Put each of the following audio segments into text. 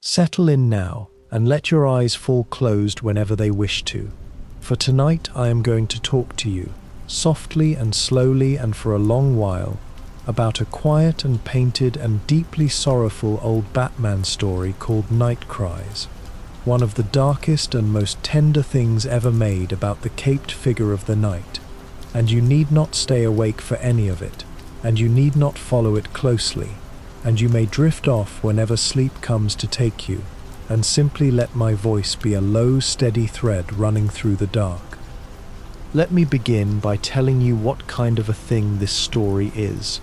Settle in now and let your eyes fall closed whenever they wish to. For tonight I am going to talk to you, softly and slowly and for a long while, about a quiet and painted and deeply sorrowful old Batman story called Night Cries. One of the darkest and most tender things ever made about the caped figure of the night. And you need not stay awake for any of it, and you need not follow it closely, and you may drift off whenever sleep comes to take you, and simply let my voice be a low, steady thread running through the dark. Let me begin by telling you what kind of a thing this story is,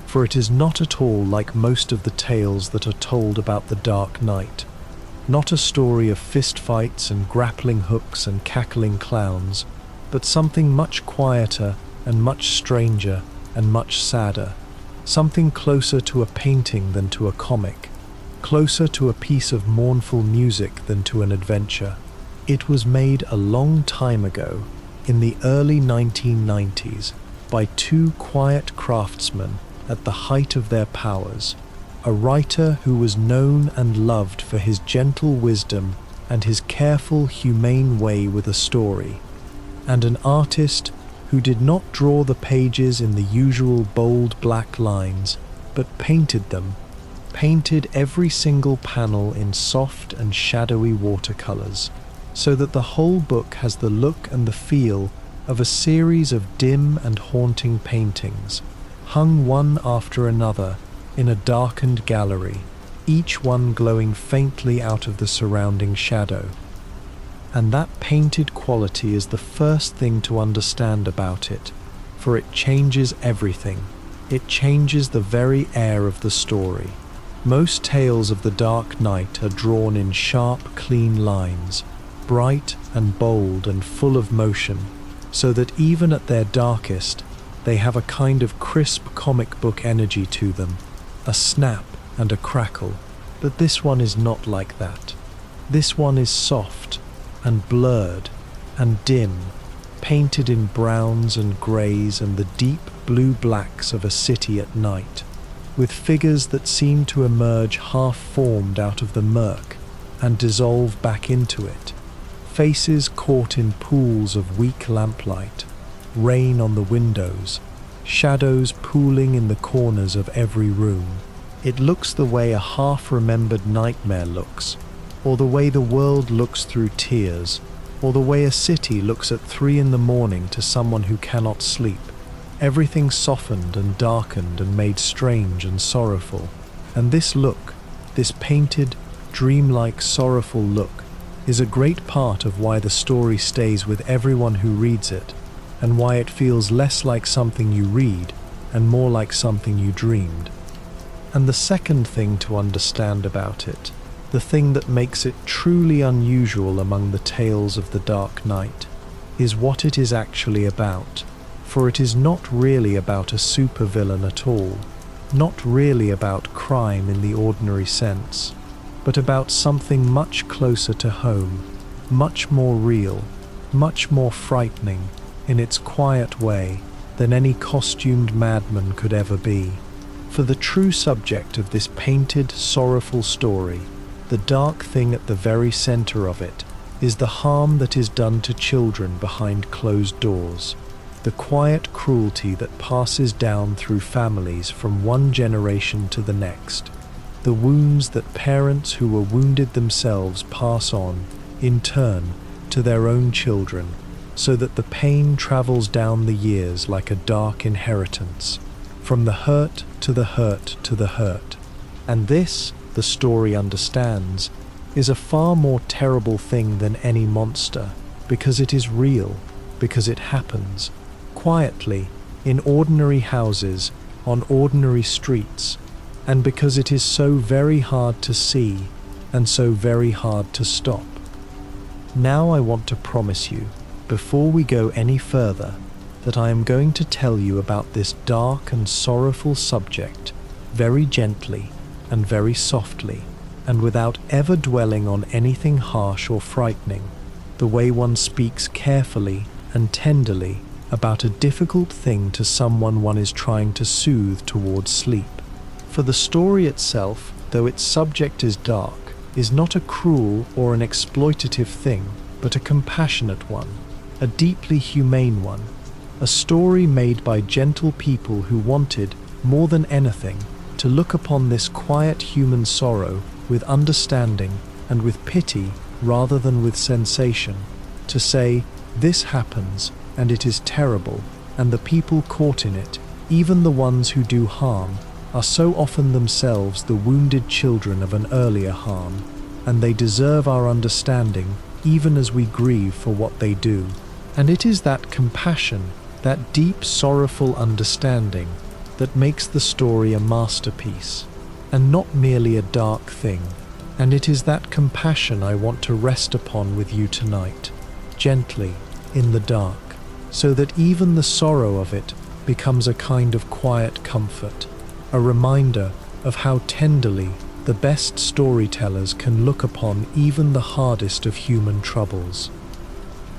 for it is not at all like most of the tales that are told about the Dark Knight. Not a story of fistfights and grappling hooks and cackling clowns, but something much quieter and much stranger and much sadder, something closer to a painting than to a comic, closer to a piece of mournful music than to an adventure. It was made a long time ago, in the early 1990s, by two quiet craftsmen at the height of their powers, a writer who was known and loved for his gentle wisdom and his careful, humane way with a story, and an artist who did not draw the pages in the usual bold black lines, but painted them, painted every single panel in soft and shadowy watercolors, so that the whole book has the look and the feel of a series of dim and haunting paintings, hung one after another in a darkened gallery, each one glowing faintly out of the surrounding shadow. And that painted quality is the first thing to understand about it, for it changes everything. It changes the very air of the story. Most tales of the Dark Knight are drawn in sharp, clean lines, bright and bold and full of motion, so that even at their darkest, they have a kind of crisp comic book energy to them, a snap and a crackle. But this one is not like that. This one is soft and blurred and dim, painted in browns and greys and the deep blue blacks of a city at night, with figures that seem to emerge half-formed out of the murk and dissolve back into it, faces caught in pools of weak lamplight, rain on the windows, shadows pooling in the corners of every room. It looks the way a half-remembered nightmare looks, or the way the world looks through tears, or the way a city looks at 3 a.m. to someone who cannot sleep. Everything softened and darkened and made strange and sorrowful. And this look, this painted, dreamlike, sorrowful look, is a great part of why the story stays with everyone who reads it, and why it feels less like something you read and more like something you dreamed. And the second thing to understand about it, the thing that makes it truly unusual among the tales of the Dark Knight, is what it is actually about. For it is not really about a supervillain at all, not really about crime in the ordinary sense, but about something much closer to home, much more real, much more frightening, in its quiet way, than any costumed madman could ever be. For the true subject of this painted, sorrowful story, the dark thing at the very center of it, is the harm that is done to children behind closed doors, the quiet cruelty that passes down through families from one generation to the next, the wounds that parents who were wounded themselves pass on, in turn, to their own children, so that the pain travels down the years like a dark inheritance, from the hurt to the hurt to the hurt. And this, the story understands, is a far more terrible thing than any monster, because it is real, because it happens, quietly, in ordinary houses, on ordinary streets, and because it is so very hard to see, and so very hard to stop. Now I want to promise you, before we go any further, that I am going to tell you about this dark and sorrowful subject very gently and very softly, and without ever dwelling on anything harsh or frightening, the way one speaks carefully and tenderly about a difficult thing to someone one is trying to soothe towards sleep. For the story itself, though its subject is dark, is not a cruel or an exploitative thing, but a compassionate one, a deeply humane one, a story made by gentle people who wanted, more than anything, to look upon this quiet human sorrow with understanding and with pity rather than with sensation, to say, this happens, and it is terrible, and the people caught in it, even the ones who do harm, are so often themselves the wounded children of an earlier harm, and they deserve our understanding even as we grieve for what they do. And it is that compassion, that deep sorrowful understanding, that makes the story a masterpiece, and not merely a dark thing. And it is that compassion I want to rest upon with you tonight, gently, in the dark, so that even the sorrow of it becomes a kind of quiet comfort, a reminder of how tenderly the best storytellers can look upon even the hardest of human troubles.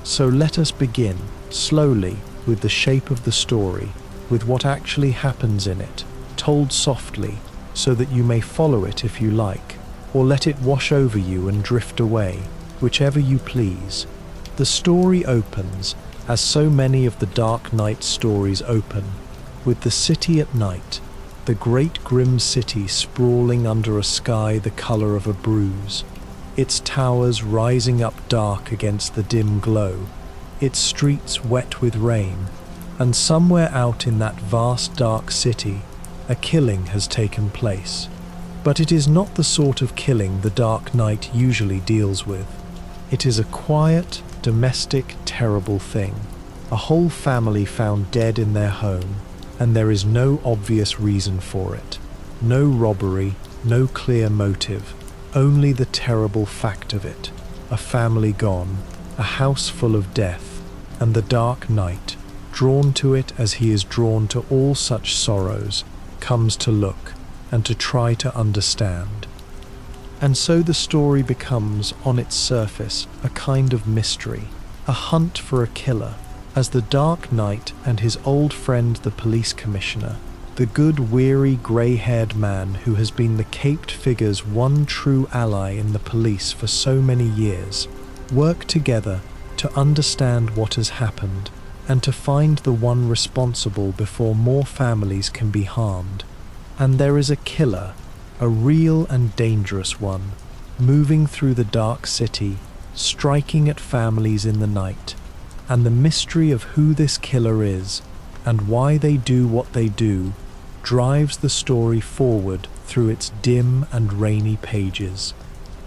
So let us begin, slowly, with the shape of the story, with what actually happens in it, told softly, so that you may follow it if you like, or let it wash over you and drift away, whichever you please. The story opens, as so many of the Dark Knight stories open, with the city at night, the great grim city sprawling under a sky the color of a bruise, its towers rising up dark against the dim glow, its streets wet with rain, and somewhere out in that vast dark city, a killing has taken place. But it is not the sort of killing the Dark Knight usually deals with. It is a quiet, domestic, terrible thing. A whole family found dead in their home, and there is no obvious reason for it. No robbery, no clear motive, only the terrible fact of it. A family gone, a house full of death, and the Dark Knight, drawn to it as he is drawn to all such sorrows, comes to look and to try to understand. And so the story becomes, on its surface, a kind of mystery, a hunt for a killer, as the Dark Knight and his old friend the police commissioner, the good, weary, grey-haired man who has been the caped figure's one true ally in the police for so many years, work together to understand what has happened and to find the one responsible before more families can be harmed. And there is a killer, a real and dangerous one, moving through the dark city, striking at families in the night. And the mystery of who this killer is and why they do what they do drives the story forward through its dim and rainy pages.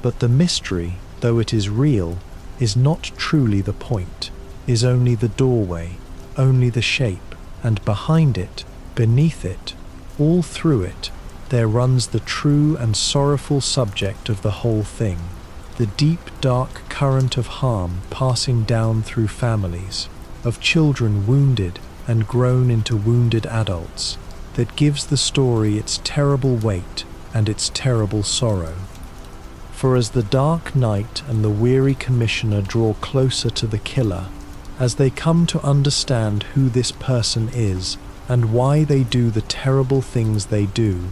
But the mystery, though it is real, is not truly the point, is only the doorway, only the shape, and behind it, beneath it, all through it, there runs the true and sorrowful subject of the whole thing, the deep, dark current of harm passing down through families, of children wounded and grown into wounded adults, that gives the story its terrible weight and its terrible sorrow. For as the Dark Knight and the weary commissioner draw closer to the killer, as they come to understand who this person is and why they do the terrible things they do,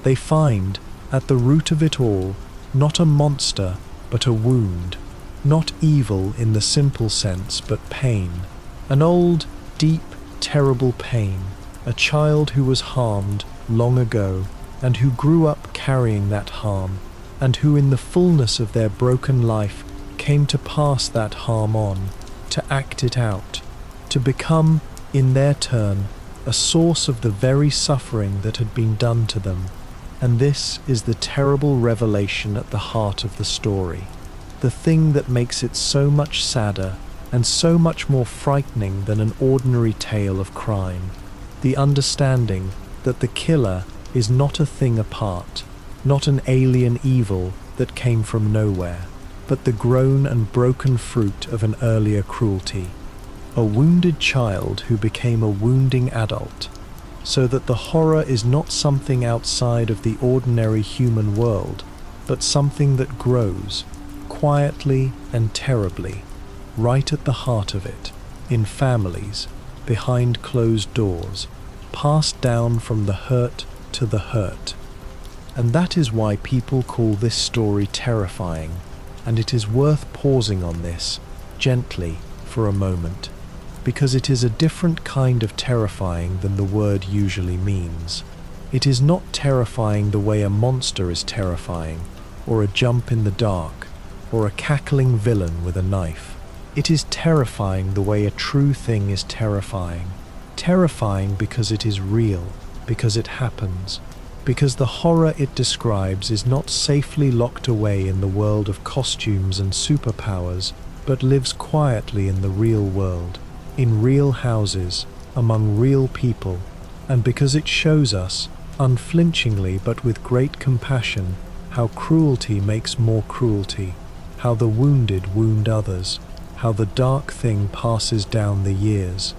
they find, at the root of it all, not a monster, but a wound, not evil in the simple sense, but pain, an old, deep, terrible pain, a child who was harmed long ago and who grew up carrying that harm, and who in the fullness of their broken life came to pass that harm on, to act it out, to become, in their turn, a source of the very suffering that had been done to them. And this is the terrible revelation at the heart of the story, the thing that makes it so much sadder and so much more frightening than an ordinary tale of crime, the understanding that the killer is not a thing apart, not an alien evil that came from nowhere, but the grown and broken fruit of an earlier cruelty, a wounded child who became a wounding adult, so that the horror is not something outside of the ordinary human world, but something that grows, quietly and terribly, right at the heart of it, in families, behind closed doors, passed down from the hurt to the hurt. And that is why people call this story terrifying, and it is worth pausing on this, gently, for a moment, because it is a different kind of terrifying than the word usually means. It is not terrifying the way a monster is terrifying, or a jump in the dark, or a cackling villain with a knife. It is terrifying the way a true thing is terrifying. Terrifying because it is real, because it happens, because the horror it describes is not safely locked away in the world of costumes and superpowers, but lives quietly in the real world, in real houses, among real people, and because it shows us, unflinchingly but with great compassion, how cruelty makes more cruelty, how the wounded wound others, how the dark thing passes down the years.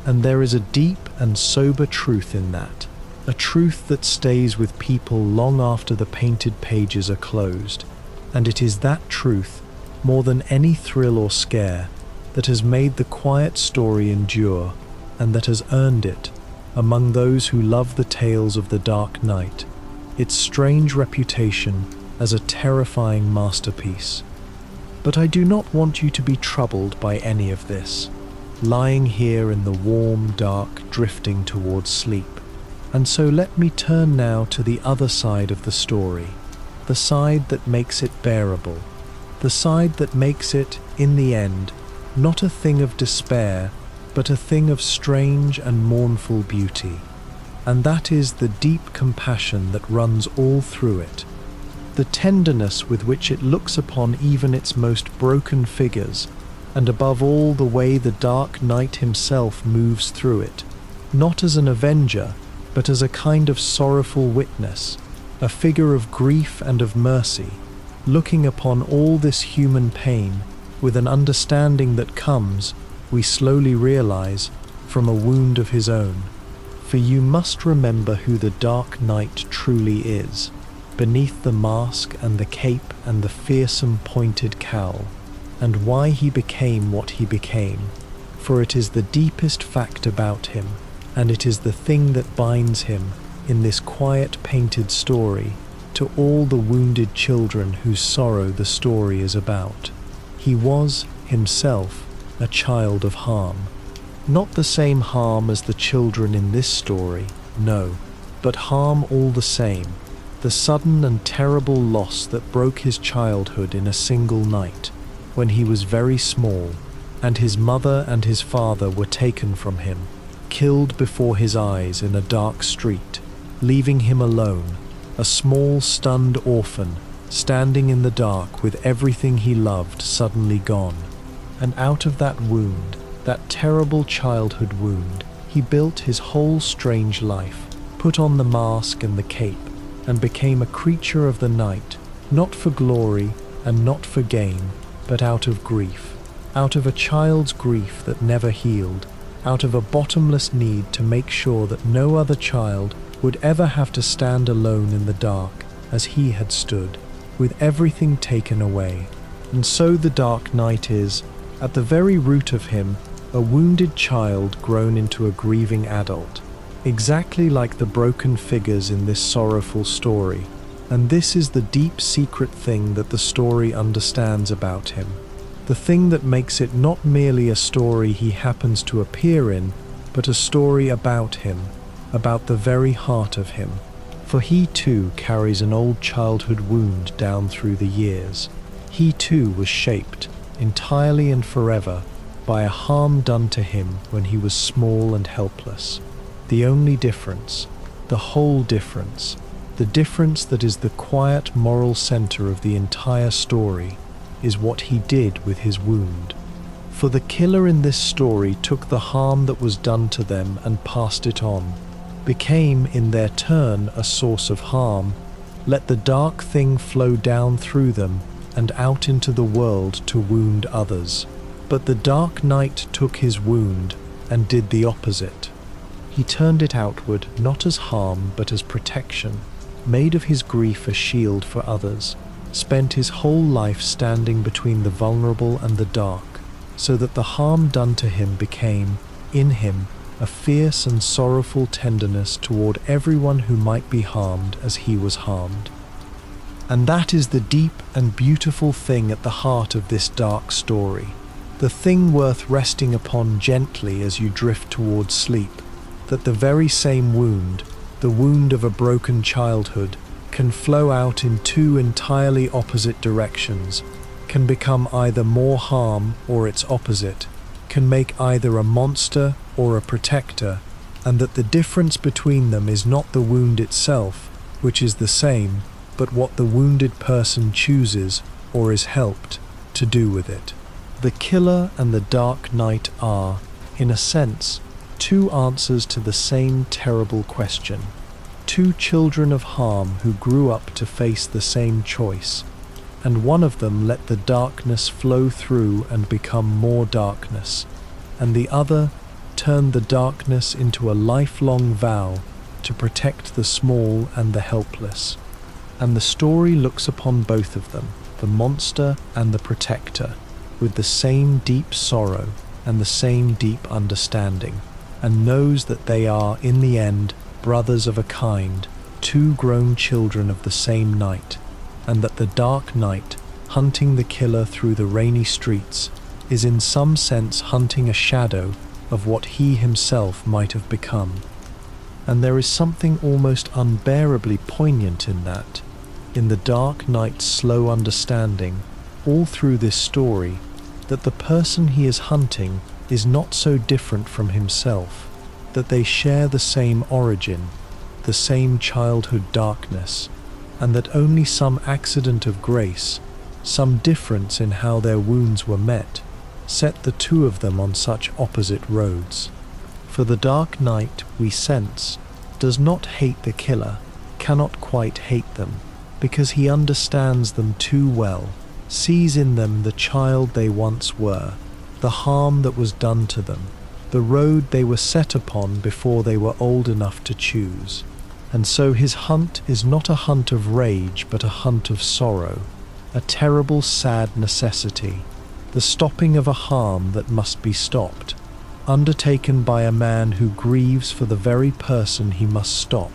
And there is a deep and sober truth in that, a truth that stays with people long after the painted pages are closed. And it is that truth, more than any thrill or scare, that has made the quiet story endure, and that has earned it, among those who love the tales of the Dark Knight, its strange reputation as a terrifying masterpiece. But I do not want you to be troubled by any of this, lying here in the warm dark, drifting towards sleep. And so let me turn now to the other side of the story, the side that makes it bearable, the side that makes it, in the end, not a thing of despair, but a thing of strange and mournful beauty. And that is the deep compassion that runs all through it, the tenderness with which it looks upon even its most broken figures, and above all the way the Dark Knight himself moves through it, not as an avenger, but as a kind of sorrowful witness, a figure of grief and of mercy, looking upon all this human pain with an understanding that comes, we slowly realize, from a wound of his own. For you must remember who the Dark Knight truly is, beneath the mask and the cape and the fearsome pointed cowl, and why he became what he became, for it is the deepest fact about him, and it is the thing that binds him, in this quiet painted story, to all the wounded children whose sorrow the story is about. He was, himself, a child of harm. Not the same harm as the children in this story, no, but harm all the same, the sudden and terrible loss that broke his childhood in a single night, when he was very small, and his mother and his father were taken from him, killed before his eyes in a dark street, leaving him alone, a small stunned orphan, standing in the dark with everything he loved suddenly gone. And out of that wound, that terrible childhood wound, he built his whole strange life, put on the mask and the cape, and became a creature of the night, not for glory and not for gain, but out of grief, out of a child's grief that never healed, out of a bottomless need to make sure that no other child would ever have to stand alone in the dark as he had stood, with everything taken away. And so the Dark Knight is, at the very root of him, a wounded child grown into a grieving adult, exactly like the broken figures in this sorrowful story. And this is the deep secret thing that the story understands about him, the thing that makes it not merely a story he happens to appear in, but a story about him, about the very heart of him. For he too carries an old childhood wound down through the years. He too was shaped, entirely and forever, by a harm done to him when he was small and helpless. The only difference, the whole difference, the difference that is the quiet moral center of the entire story, is what he did with his wound. For the killer in this story took the harm that was done to them and passed it on, became in their turn a source of harm, let the dark thing flow down through them and out into the world to wound others. But the Dark Knight took his wound and did the opposite. He turned it outward not as harm but as protection, made of his grief a shield for others, spent his whole life standing between the vulnerable and the dark, so that the harm done to him became, in him, a fierce and sorrowful tenderness toward everyone who might be harmed as he was harmed. And that is the deep and beautiful thing at the heart of this dark story, the thing worth resting upon gently as you drift towards sleep, that the very same wound, the wound of a broken childhood, can flow out in two entirely opposite directions, can become either more harm or its opposite, can make either a monster or a protector, and that the difference between them is not the wound itself, which is the same, but what the wounded person chooses, or is helped, to do with it. The killer and the Dark Knight are, in a sense, two answers to the same terrible question. Two children of harm who grew up to face the same choice, and one of them let the darkness flow through and become more darkness, and the other turned the darkness into a lifelong vow to protect the small and the helpless. And the story looks upon both of them, the monster and the protector, with the same deep sorrow and the same deep understanding, and knows that they are, in the end, brothers of a kind, two grown children of the same night, and that the Dark Knight, hunting the killer through the rainy streets, is in some sense hunting a shadow of what he himself might have become. And there is something almost unbearably poignant in that, in the Dark Knight's slow understanding, all through this story, that the person he is hunting is not so different from himself, that they share the same origin, the same childhood darkness, and that only some accident of grace, some difference in how their wounds were met, set the two of them on such opposite roads. For the Dark Knight, we sense, does not hate the killer, cannot quite hate them, because he understands them too well, sees in them the child they once were, the harm that was done to them, the road they were set upon before they were old enough to choose. And so his hunt is not a hunt of rage, but a hunt of sorrow, a terrible sad necessity, the stopping of a harm that must be stopped, undertaken by a man who grieves for the very person he must stop,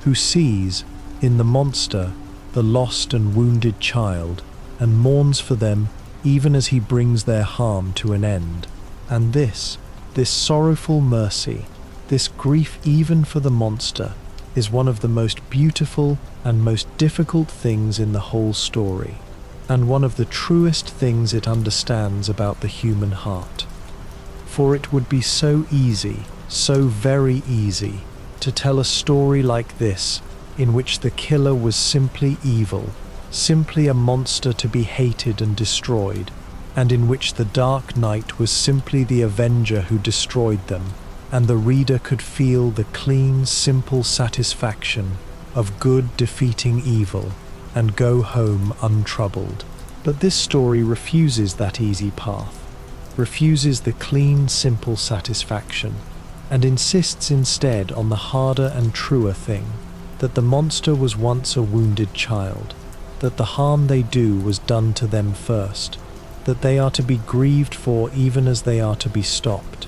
who sees, in the monster, the lost and wounded child, and mourns for them even as he brings their harm to an end. And this sorrowful mercy, this grief even for the monster, is one of the most beautiful and most difficult things in the whole story, and one of the truest things it understands about the human heart. For it would be so easy, so very easy, to tell a story like this, in which the killer was simply evil, simply a monster to be hated and destroyed, and in which the Dark Knight was simply the avenger who destroyed them, and the reader could feel the clean, simple satisfaction of good defeating evil, and go home untroubled. But this story refuses that easy path, refuses the clean, simple satisfaction, and insists instead on the harder and truer thing, that the monster was once a wounded child, that the harm they do was done to them first, that they are to be grieved for even as they are to be stopped,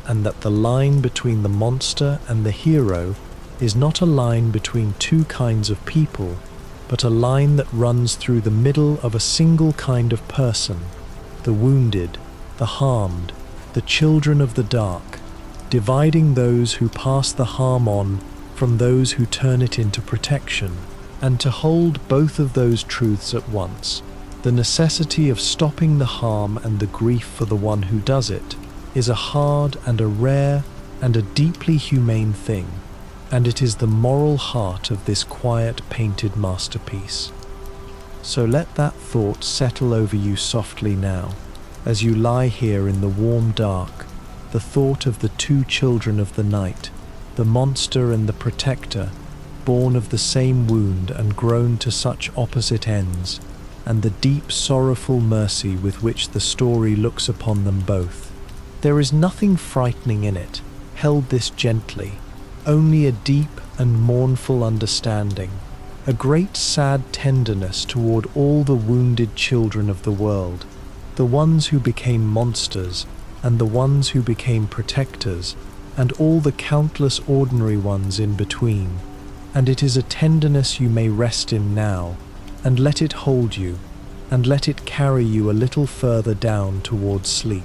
and that the line between the monster and the hero is not a line between two kinds of people, but a line that runs through the middle of a single kind of person, the wounded, the harmed, the children of the dark, dividing those who pass the harm on from those who turn it into protection, and to hold both of those truths at once, the necessity of stopping the harm and the grief for the one who does it, is a hard and a rare and a deeply humane thing, and it is the moral heart of this quiet painted masterpiece. So let that thought settle over you softly now, as you lie here in the warm dark, the thought of the two children of the night, the monster and the protector, born of the same wound and grown to such opposite ends, and the deep sorrowful mercy with which the story looks upon them both. There is nothing frightening in it, held this gently, only a deep and mournful understanding, a great sad tenderness toward all the wounded children of the world, the ones who became monsters and the ones who became protectors, and all the countless ordinary ones in between. And it is a tenderness you may rest in now, and let it hold you, and let it carry you a little further down towards sleep.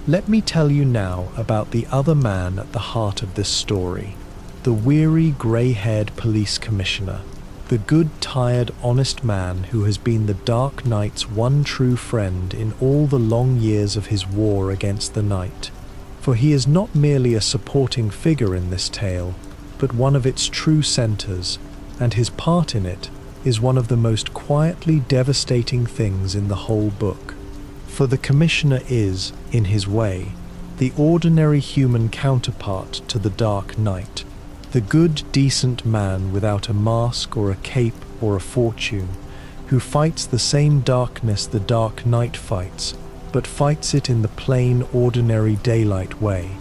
Let me tell you now about the other man at the heart of this story, the weary, grey-haired police commissioner, the good, tired, honest man who has been the Dark Knight's one true friend in all the long years of his war against the night. For he is not merely a supporting figure in this tale, but one of its true centers, and his part in it is one of the most quietly devastating things in the whole book. For the Commissioner is, in his way, the ordinary human counterpart to the Dark Knight, the good, decent man without a mask or a cape or a fortune, who fights the same darkness the Dark Knight fights, but fights it in the plain, ordinary daylight way,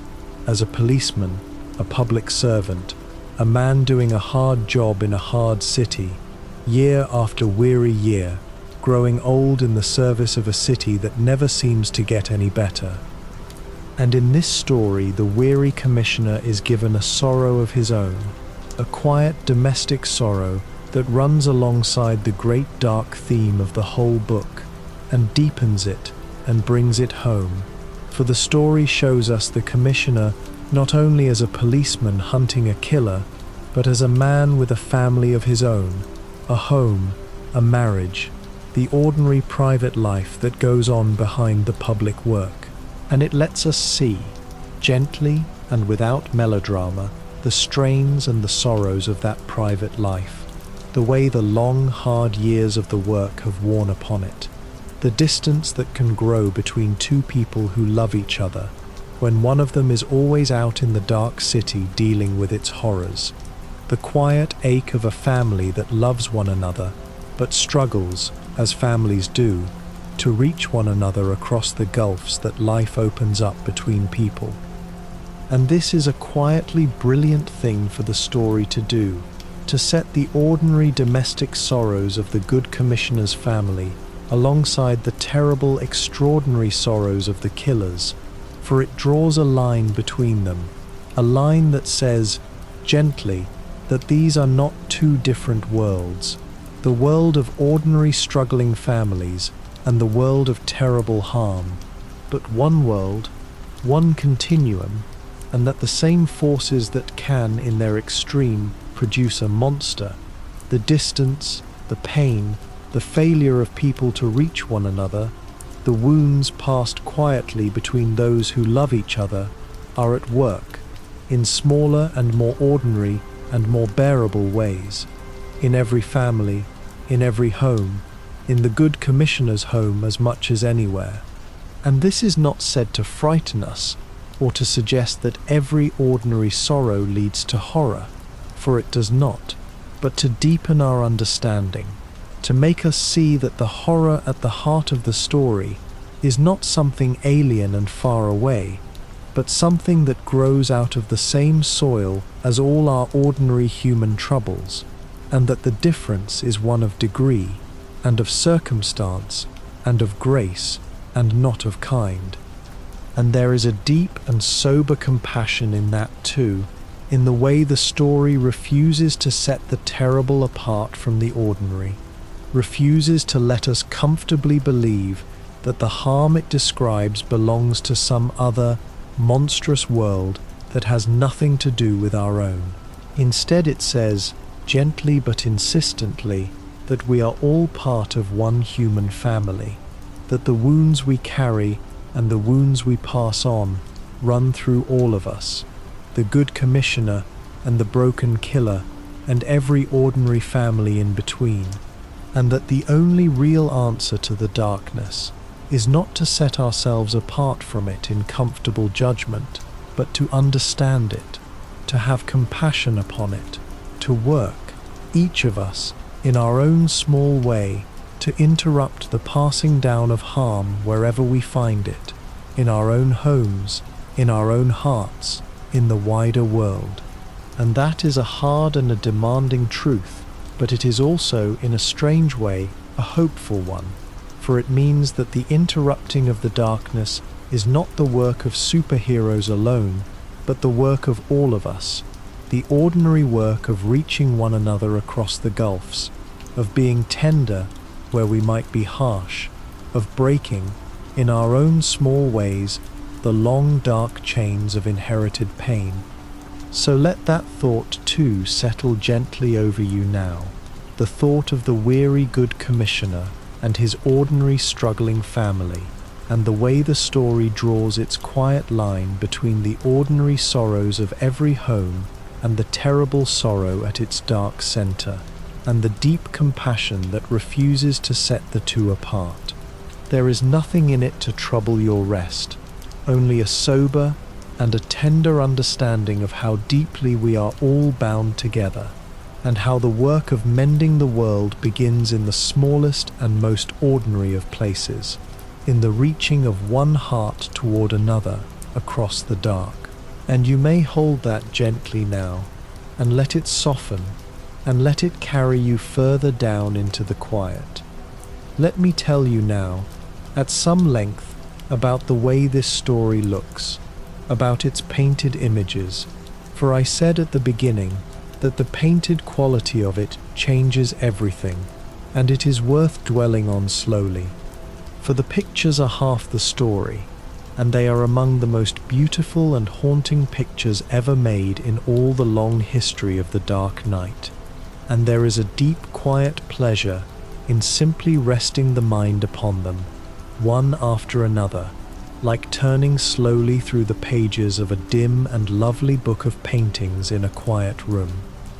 as a policeman, a public servant, a man doing a hard job in a hard city, year after weary year, growing old in the service of a city that never seems to get any better. And in this story, the weary commissioner is given a sorrow of his own, a quiet domestic sorrow that runs alongside the great dark theme of the whole book, and deepens it and brings it home. For the story shows us the commissioner not only as a policeman hunting a killer, but as a man with a family of his own, a home, a marriage, the ordinary private life that goes on behind the public work. And it lets us see, gently and without melodrama, the strains and the sorrows of that private life, the way the long, hard years of the work have worn upon it, the distance that can grow between two people who love each other, when one of them is always out in the dark city dealing with its horrors, the quiet ache of a family that loves one another, but struggles, as families do, to reach one another across the gulfs that life opens up between people. And this is a quietly brilliant thing for the story to do, to set the ordinary domestic sorrows of the good commissioner's family alongside the terrible, extraordinary sorrows of the killers, for it draws a line between them, a line that says, gently, that these are not two different worlds, the world of ordinary struggling families and the world of terrible harm, but one world, one continuum, and that the same forces that can, in their extreme, produce a monster, the distance, the pain, the failure of people to reach one another, the wounds passed quietly between those who love each other, are at work, in smaller and more ordinary and more bearable ways, in every family, in every home, in the good commissioner's home as much as anywhere. And this is not said to frighten us, or to suggest that every ordinary sorrow leads to horror, for it does not, but to deepen our understanding, to make us see that the horror at the heart of the story is not something alien and far away, but something that grows out of the same soil as all our ordinary human troubles, and that the difference is one of degree, and of circumstance, and of grace, and not of kind. And there is a deep and sober compassion in that too, in the way the story refuses to set the terrible apart from the ordinary, refuses to let us comfortably believe that the harm it describes belongs to some other, monstrous world that has nothing to do with our own. Instead it says, gently but insistently, that we are all part of one human family, that the wounds we carry and the wounds we pass on run through all of us, the good commissioner and the broken killer and every ordinary family in between, and that the only real answer to the darkness is not to set ourselves apart from it in comfortable judgment, but to understand it, to have compassion upon it, to work, each of us, in our own small way, to interrupt the passing down of harm wherever we find it, in our own homes, in our own hearts, in the wider world. And that is a hard and a demanding truth, but it is also, in a strange way, a hopeful one, for it means that the interrupting of the darkness is not the work of superheroes alone, but the work of all of us, the ordinary work of reaching one another across the gulfs, of being tender where we might be harsh, of breaking, in our own small ways, the long dark chains of inherited pain. So let that thought too settle gently over you now, the thought of the weary good commissioner and his ordinary struggling family, and the way the story draws its quiet line between the ordinary sorrows of every home and the terrible sorrow at its dark center, and the deep compassion that refuses to set the two apart. There is nothing in it to trouble your rest, only a sober and a tender understanding of how deeply we are all bound together, and how the work of mending the world begins in the smallest and most ordinary of places, in the reaching of one heart toward another across the dark. And you may hold that gently now, and let it soften, and let it carry you further down into the quiet. Let me tell you now, at some length, about the way this story looks, about its painted images, for I said at the beginning that the painted quality of it changes everything, and it is worth dwelling on slowly. For the pictures are half the story, and they are among the most beautiful and haunting pictures ever made in all the long history of the Dark Knight. And there is a deep, quiet pleasure in simply resting the mind upon them, one after another, like turning slowly through the pages of a dim and lovely book of paintings in a quiet room.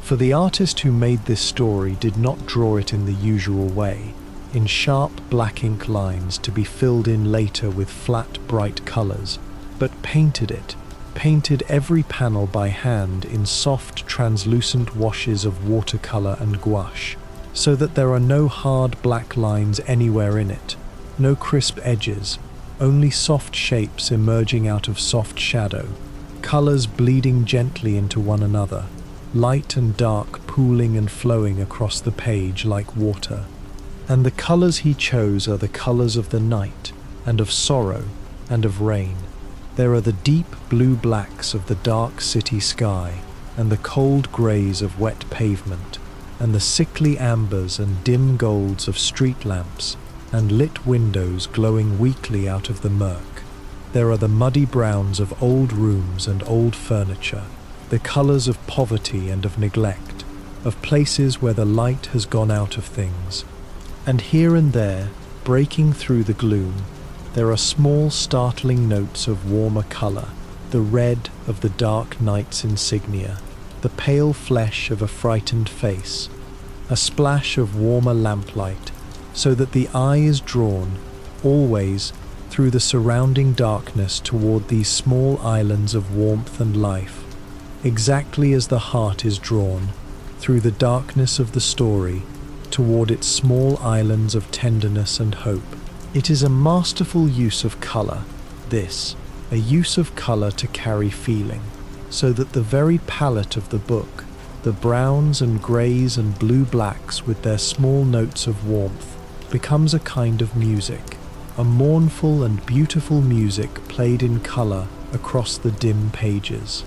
For the artist who made this story did not draw it in the usual way, in sharp black ink lines to be filled in later with flat, bright colors, but painted every panel by hand in soft, translucent washes of watercolor and gouache, so that there are no hard black lines anywhere in it, no crisp edges, only soft shapes emerging out of soft shadow, colors bleeding gently into one another, light and dark pooling and flowing across the page like water. And the colors he chose are the colors of the night, and of sorrow, and of rain. There are the deep blue blacks of the dark city sky, and the cold grays of wet pavement, and the sickly ambers and dim golds of street lamps, and lit windows glowing weakly out of the murk. There are the muddy browns of old rooms and old furniture, the colors of poverty and of neglect, of places where the light has gone out of things. And here and there, breaking through the gloom, there are small startling notes of warmer color, the red of the Dark Knight's insignia, the pale flesh of a frightened face, a splash of warmer lamplight, so that the eye is drawn, always, through the surrounding darkness toward these small islands of warmth and life, exactly as the heart is drawn, through the darkness of the story, toward its small islands of tenderness and hope. It is a masterful use of color, this, a use of color to carry feeling, so that the very palette of the book, the browns and grays and blue blacks with their small notes of warmth, becomes a kind of music, a mournful and beautiful music played in color across the dim pages.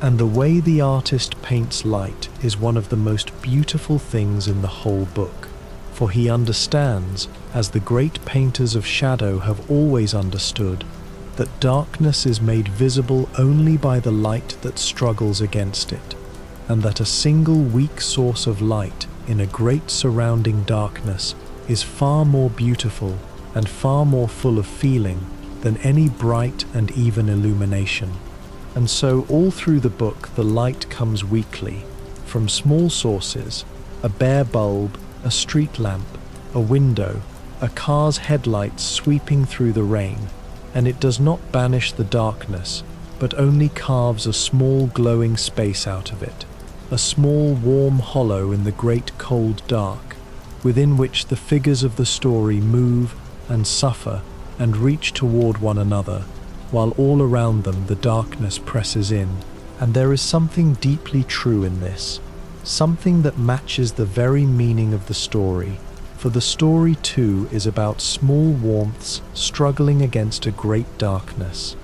And the way the artist paints light is one of the most beautiful things in the whole book, for he understands, as the great painters of shadow have always understood, that darkness is made visible only by the light that struggles against it, and that a single weak source of light in a great surrounding darkness is far more beautiful and far more full of feeling than any bright and even illumination. And so all through the book the light comes weakly, from small sources, a bare bulb, a street lamp, a window, a car's headlights sweeping through the rain, and it does not banish the darkness, but only carves a small glowing space out of it, a small warm hollow in the great cold dark, within which the figures of the story move and suffer and reach toward one another, while all around them the darkness presses in. And there is something deeply true in this, something that matches the very meaning of the story, for the story too is about small warmths struggling against a great darkness.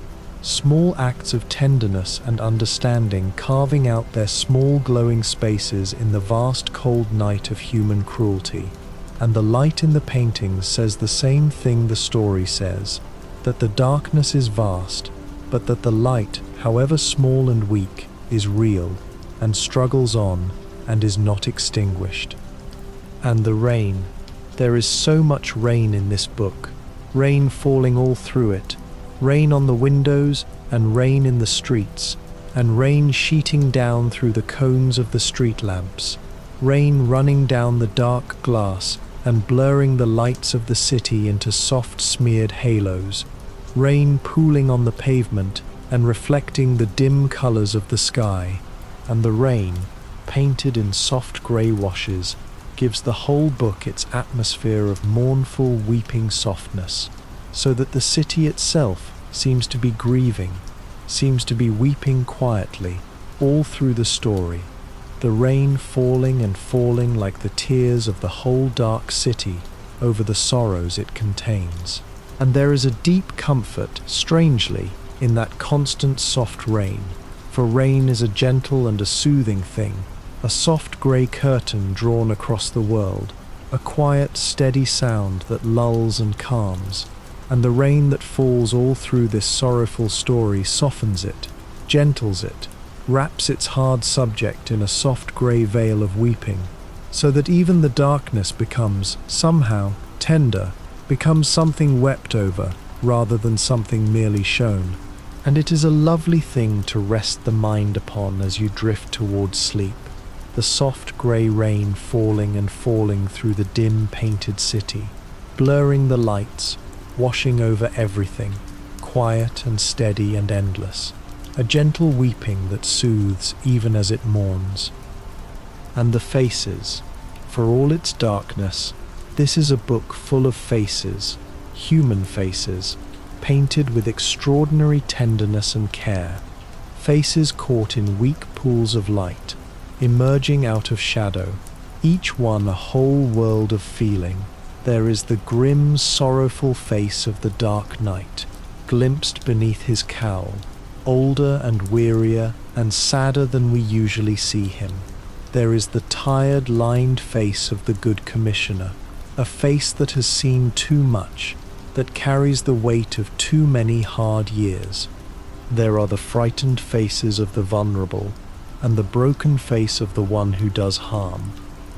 small acts of tenderness and understanding carving out their small glowing spaces in the vast cold night of human cruelty. And the light in the paintings says the same thing the story says, that the darkness is vast, but that the light, however small and weak, is real, and struggles on, and is not extinguished. And the rain. There is so much rain in this book, rain falling all through it, rain on the windows, and rain in the streets, and rain sheeting down through the cones of the street lamps, rain running down the dark glass and blurring the lights of the city into soft smeared halos, rain pooling on the pavement and reflecting the dim colors of the sky, and the rain, painted in soft grey washes, gives the whole book its atmosphere of mournful, weeping softness, so that the city itself seems to be grieving, seems to be weeping quietly, all through the story, the rain falling and falling like the tears of the whole dark city over the sorrows it contains. And there is a deep comfort, strangely, in that constant soft rain, for rain is a gentle and a soothing thing, a soft grey curtain drawn across the world, a quiet, steady sound that lulls and calms, and the rain that falls all through this sorrowful story softens it, gentles it, wraps its hard subject in a soft grey veil of weeping, so that even the darkness becomes, somehow, tender, becomes something wept over rather than something merely shown. And it is a lovely thing to rest the mind upon as you drift towards sleep, the soft grey rain falling and falling through the dim painted city, blurring the lights, washing over everything, quiet and steady and endless, a gentle weeping that soothes even as it mourns. And the faces, for all its darkness, this is a book full of faces, human faces, painted with extraordinary tenderness and care, faces caught in weak pools of light, emerging out of shadow, each one a whole world of feeling. There is the grim, sorrowful face of the dark knight, glimpsed beneath his cowl, older and wearier and sadder than we usually see him. There is the tired, lined face of the good commissioner, a face that has seen too much, that carries the weight of too many hard years. There are the frightened faces of the vulnerable, and the broken face of the one who does harm,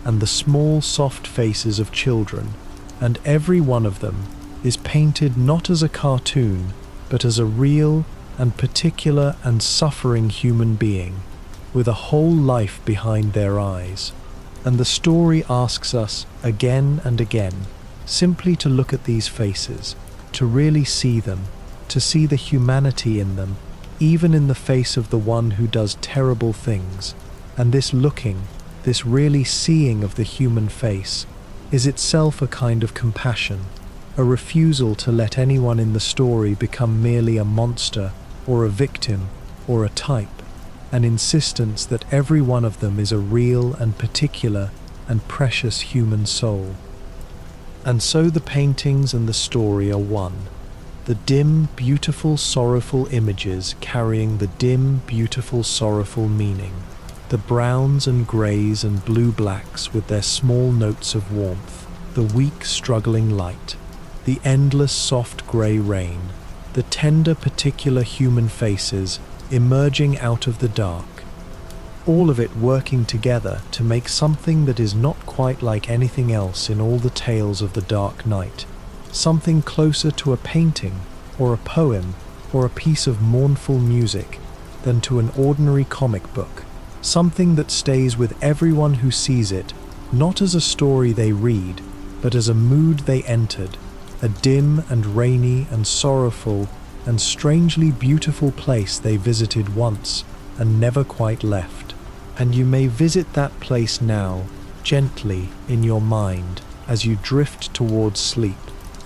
and the small, soft faces of children, and every one of them is painted not as a cartoon, but as a real and particular and suffering human being, with a whole life behind their eyes. And the story asks us, again and again, simply to look at these faces, to really see them, to see the humanity in them, even in the face of the one who does terrible things. And this looking, this really seeing of the human face, is itself a kind of compassion, a refusal to let anyone in the story become merely a monster or a victim or a type, an insistence that every one of them is a real and particular and precious human soul. And so the paintings and the story are one, the dim, beautiful, sorrowful images carrying the dim, beautiful, sorrowful meaning, the browns and greys and blue-blacks with their small notes of warmth, the weak, struggling light, the endless, soft grey rain, the tender, particular human faces emerging out of the dark, all of it working together to make something that is not quite like anything else in all the tales of the Dark Knight, something closer to a painting or a poem or a piece of mournful music than to an ordinary comic book, something that stays with everyone who sees it, not as a story they read, but as a mood they entered, a dim and rainy and sorrowful and strangely beautiful place they visited once and never quite left. And you may visit that place now, gently in your mind, as you drift towards sleep,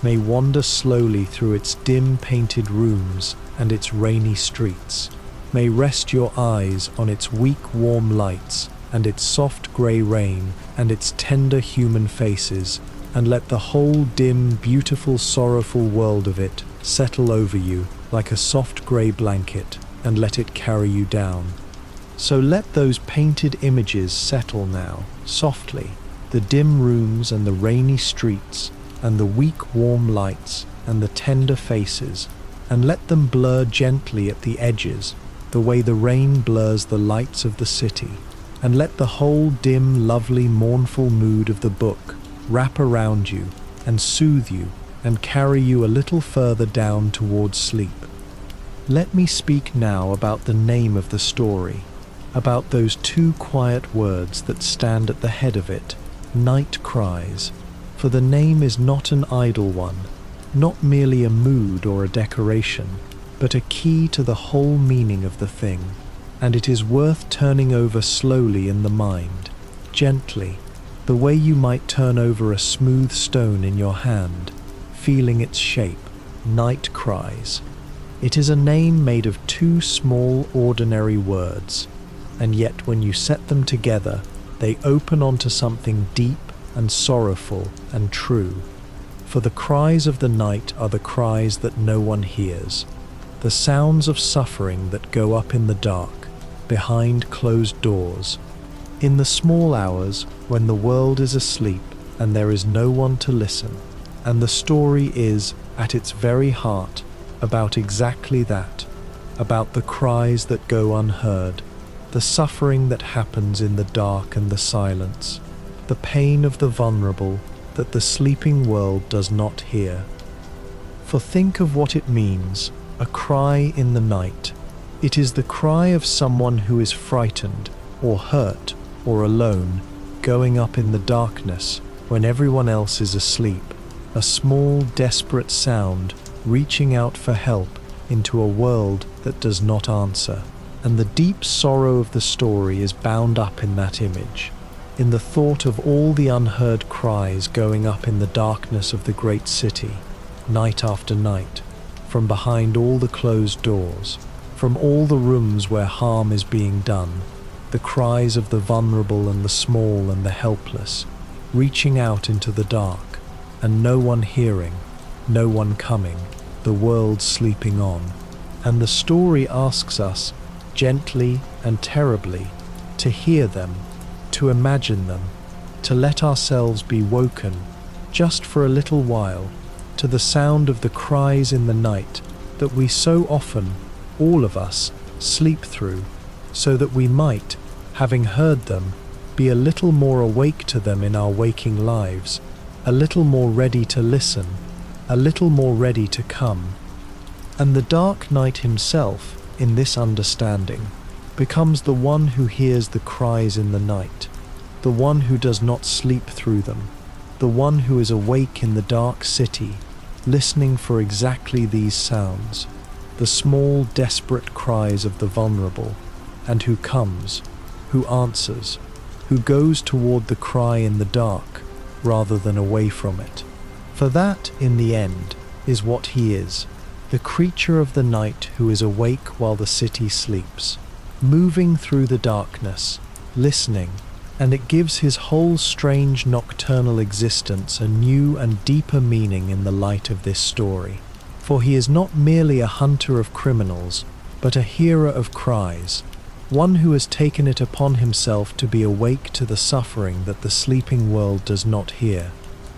may wander slowly through its dim painted rooms and its rainy streets, may rest your eyes on its weak warm lights and its soft grey rain and its tender human faces, and let the whole dim, beautiful, sorrowful world of it settle over you like a soft grey blanket, and let it carry you down. So let those painted images settle now, softly, the dim rooms and the rainy streets, and the weak warm lights and the tender faces, and let them blur gently at the edges, the way the rain blurs the lights of the city, and let the whole dim, lovely, mournful mood of the book wrap around you and soothe you and carry you a little further down towards sleep. Let me speak now about the name of the story, about those two quiet words that stand at the head of it, Night Cries, for the name is not an idle one, not merely a mood or a decoration, but a key to the whole meaning of the thing, and it is worth turning over slowly in the mind, gently, the way you might turn over a smooth stone in your hand, feeling its shape. Night Cries. It is a name made of two small, ordinary words, and yet when you set them together, they open onto something deep and sorrowful and true. For the cries of the night are the cries that no one hears, the sounds of suffering that go up in the dark, behind closed doors, in the small hours when the world is asleep and there is no one to listen. And the story is, at its very heart, about exactly that, about the cries that go unheard, the suffering that happens in the dark and the silence, the pain of the vulnerable that the sleeping world does not hear. For think of what it means, a cry in the night. It is the cry of someone who is frightened, or hurt, or alone, going up in the darkness when everyone else is asleep, a small, desperate sound reaching out for help into a world that does not answer. And the deep sorrow of the story is bound up in that image, in the thought of all the unheard cries going up in the darkness of the great city, night after night, from behind all the closed doors, from all the rooms where harm is being done, the cries of the vulnerable and the small and the helpless, reaching out into the dark, and no one hearing, no one coming, the world sleeping on. And the story asks us, gently and terribly, to hear them, to imagine them, to let ourselves be woken, just for a little while, to the sound of the cries in the night that we so often, all of us, sleep through, so that we might, having heard them, be a little more awake to them in our waking lives, a little more ready to listen, a little more ready to come. And the dark night himself, in this understanding, becomes the one who hears the cries in the night, the one who does not sleep through them, the one who is awake in the dark city, listening for exactly these sounds, the small, desperate cries of the vulnerable, and who comes, who answers, who goes toward the cry in the dark rather than away from it. For that, in the end, is what he is, the creature of the night who is awake while the city sleeps, moving through the darkness, listening, and it gives his whole strange nocturnal existence a new and deeper meaning in the light of this story. For he is not merely a hunter of criminals, but a hearer of cries, one who has taken it upon himself to be awake to the suffering that the sleeping world does not hear,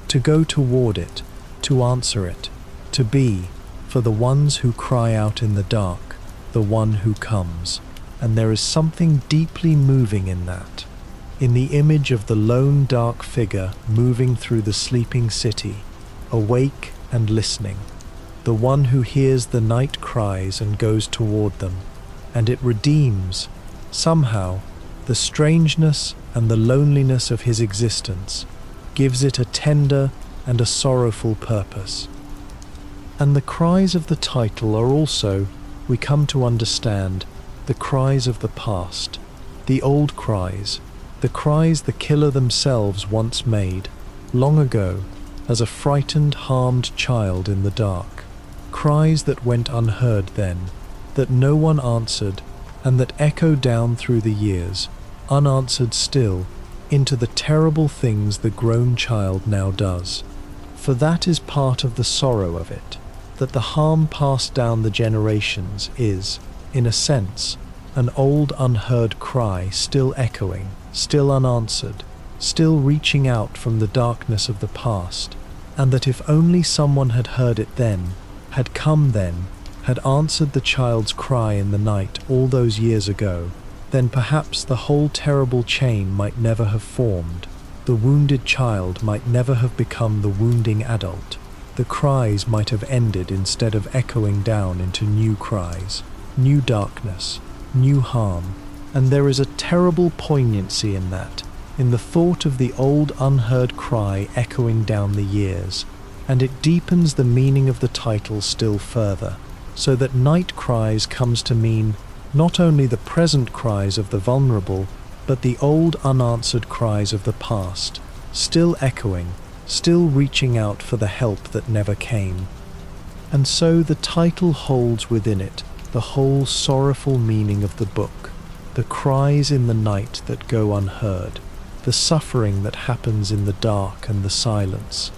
to go toward it, to answer it, to be, for the ones who cry out in the dark, the one who comes. And there is something deeply moving in that, in the image of the lone dark figure moving through the sleeping city, awake and listening, the one who hears the night cries and goes toward them, and it redeems, somehow, the strangeness and the loneliness of his existence, gives it a tender and a sorrowful purpose. And the cries of the title are also, we come to understand, the cries of the past, the old cries, the cries the killer themselves once made, long ago, as a frightened, harmed child in the dark. Cries that went unheard then, that no one answered, and that echo down through the years, unanswered still, into the terrible things the grown child now does. For that is part of the sorrow of it, that the harm passed down the generations is, in a sense, an old unheard cry still echoing, still unanswered, still reaching out from the darkness of the past, and that if only someone had heard it then, had come then, had answered the child's cry in the night all those years ago, then perhaps the whole terrible chain might never have formed. The wounded child might never have become the wounding adult. The cries might have ended instead of echoing down into new cries, new darkness, new harm. And there is a terrible poignancy in that, in the thought of the old unheard cry echoing down the years, and it deepens the meaning of the title still further, so that Night Cries comes to mean not only the present cries of the vulnerable, but the old unanswered cries of the past, still echoing, still reaching out for the help that never came. And so the title holds within it the whole sorrowful meaning of the book, the cries in the night that go unheard, the suffering that happens in the dark and the silence,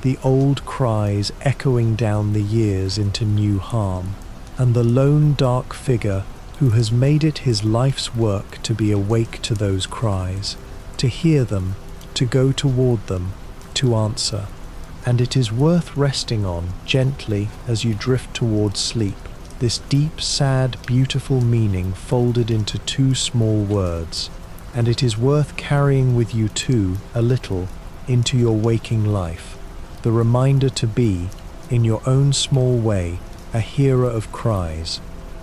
the old cries echoing down the years into new harm, and the lone dark figure who has made it his life's work to be awake to those cries, to hear them, to go toward them, to answer. And it is worth resting on gently as you drift towards sleep, this deep, sad, beautiful meaning folded into two small words, and it is worth carrying with you too, a little, into your waking life, the reminder to be, in your own small way, a hearer of cries,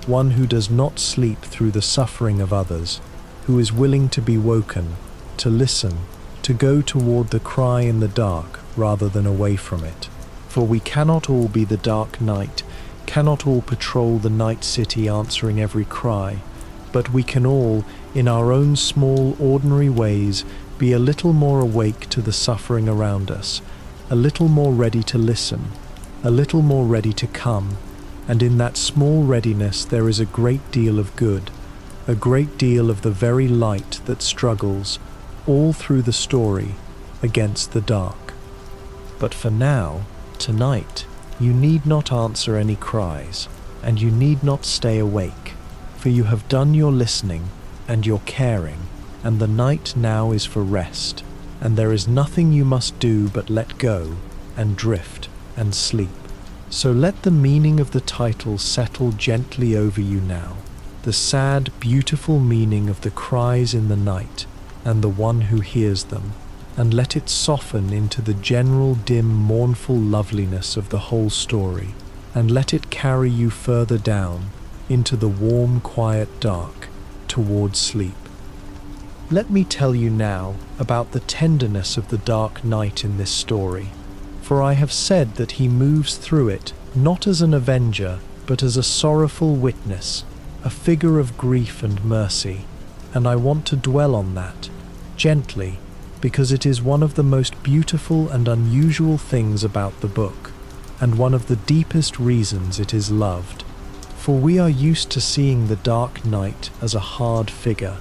one who does not sleep through the suffering of others, who is willing to be woken, to listen, to go toward the cry in the dark rather than away from it. For we cannot all be the dark night, cannot all patrol the night city answering every cry, but we can all, in our own small, ordinary ways, be a little more awake to the suffering around us, a little more ready to listen, a little more ready to come, and in that small readiness there is a great deal of good, a great deal of the very light that struggles, all through the story, against the dark. But for now, tonight, you need not answer any cries, and you need not stay awake, for you have done your listening and your caring, and the night now is for rest, and there is nothing you must do but let go, and drift, and sleep. So let the meaning of the title settle gently over you now, the sad, beautiful meaning of the cries in the night, and the one who hears them, and let it soften into the general dim, mournful loveliness of the whole story, and let it carry you further down, into the warm, quiet dark, towards sleep. Let me tell you now about the tenderness of the dark night in this story, for I have said that he moves through it not as an avenger, but as a sorrowful witness, a figure of grief and mercy, and I want to dwell on that, gently, because it is one of the most beautiful and unusual things about the book, and one of the deepest reasons it is loved. For we are used to seeing the dark night as a hard figure,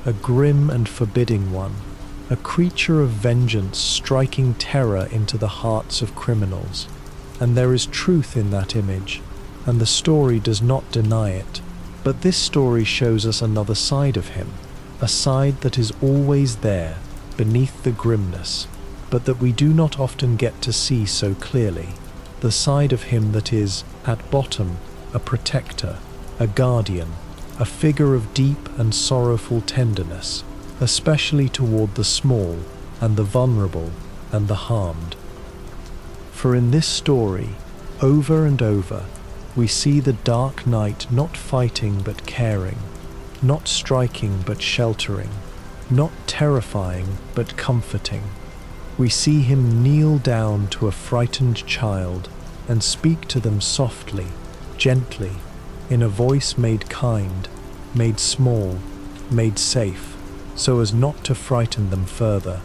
a grim and forbidding one, a creature of vengeance striking terror into the hearts of criminals. And there is truth in that image, and the story does not deny it. But this story shows us another side of him, a side that is always there, beneath the grimness, but that we do not often get to see so clearly, the side of him that is, at bottom, a protector, a guardian, a figure of deep and sorrowful tenderness, especially toward the small and the vulnerable and the harmed. For in this story, over and over, we see the dark night not fighting but caring, not striking but sheltering, not terrifying but comforting. We see him kneel down to a frightened child and speak to them softly, gently, in a voice made kind, made small, made safe, so as not to frighten them further.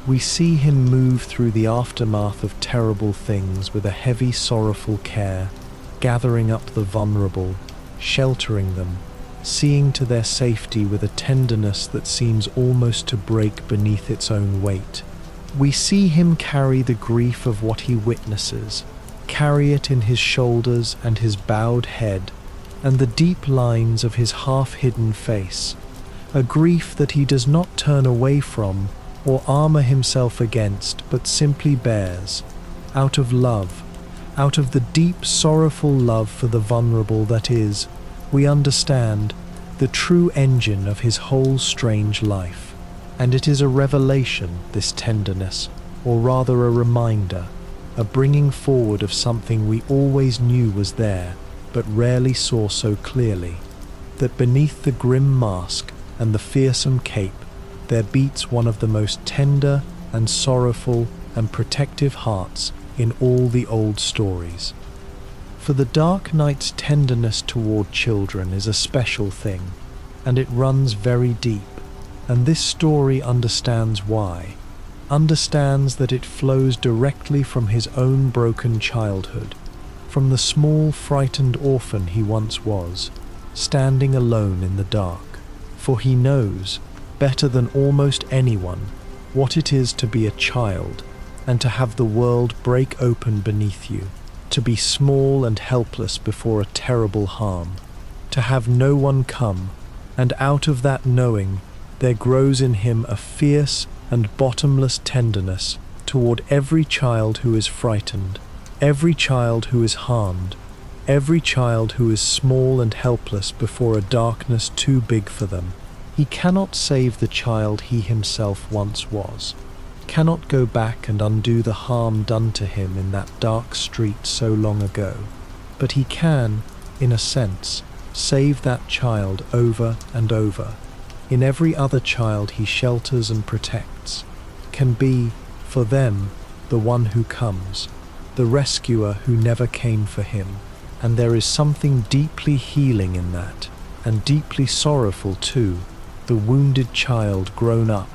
We see him move through the aftermath of terrible things with a heavy, sorrowful care, gathering up the vulnerable, sheltering them, seeing to their safety with a tenderness that seems almost to break beneath its own weight. We see him carry the grief of what he witnesses, carry it in his shoulders and his bowed head, and the deep lines of his half-hidden face, a grief that he does not turn away from or armor himself against, but simply bears, out of love, out of the deep sorrowful love for the vulnerable that is, we understand, the true engine of his whole strange life. And it is a revelation, this tenderness, or rather a reminder, a bringing forward of something we always knew was there, but rarely saw so clearly, that beneath the grim mask and the fearsome cape there beats one of the most tender and sorrowful and protective hearts in all the old stories. For the Dark Knight's tenderness toward children is a special thing, and it runs very deep, and this story understands why, understands that it flows directly from his own broken childhood, from the small frightened orphan he once was, standing alone in the dark, for he knows, better than almost anyone, what it is to be a child and to have the world break open beneath you, to be small and helpless before a terrible harm, to have no one come, and out of that knowing there grows in him a fierce and bottomless tenderness toward every child who is frightened, every child who is harmed, every child who is small and helpless before a darkness too big for them. He cannot save the child he himself once was, cannot go back and undo the harm done to him in that dark street so long ago, but he can, in a sense, save that child over and over. In every other child he shelters and protects, can be, for them, the one who comes, the rescuer who never came for him. And there is something deeply healing in that, and deeply sorrowful too, the wounded child grown up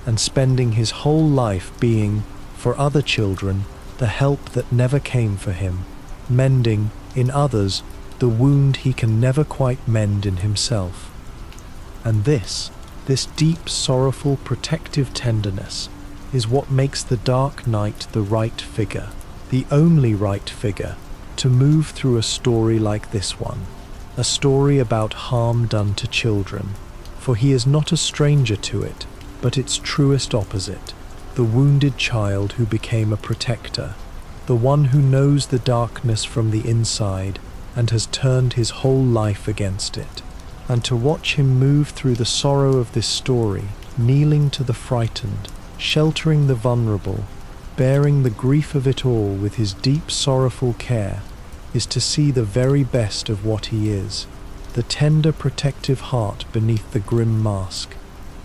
and spending his whole life being, for other children, the help that never came for him, mending, in others, the wound he can never quite mend in himself. And this deep, sorrowful, protective tenderness is what makes the Dark Knight the right figure, the only right figure, to move through a story like this one, a story about harm done to children, for he is not a stranger to it, but its truest opposite, the wounded child who became a protector, the one who knows the darkness from the inside and has turned his whole life against it. And to watch him move through the sorrow of this story, kneeling to the frightened, sheltering the vulnerable, bearing the grief of it all with his deep sorrowful care, is to see the very best of what he is, the tender protective heart beneath the grim mask.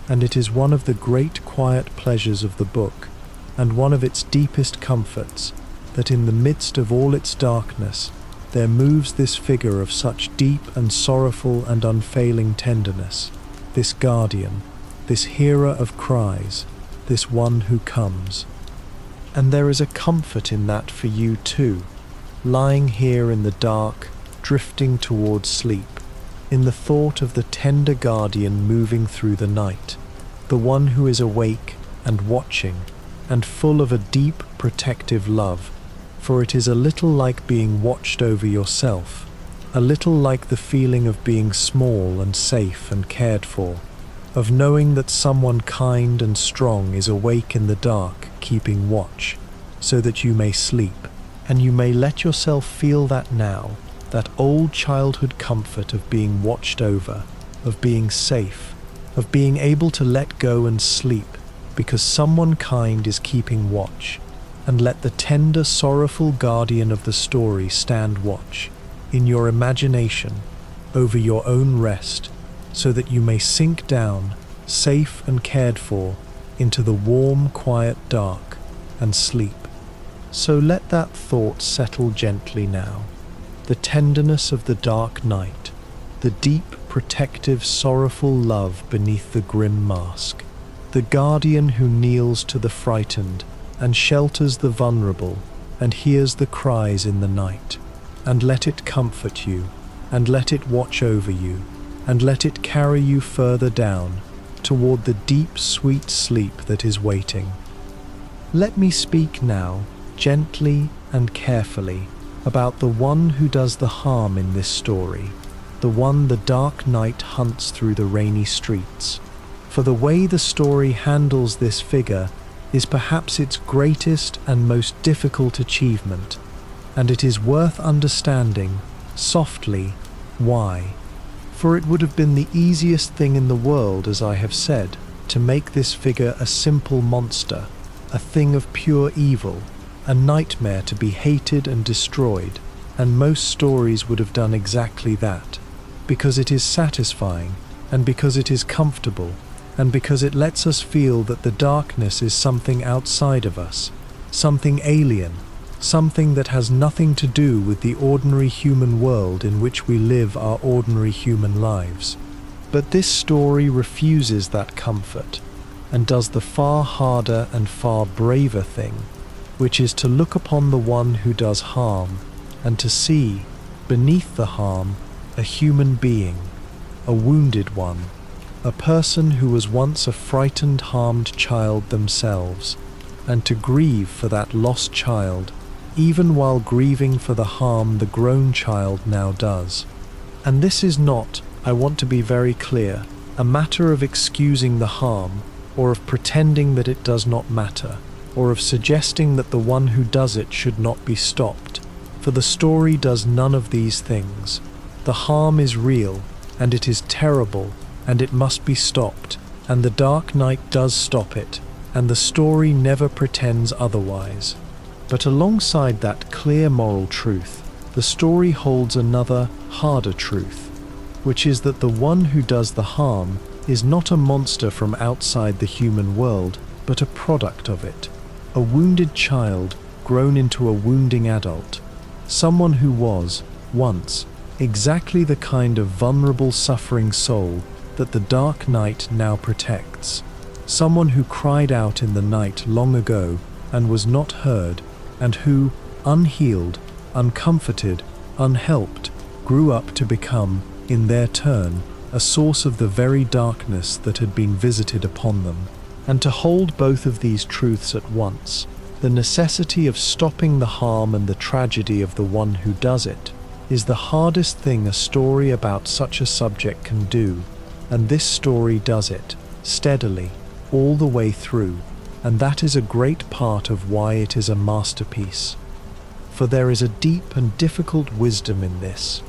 And it is one of the great quiet pleasures of the book, and one of its deepest comforts, that in the midst of all its darkness there moves this figure of such deep and sorrowful and unfailing tenderness, this guardian, this hearer of cries, this one who comes. And there is a comfort in that for you too, lying here in the dark, drifting towards sleep, in the thought of the tender guardian moving through the night, the one who is awake and watching and full of a deep protective love, for it is a little like being watched over yourself, a little like the feeling of being small and safe and cared for, of knowing that someone kind and strong is awake in the dark, keeping watch, so that you may sleep, and you may let yourself feel that now, that old childhood comfort of being watched over, of being safe, of being able to let go and sleep, because someone kind is keeping watch, and let the tender, sorrowful guardian of the story stand watch, in your imagination, over your own rest, so that you may sink down, safe and cared for, into the warm, quiet dark, and sleep. So let that thought settle gently now. The tenderness of the Dark Knight, the deep, protective, sorrowful love beneath the grim mask, the guardian who kneels to the frightened and shelters the vulnerable and hears the cries in the night, and let it comfort you, and let it watch over you, and let it carry you further down toward the deep, sweet sleep that is waiting. Let me speak now, gently and carefully about the one who does the harm in this story, the one the dark night hunts through the rainy streets. For the way the story handles this figure is perhaps its greatest and most difficult achievement, and it is worth understanding, softly, why. For it would have been the easiest thing in the world, as I have said, to make this figure a simple monster, a thing of pure evil, a nightmare to be hated and destroyed, and most stories would have done exactly that, because it is satisfying, and because it is comfortable, and because it lets us feel that the darkness is something outside of us, something alien, something that has nothing to do with the ordinary human world in which we live our ordinary human lives. But this story refuses that comfort, and does the far harder and far braver thing, which is to look upon the one who does harm, and to see, beneath the harm, a human being, a wounded one, a person who was once a frightened, harmed child themselves, and to grieve for that lost child, even while grieving for the harm the grown child now does. And this is not, I want to be very clear, a matter of excusing the harm, or of pretending that it does not matter, or of suggesting that the one who does it should not be stopped, for the story does none of these things. The harm is real, and it is terrible, and it must be stopped, and the dark night does stop it, and the story never pretends otherwise. But alongside that clear moral truth, the story holds another, harder truth, which is that the one who does the harm is not a monster from outside the human world, but a product of it, a wounded child grown into a wounding adult, someone who was, once, exactly the kind of vulnerable suffering soul that the dark night now protects, someone who cried out in the night long ago and was not heard, and who, unhealed, uncomforted, unhelped, grew up to become, in their turn, a source of the very darkness that had been visited upon them. And to hold both of these truths at once, the necessity of stopping the harm and the tragedy of the one who does it, is the hardest thing a story about such a subject can do, and this story does it, steadily, all the way through, and that is a great part of why it is a masterpiece. For there is a deep and difficult wisdom in this,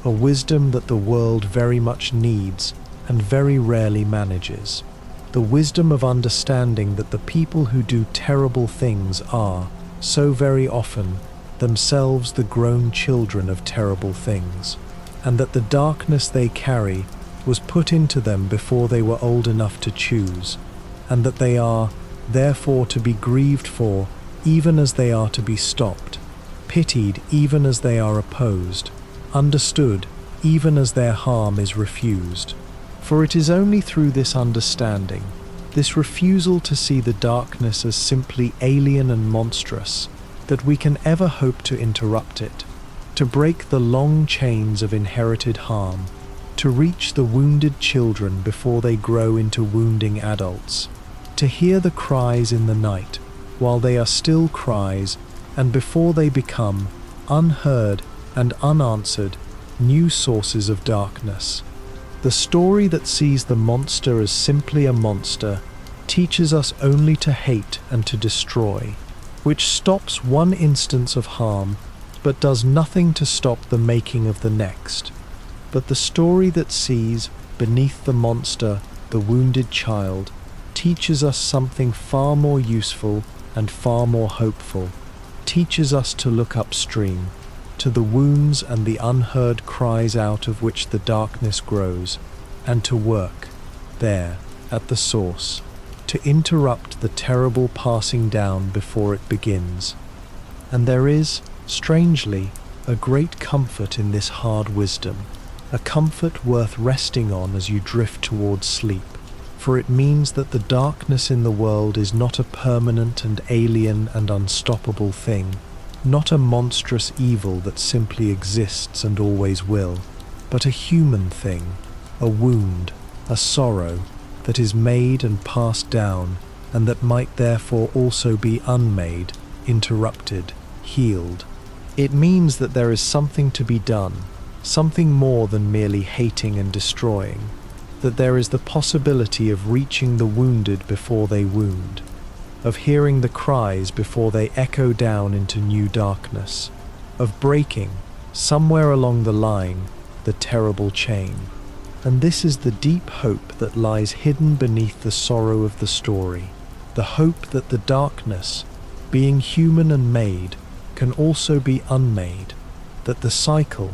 a wisdom that the world very much needs and very rarely manages, the wisdom of understanding that the people who do terrible things are, so very often, themselves the grown children of terrible things, and that the darkness they carry was put into them before they were old enough to choose, and that they are, therefore, to be grieved for, even as they are to be stopped, pitied even as they are opposed, understood even as their harm is refused. For it is only through this understanding, this refusal to see the darkness as simply alien and monstrous, that we can ever hope to interrupt it, to break the long chains of inherited harm, to reach the wounded children before they grow into wounding adults, to hear the cries in the night while they are still cries, and before they become, unheard and unanswered, new sources of darkness. The story that sees the monster as simply a monster teaches us only to hate and to destroy, which stops one instance of harm but does nothing to stop the making of the next. But the story that sees, beneath the monster, the wounded child, teaches us something far more useful and far more hopeful, teaches us to look upstream, to the wounds and the unheard cries out of which the darkness grows, and to work, there, at the source, to interrupt the terrible passing down before it begins. And there is, strangely, a great comfort in this hard wisdom, a comfort worth resting on as you drift towards sleep, for it means that the darkness in the world is not a permanent and alien and unstoppable thing, not a monstrous evil that simply exists and always will, but a human thing, a wound, a sorrow, that is made and passed down, and that might therefore also be unmade, interrupted, healed. It means that there is something to be done, something more than merely hating and destroying, that there is the possibility of reaching the wounded before they wound, of hearing the cries before they echo down into new darkness, of breaking, somewhere along the line, the terrible chain. And this is the deep hope that lies hidden beneath the sorrow of the story, the hope that the darkness, being human and made, can also be unmade, that the cycle,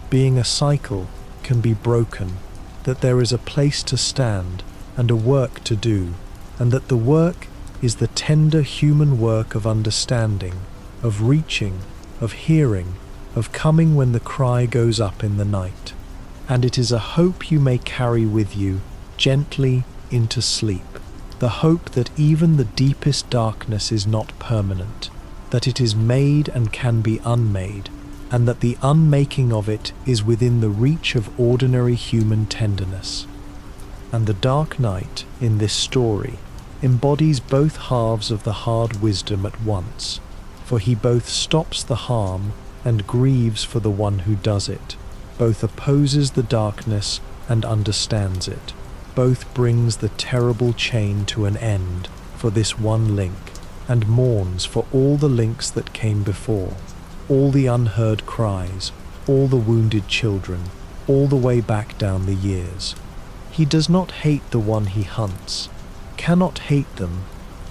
being a cycle, can be broken, that there is a place to stand and a work to do, and that the work is the tender human work of understanding, of reaching, of hearing, of coming when the cry goes up in the night. And it is a hope you may carry with you gently into sleep, the hope that even the deepest darkness is not permanent, that it is made and can be unmade, and that the unmaking of it is within the reach of ordinary human tenderness. And the dark night, in this story, embodies both halves of the hard wisdom at once, for he both stops the harm and grieves for the one who does it, both opposes the darkness and understands it, both brings the terrible chain to an end for this one link, and mourns for all the links that came before, all the unheard cries, all the wounded children, all the way back down the years. He does not hate the one he hunts, cannot hate them,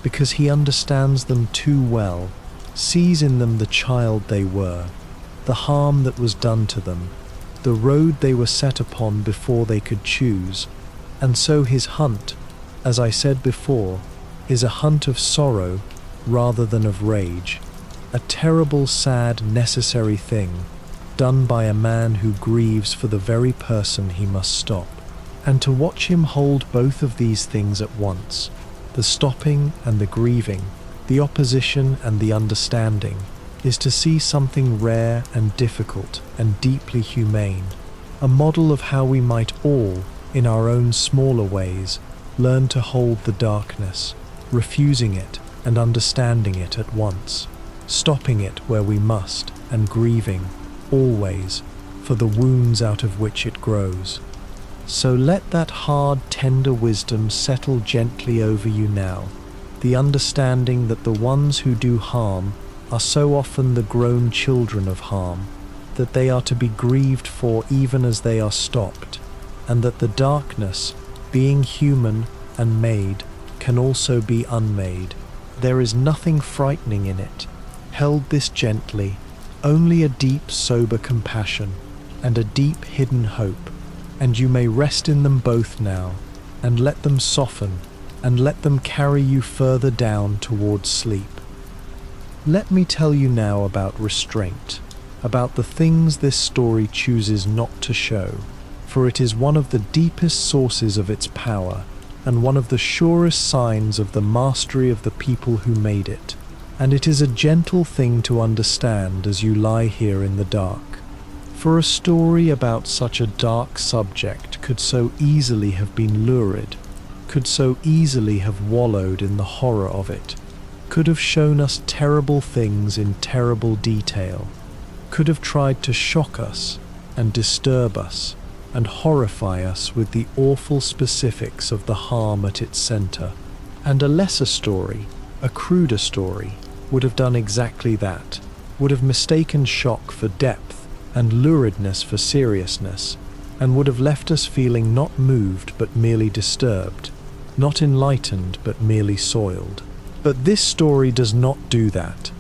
because he understands them too well, sees in them the child they were, the harm that was done to them, the road they were set upon before they could choose, and so his hunt, as I said before, is a hunt of sorrow rather than of rage, a terrible, sad, necessary thing, done by a man who grieves for the very person he must stop. And to watch him hold both of these things at once, the stopping and the grieving, the opposition and the understanding, is to see something rare and difficult and deeply humane, a model of how we might all, in our own smaller ways, learn to hold the darkness, refusing it and understanding it at once, stopping it where we must, and grieving, always, for the wounds out of which it grows. So let that hard, tender wisdom settle gently over you now, the understanding that the ones who do harm are so often the grown children of harm, that they are to be grieved for even as they are stopped, and that the darkness, being human and made, can also be unmade. There is nothing frightening in it. Held this gently, only a deep, sober compassion, and a deep, hidden hope, and you may rest in them both now, and let them soften, and let them carry you further down towards sleep. Let me tell you now about restraint, about the things this story chooses not to show, for it is one of the deepest sources of its power, and one of the surest signs of the mastery of the people who made it, and it is a gentle thing to understand as you lie here in the dark. For a story about such a dark subject could so easily have been lurid, could so easily have wallowed in the horror of it, could have shown us terrible things in terrible detail, could have tried to shock us and disturb us and horrify us with the awful specifics of the harm at its center. And a lesser story, a cruder story, would have done exactly that, would have mistaken shock for depth and luridness for seriousness, and would have left us feeling not moved but merely disturbed, not enlightened but merely soiled. But this story does not do that.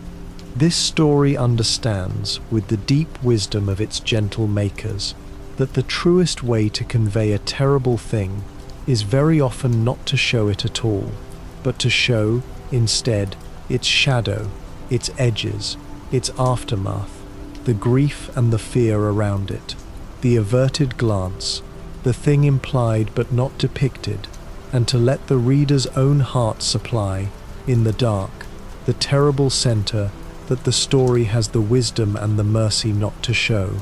This story understands, with the deep wisdom of its gentle makers, that the truest way to convey a terrible thing is very often not to show it at all, but to show, instead, its shadow, its edges, its aftermath, the grief and the fear around it, the averted glance, the thing implied but not depicted, and to let the reader's own heart supply, in the dark, the terrible center that the story has the wisdom and the mercy not to show.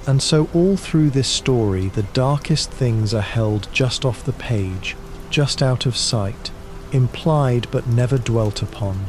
And so all through this story the darkest things are held just off the page, just out of sight, implied but never dwelt upon,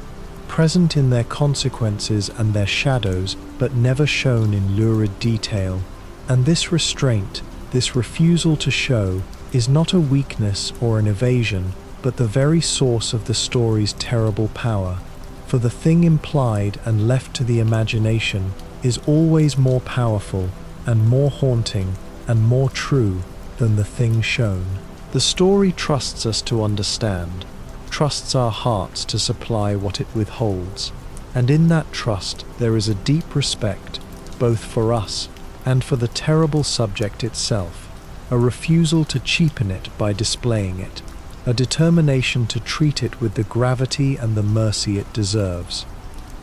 present in their consequences and their shadows, but never shown in lurid detail. And this restraint, this refusal to show, is not a weakness or an evasion, but the very source of the story's terrible power. For the thing implied and left to the imagination is always more powerful and more haunting and more true than the thing shown. The story trusts us to understand, trusts our hearts to supply what it withholds, and in that trust there is a deep respect, both for us and for the terrible subject itself, a refusal to cheapen it by displaying it, a determination to treat it with the gravity and the mercy it deserves.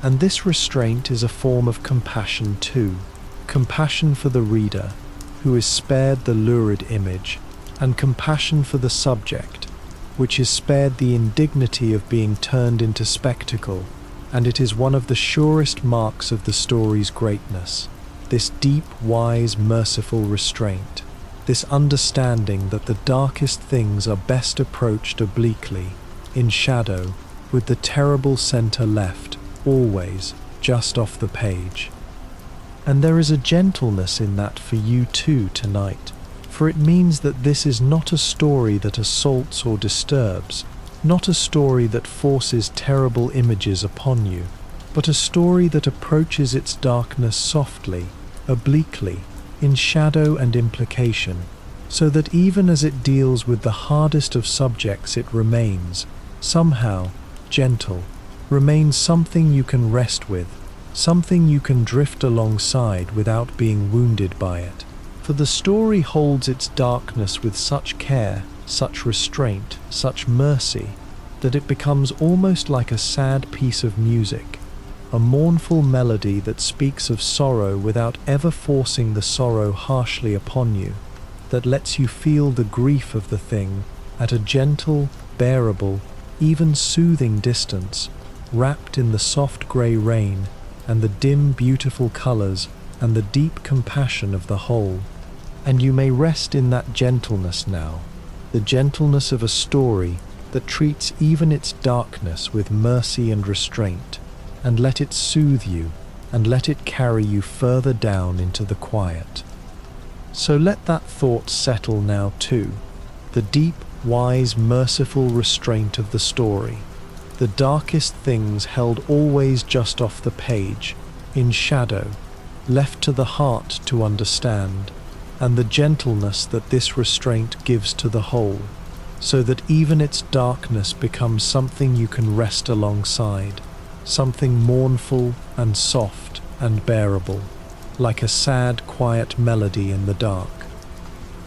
And this restraint is a form of compassion too, compassion for the reader, who is spared the lurid image, and compassion for the subject, which is spared the indignity of being turned into spectacle, and it is one of the surest marks of the story's greatness, this deep, wise, merciful restraint, this understanding that the darkest things are best approached obliquely, in shadow, with the terrible center left, always, just off the page. And there is a gentleness in that for you too tonight, for it means that this is not a story that assaults or disturbs, not a story that forces terrible images upon you, but a story that approaches its darkness softly, obliquely, in shadow and implication, so that even as it deals with the hardest of subjects it remains, somehow, gentle, remains something you can rest with, something you can drift alongside without being wounded by it. For the story holds its darkness with such care, such restraint, such mercy, that it becomes almost like a sad piece of music, a mournful melody that speaks of sorrow without ever forcing the sorrow harshly upon you, that lets you feel the grief of the thing at a gentle, bearable, even soothing distance, wrapped in the soft grey rain and the dim, beautiful colours and the deep compassion of the whole. And you may rest in that gentleness now, the gentleness of a story that treats even its darkness with mercy and restraint, and let it soothe you, and let it carry you further down into the quiet. So let that thought settle now too, the deep, wise, merciful restraint of the story, the darkest things held always just off the page, in shadow, left to the heart to understand, and the gentleness that this restraint gives to the whole, so that even its darkness becomes something you can rest alongside, something mournful and soft and bearable, like a sad, quiet melody in the dark.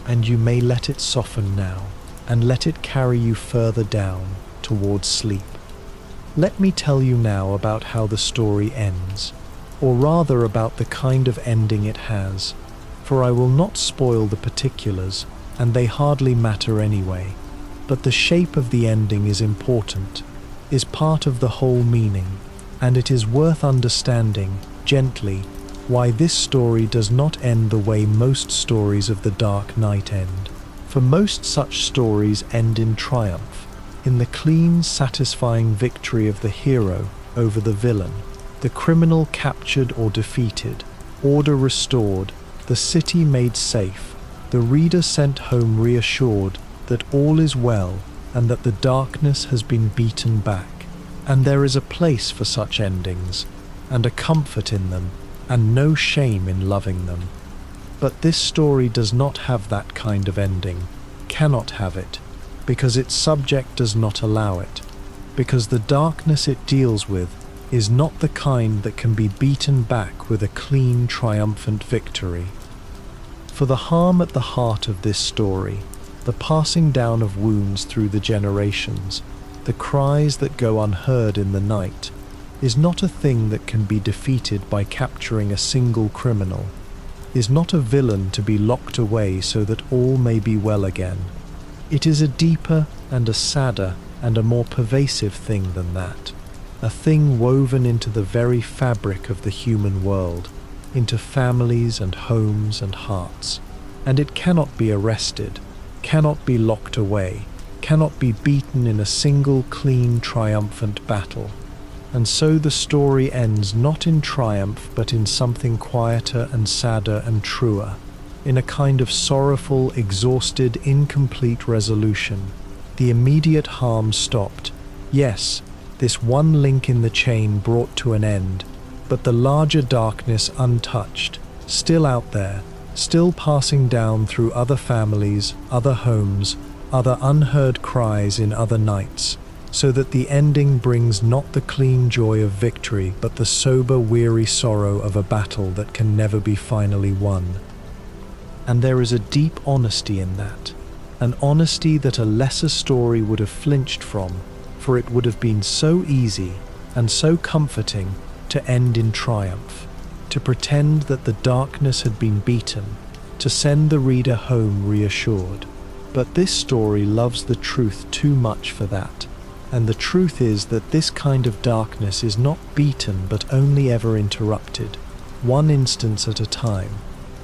And you may let it soften now, and let it carry you further down towards sleep. Let me tell you now about how the story ends, or rather about the kind of ending it has, for I will not spoil the particulars, and they hardly matter anyway, but the shape of the ending is important, is part of the whole meaning, and it is worth understanding, gently, why this story does not end the way most stories of the Dark Knight end. For most such stories end in triumph, in the clean, satisfying victory of the hero over the villain, the criminal captured or defeated, order restored, the city made safe, the reader sent home reassured that all is well and that the darkness has been beaten back. And there is a place for such endings, and a comfort in them, and no shame in loving them. But this story does not have that kind of ending, cannot have it, because its subject does not allow it, because the darkness it deals with is not the kind that can be beaten back with a clean, triumphant victory. For the harm at the heart of this story, the passing down of wounds through the generations, the cries that go unheard in the night, is not a thing that can be defeated by capturing a single criminal, is not a villain to be locked away so that all may be well again. It is a deeper and a sadder and a more pervasive thing than that, a thing woven into the very fabric of the human world, into families and homes and hearts, and it cannot be arrested, cannot be locked away, cannot be beaten in a single clean, triumphant battle. And so the story ends not in triumph, but in something quieter and sadder and truer, in a kind of sorrowful, exhausted, incomplete resolution. The immediate harm stopped. Yes, this one link in the chain brought to an end, but the larger darkness untouched, still out there, still passing down through other families, other homes, other unheard cries in other nights, so that the ending brings not the clean joy of victory, but the sober, weary sorrow of a battle that can never be finally won. And there is a deep honesty in that, an honesty that a lesser story would have flinched from, for it would have been so easy and so comforting to end in triumph, to pretend that the darkness had been beaten, to send the reader home reassured. But this story loves the truth too much for that. And the truth is that this kind of darkness is not beaten but only ever interrupted, one instance at a time,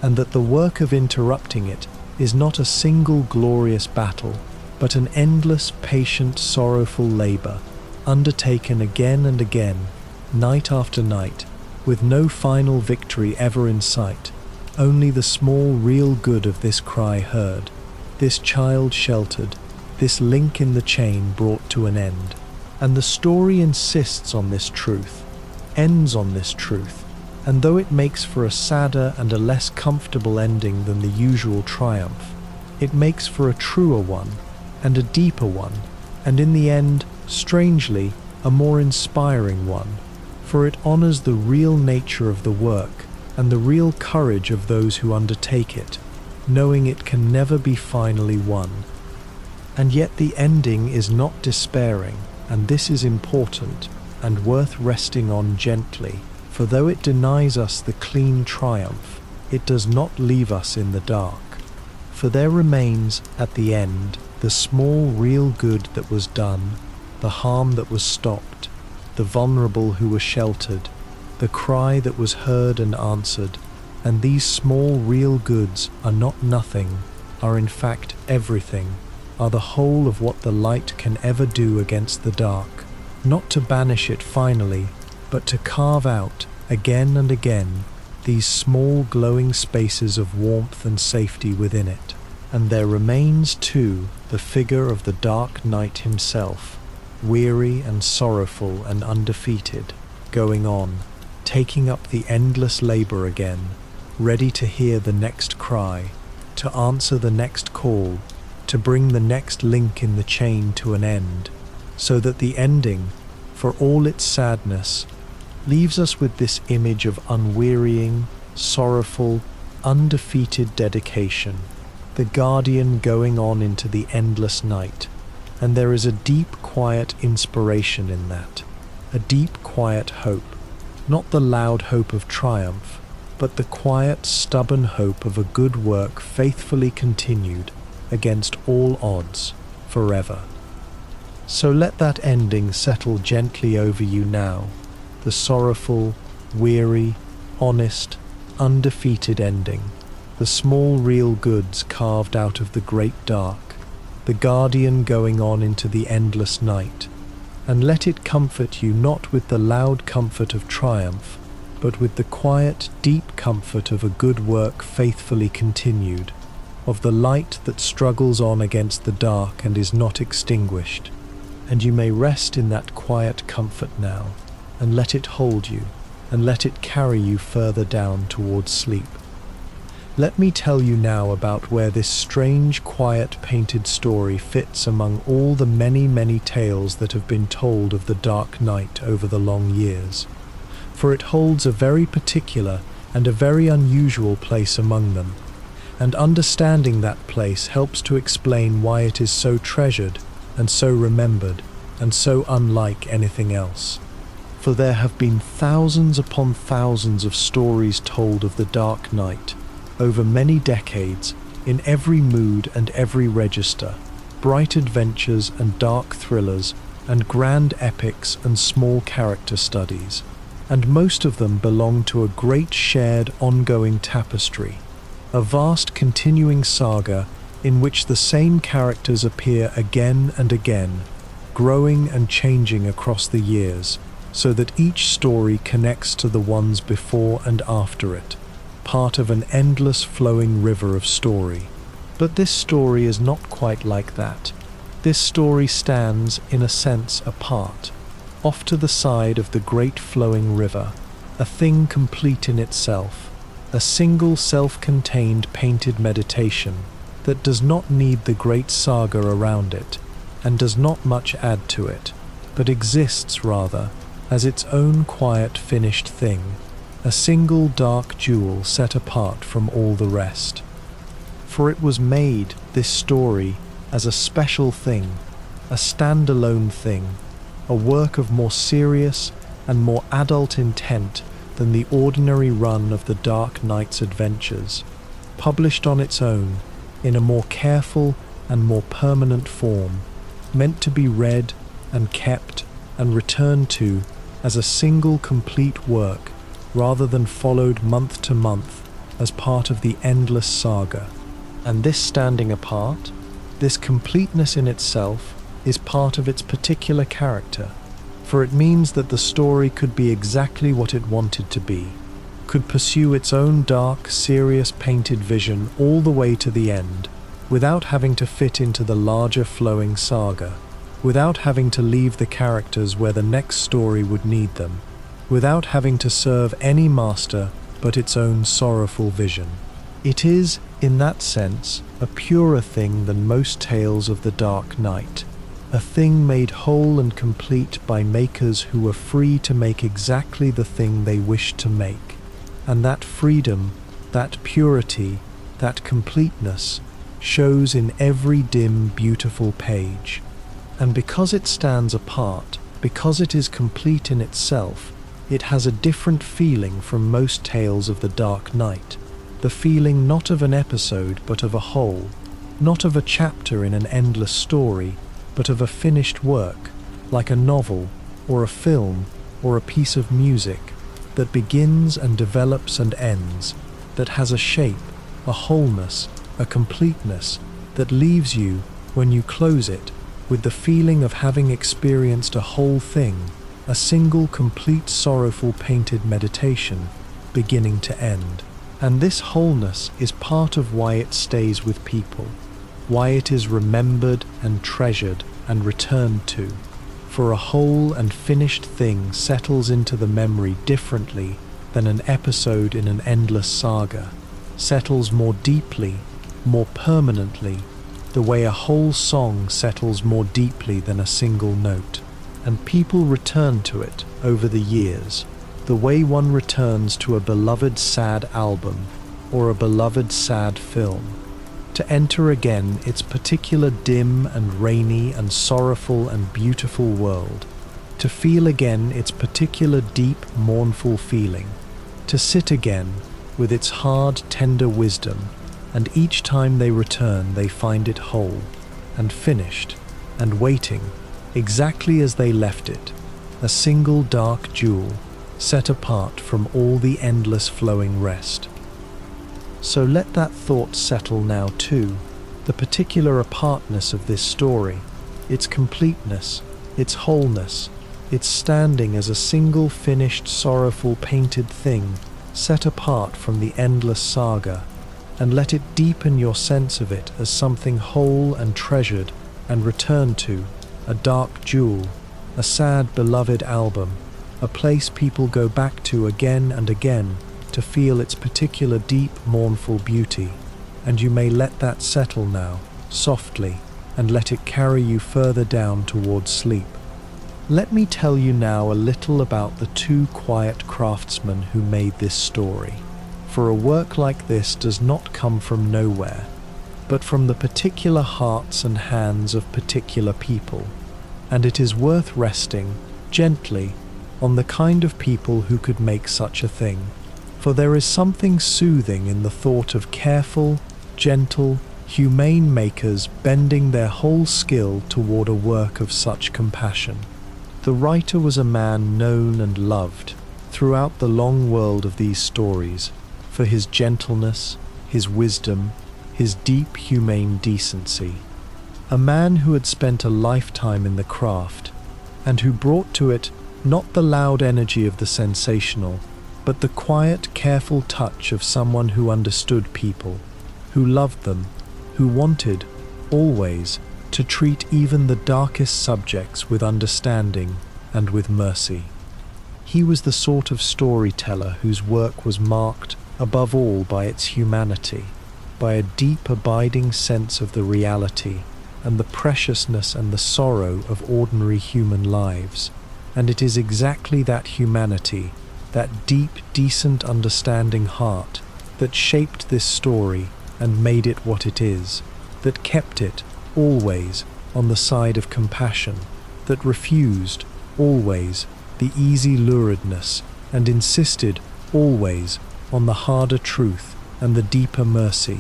and that the work of interrupting it is not a single glorious battle, but an endless, patient, sorrowful labor, undertaken again and again, night after night, with no final victory ever in sight, only the small real good of this cry heard, this child sheltered, this link in the chain brought to an end. And the story insists on this truth, ends on this truth, and though it makes for a sadder and a less comfortable ending than the usual triumph, it makes for a truer one, and a deeper one, and in the end, strangely, a more inspiring one, for it honors the real nature of the work and the real courage of those who undertake it, knowing it can never be finally won. And yet the ending is not despairing, and this is important and worth resting on gently, for though it denies us the clean triumph, it does not leave us in the dark. For there remains, at the end, the small real good that was done, the harm that was stopped, the vulnerable who were sheltered, the cry that was heard and answered, and these small real goods are not nothing, are in fact everything, are the whole of what the light can ever do against the dark, not to banish it finally, but to carve out, again and again, these small glowing spaces of warmth and safety within it. And there remains, too, the figure of the Dark Knight himself, weary and sorrowful and undefeated, going on, taking up the endless labor again, ready to hear the next cry, to answer the next call, to bring the next link in the chain to an end, so that the ending, for all its sadness, leaves us with this image of unwearying, sorrowful, undefeated dedication, the guardian going on into the endless night. And there is a deep, quiet inspiration in that, a deep, quiet hope, not the loud hope of triumph, but the quiet, stubborn hope of a good work faithfully continued against all odds, forever. So let that ending settle gently over you now, the sorrowful, weary, honest, undefeated ending, the small real goods carved out of the great dark, the guardian going on into the endless night, and let it comfort you not with the loud comfort of triumph, but with the quiet, deep comfort of a good work faithfully continued, of the light that struggles on against the dark and is not extinguished. And you may rest in that quiet comfort now, and let it hold you, and let it carry you further down towards sleep. Let me tell you now about where this strange, quiet, painted story fits among all the many, many tales that have been told of the Dark Knight over the long years. For it holds a very particular and a very unusual place among them, and understanding that place helps to explain why it is so treasured and so remembered and so unlike anything else. For there have been thousands upon thousands of stories told of the Dark Knight over many decades, in every mood and every register, bright adventures and dark thrillers, and grand epics and small character studies, and most of them belong to a great shared ongoing tapestry, a vast continuing saga in which the same characters appear again and again, growing and changing across the years, so that each story connects to the ones before and after it, part of an endless flowing river of story. But this story is not quite like that. This story stands, in a sense, apart, off to the side of the great flowing river, a thing complete in itself, a single self-contained painted meditation that does not need the great saga around it, and does not much add to it, but exists rather as its own quiet finished thing, a single dark jewel set apart from all the rest. For it was made, this story, as a special thing, a standalone thing, a work of more serious and more adult intent than the ordinary run of the Dark Knight's adventures, published on its own, in a more careful and more permanent form, meant to be read and kept and returned to as a single complete work, rather than followed month to month as part of the endless saga. And this standing apart, this completeness in itself, is part of its particular character, for it means that the story could be exactly what it wanted to be, could pursue its own dark, serious, painted vision all the way to the end, without having to fit into the larger flowing saga, without having to leave the characters where the next story would need them, without having to serve any master but its own sorrowful vision. It is, in that sense, a purer thing than most tales of the Dark Knight, a thing made whole and complete by makers who were free to make exactly the thing they wished to make. And that freedom, that purity, that completeness shows in every dim, beautiful page. And because it stands apart, because it is complete in itself, it has a different feeling from most tales of the Dark Knight. The feeling not of an episode but of a whole, not of a chapter in an endless story, but of a finished work, like a novel, or a film, or a piece of music, that begins and develops and ends, that has a shape, a wholeness, a completeness, that leaves you, when you close it, with the feeling of having experienced a whole thing, a single complete sorrowful painted meditation, beginning to end. And this wholeness is part of why it stays with people, why it is remembered and treasured and returned to. For a whole and finished thing settles into the memory differently than an episode in an endless saga, settles more deeply, more permanently, the way a whole song settles more deeply than a single note. And people return to it over the years, the way one returns to a beloved sad album or a beloved sad film, to enter again its particular dim and rainy and sorrowful and beautiful world, to feel again its particular deep, mournful feeling, to sit again with its hard, tender wisdom, and each time they return they find it whole and finished and waiting exactly as they left it, a single dark jewel set apart from all the endless flowing rest. So let that thought settle now too, the particular apartness of this story, its completeness, its wholeness, its standing as a single finished sorrowful painted thing set apart from the endless saga, and let it deepen your sense of it as something whole and treasured and returned to, a dark jewel, a sad beloved album, a place people go back to again and again to feel its particular deep mournful beauty. And you may let that settle now, softly, and let it carry you further down towards sleep. Let me tell you now a little about the two quiet craftsmen who made this story. For a work like this does not come from nowhere, but from the particular hearts and hands of particular people, and it is worth resting, gently, on the kind of people who could make such a thing. For there is something soothing in the thought of careful, gentle, humane makers bending their whole skill toward a work of such compassion. The writer was a man known and loved throughout the long world of these stories for his gentleness, his wisdom, his deep humane decency. A man who had spent a lifetime in the craft, and who brought to it Not the loud energy of the sensational, but the quiet, careful touch of someone who understood people, who loved them, who wanted, always, to treat even the darkest subjects with understanding and with mercy. He was the sort of storyteller whose work was marked, above all, by its humanity, by a deep, abiding sense of the reality and the preciousness and the sorrow of ordinary human lives. And it is exactly that humanity, that deep, decent, understanding heart, that shaped this story and made it what it is, that kept it, always, on the side of compassion, that refused, always, the easy luridness, and insisted, always, on the harder truth and the deeper mercy.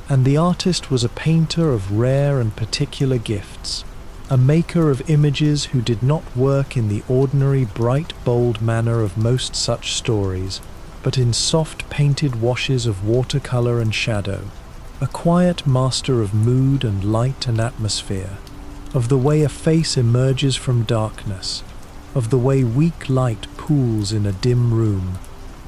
And the artist was a painter of rare and particular gifts, a maker of images who did not work in the ordinary bright, bold manner of most such stories, but in soft painted washes of watercolor and shadow, a quiet master of mood and light and atmosphere, of the way a face emerges from darkness, of the way weak light pools in a dim room,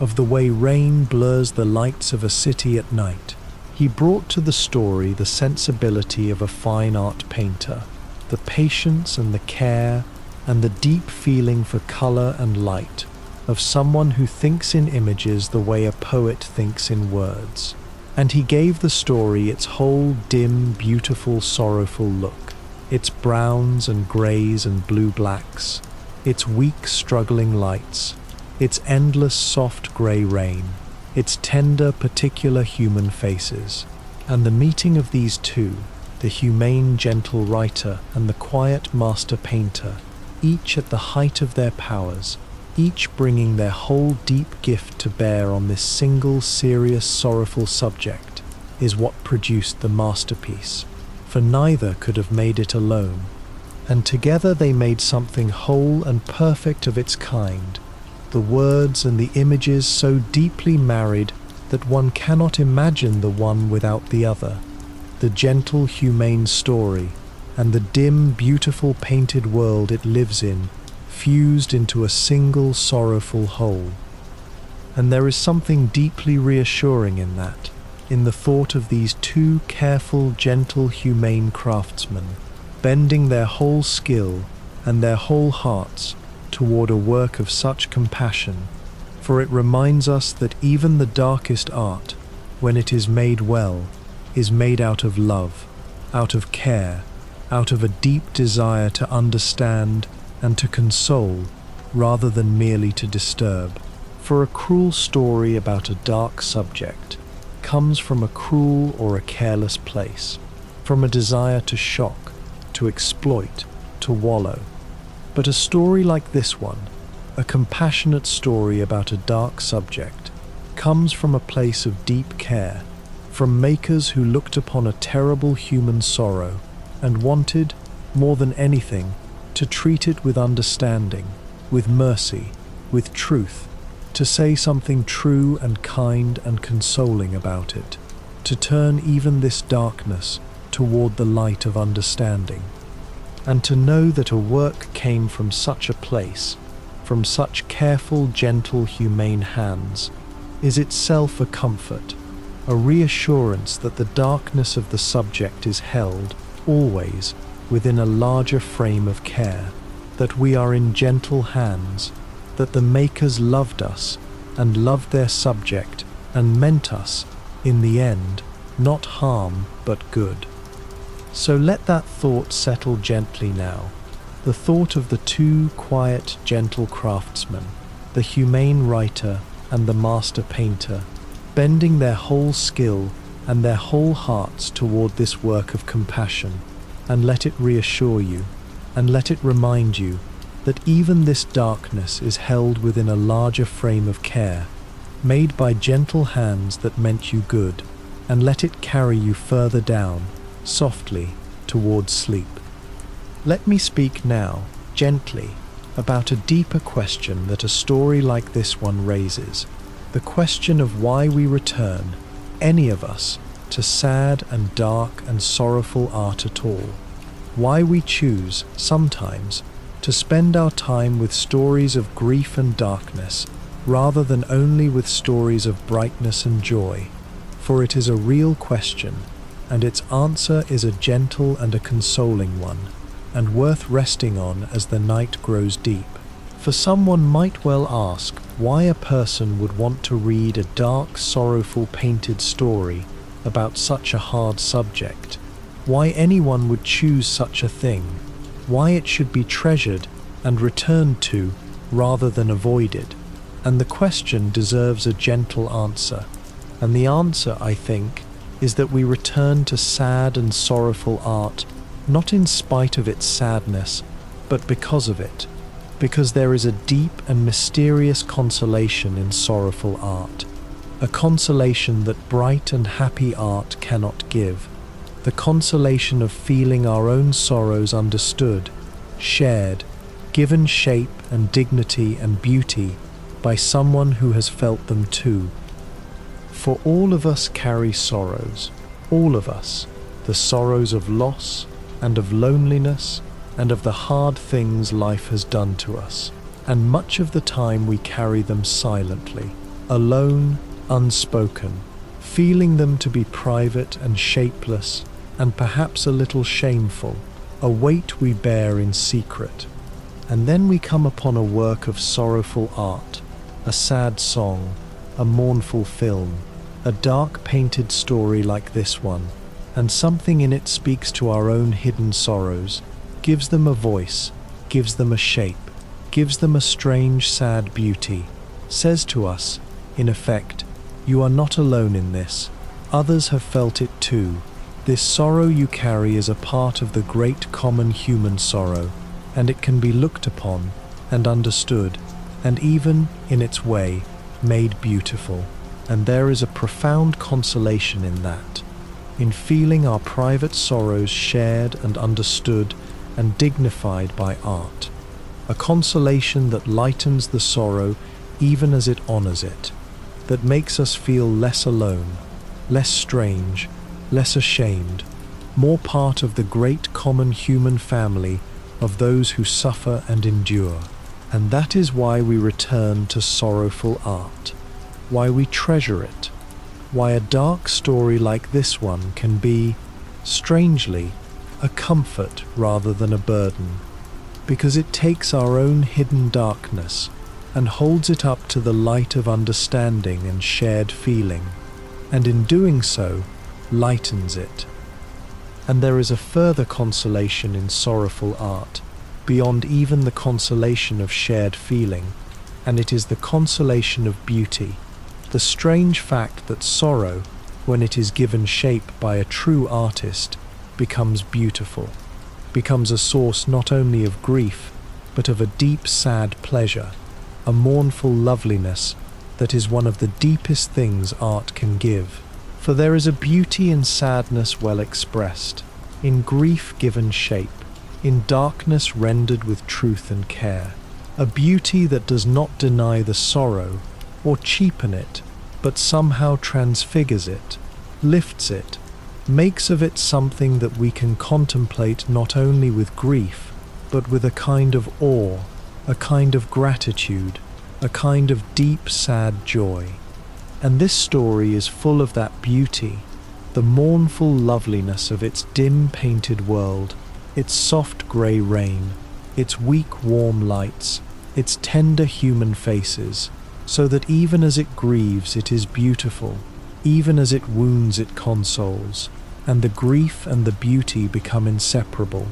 of the way rain blurs the lights of a city at night. He brought to the story the sensibility of a fine art painter, the patience and the care and the deep feeling for color and light of someone who thinks in images the way a poet thinks in words. And he gave the story its whole dim, beautiful, sorrowful look, its browns and greys and blue-blacks, its weak, struggling lights, its endless soft grey rain, its tender, particular human faces. And the meeting of these two, the humane, gentle writer and the quiet master painter, each at the height of their powers, each bringing their whole deep gift to bear on this single, serious, sorrowful subject, is what produced the masterpiece, for neither could have made it alone. And together they made something whole and perfect of its kind, the words and the images so deeply married that one cannot imagine the one without the other, the gentle, humane story, and the dim, beautiful painted world it lives in, fused into a single, sorrowful whole. And there is something deeply reassuring in that, in the thought of these two careful, gentle, humane craftsmen, bending their whole skill and their whole hearts toward a work of such compassion, for it reminds us that even the darkest art, when it is made well, is made out of love, out of care, out of a deep desire to understand and to console rather than merely to disturb. For a cruel story about a dark subject comes from a cruel or a careless place, from a desire to shock, to exploit, to wallow. But a story like this one, a compassionate story about a dark subject, comes from a place of deep care, from makers who looked upon a terrible human sorrow and wanted, more than anything, to treat it with understanding, with mercy, with truth, to say something true and kind and consoling about it, to turn even this darkness toward the light of understanding. And to know that a work came from such a place, from such careful, gentle, humane hands, is itself a comfort, a reassurance that the darkness of the subject is held, always, within a larger frame of care, that we are in gentle hands, that the makers loved us and loved their subject and meant us, in the end, not harm but good. So let that thought settle gently now, the thought of the two quiet, gentle craftsmen, the humane writer and the master painter, bending their whole skill and their whole hearts toward this work of compassion, and let it reassure you, and let it remind you that even this darkness is held within a larger frame of care, made by gentle hands that meant you good, and let it carry you further down, softly, towards sleep. Let me speak now, gently, about a deeper question that a story like this one raises, the question of why we return, any of us, to sad and dark and sorrowful art at all, why we choose, sometimes, to spend our time with stories of grief and darkness, rather than only with stories of brightness and joy. For it is a real question, and its answer is a gentle and a consoling one, and worth resting on as the night grows deep. For someone might well ask why a person would want to read a dark, sorrowful painted story about such a hard subject, why anyone would choose such a thing, why it should be treasured and returned to rather than avoided. And the question deserves a gentle answer. And the answer, I think, is that we return to sad and sorrowful art, not in spite of its sadness, but because of it. Because there is a deep and mysterious consolation in sorrowful art, a consolation that bright and happy art cannot give, the consolation of feeling our own sorrows understood, shared, given shape and dignity and beauty by someone who has felt them too. For all of us carry sorrows, all of us, the sorrows of loss and of loneliness and of the hard things life has done to us, and much of the time we carry them silently, alone, unspoken, feeling them to be private and shapeless, and perhaps a little shameful, a weight we bear in secret. And then we come upon a work of sorrowful art, a sad song, a mournful film, a dark painted story like this one, and something in it speaks to our own hidden sorrows, gives them a voice, gives them a shape, gives them a strange, sad beauty, says to us, in effect, you are not alone in this. Others have felt it too. This sorrow you carry is a part of the great common human sorrow, and it can be looked upon and understood, and even, in its way, made beautiful. And there is a profound consolation in that, in feeling our private sorrows shared and understood and dignified by art, a consolation that lightens the sorrow even as it honors it, that makes us feel less alone, less strange, less ashamed, more part of the great common human family of those who suffer and endure. And that is why we return to sorrowful art, why we treasure it, why a dark story like this one can be, strangely, a comfort rather than a burden, because it takes our own hidden darkness and holds it up to the light of understanding and shared feeling, and in doing so, lightens it. And there is a further consolation in sorrowful art, beyond even the consolation of shared feeling, and it is the consolation of beauty, the strange fact that sorrow, when it is given shape by a true artist, becomes beautiful, becomes a source not only of grief, but of a deep sad pleasure, a mournful loveliness that is one of the deepest things art can give. For there is a beauty in sadness well expressed, in grief given shape, in darkness rendered with truth and care, a beauty that does not deny the sorrow or cheapen it, but somehow transfigures it, lifts it, makes of it something that we can contemplate not only with grief, but with a kind of awe, a kind of gratitude, a kind of deep, sad joy. And this story is full of that beauty, the mournful loveliness of its dim painted world, its soft grey rain, its weak warm lights, its tender human faces, so that even as it grieves it is beautiful, even as it wounds it consoles, and the grief and the beauty become inseparable,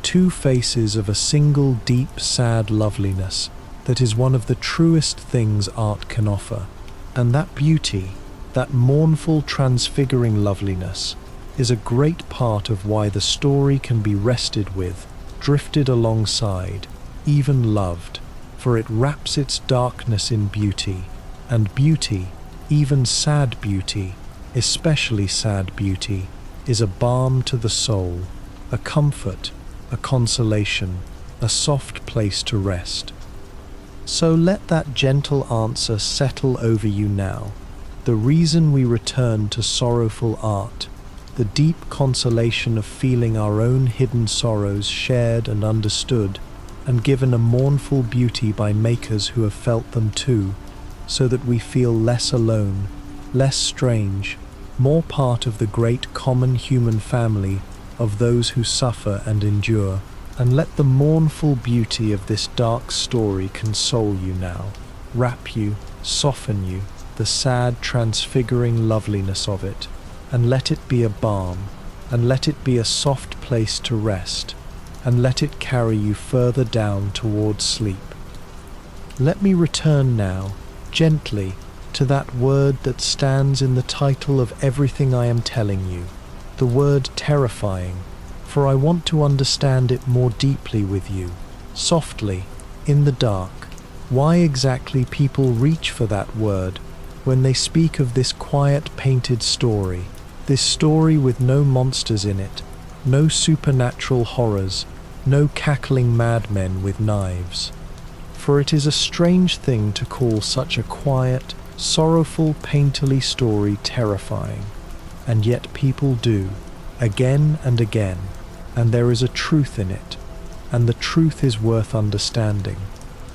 two faces of a single deep sad loveliness that is one of the truest things art can offer. And that beauty, that mournful transfiguring loveliness, is a great part of why the story can be rested with, drifted alongside, even loved, for it wraps its darkness in beauty, and beauty, even sad beauty, especially sad beauty, is a balm to the soul, a comfort, a consolation, a soft place to rest. So let that gentle answer settle over you now. The reason we return to sorrowful art, the deep consolation of feeling our own hidden sorrows shared and understood, and given a mournful beauty by makers who have felt them too, so that we feel less alone, less strange, more part of the great common human family of those who suffer and endure. And let the mournful beauty of this dark story console you now, wrap you, soften you, the sad transfiguring loveliness of it, and let it be a balm, and let it be a soft place to rest, and let it carry you further down towards sleep. Let me return now, gently, to that word that stands in the title of everything I am telling you, the word terrifying, for I want to understand it more deeply with you, softly, in the dark, why exactly people reach for that word when they speak of this quiet painted story, this story with no monsters in it, no supernatural horrors, no cackling madmen with knives. For it is a strange thing to call such a quiet, sorrowful, painterly story terrifying, and yet people do, again and again, and there is a truth in it, and the truth is worth understanding,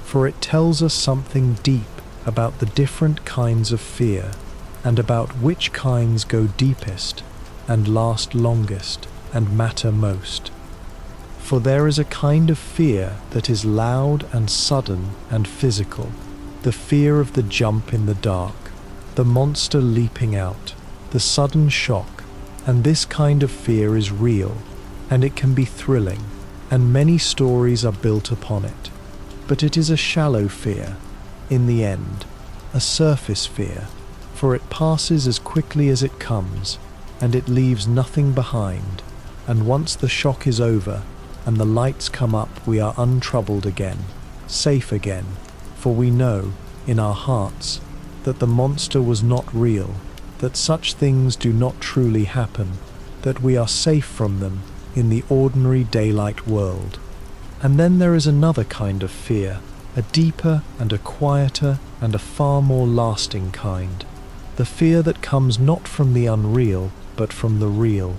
for it tells us something deep about the different kinds of fear, and about which kinds go deepest, and last longest, and matter most. For there is a kind of fear that is loud and sudden and physical, the fear of the jump in the dark, the monster leaping out, the sudden shock, and this kind of fear is real, and it can be thrilling, and many stories are built upon it. But it is a shallow fear, in the end, a surface fear, for it passes as quickly as it comes, and it leaves nothing behind, and once the shock is over, and the lights come up, we are untroubled again, safe again, for we know, in our hearts, that the monster was not real, that such things do not truly happen, that we are safe from them in the ordinary daylight world. And then there is another kind of fear, a deeper and a quieter and a far more lasting kind, the fear that comes not from the unreal, but from the real,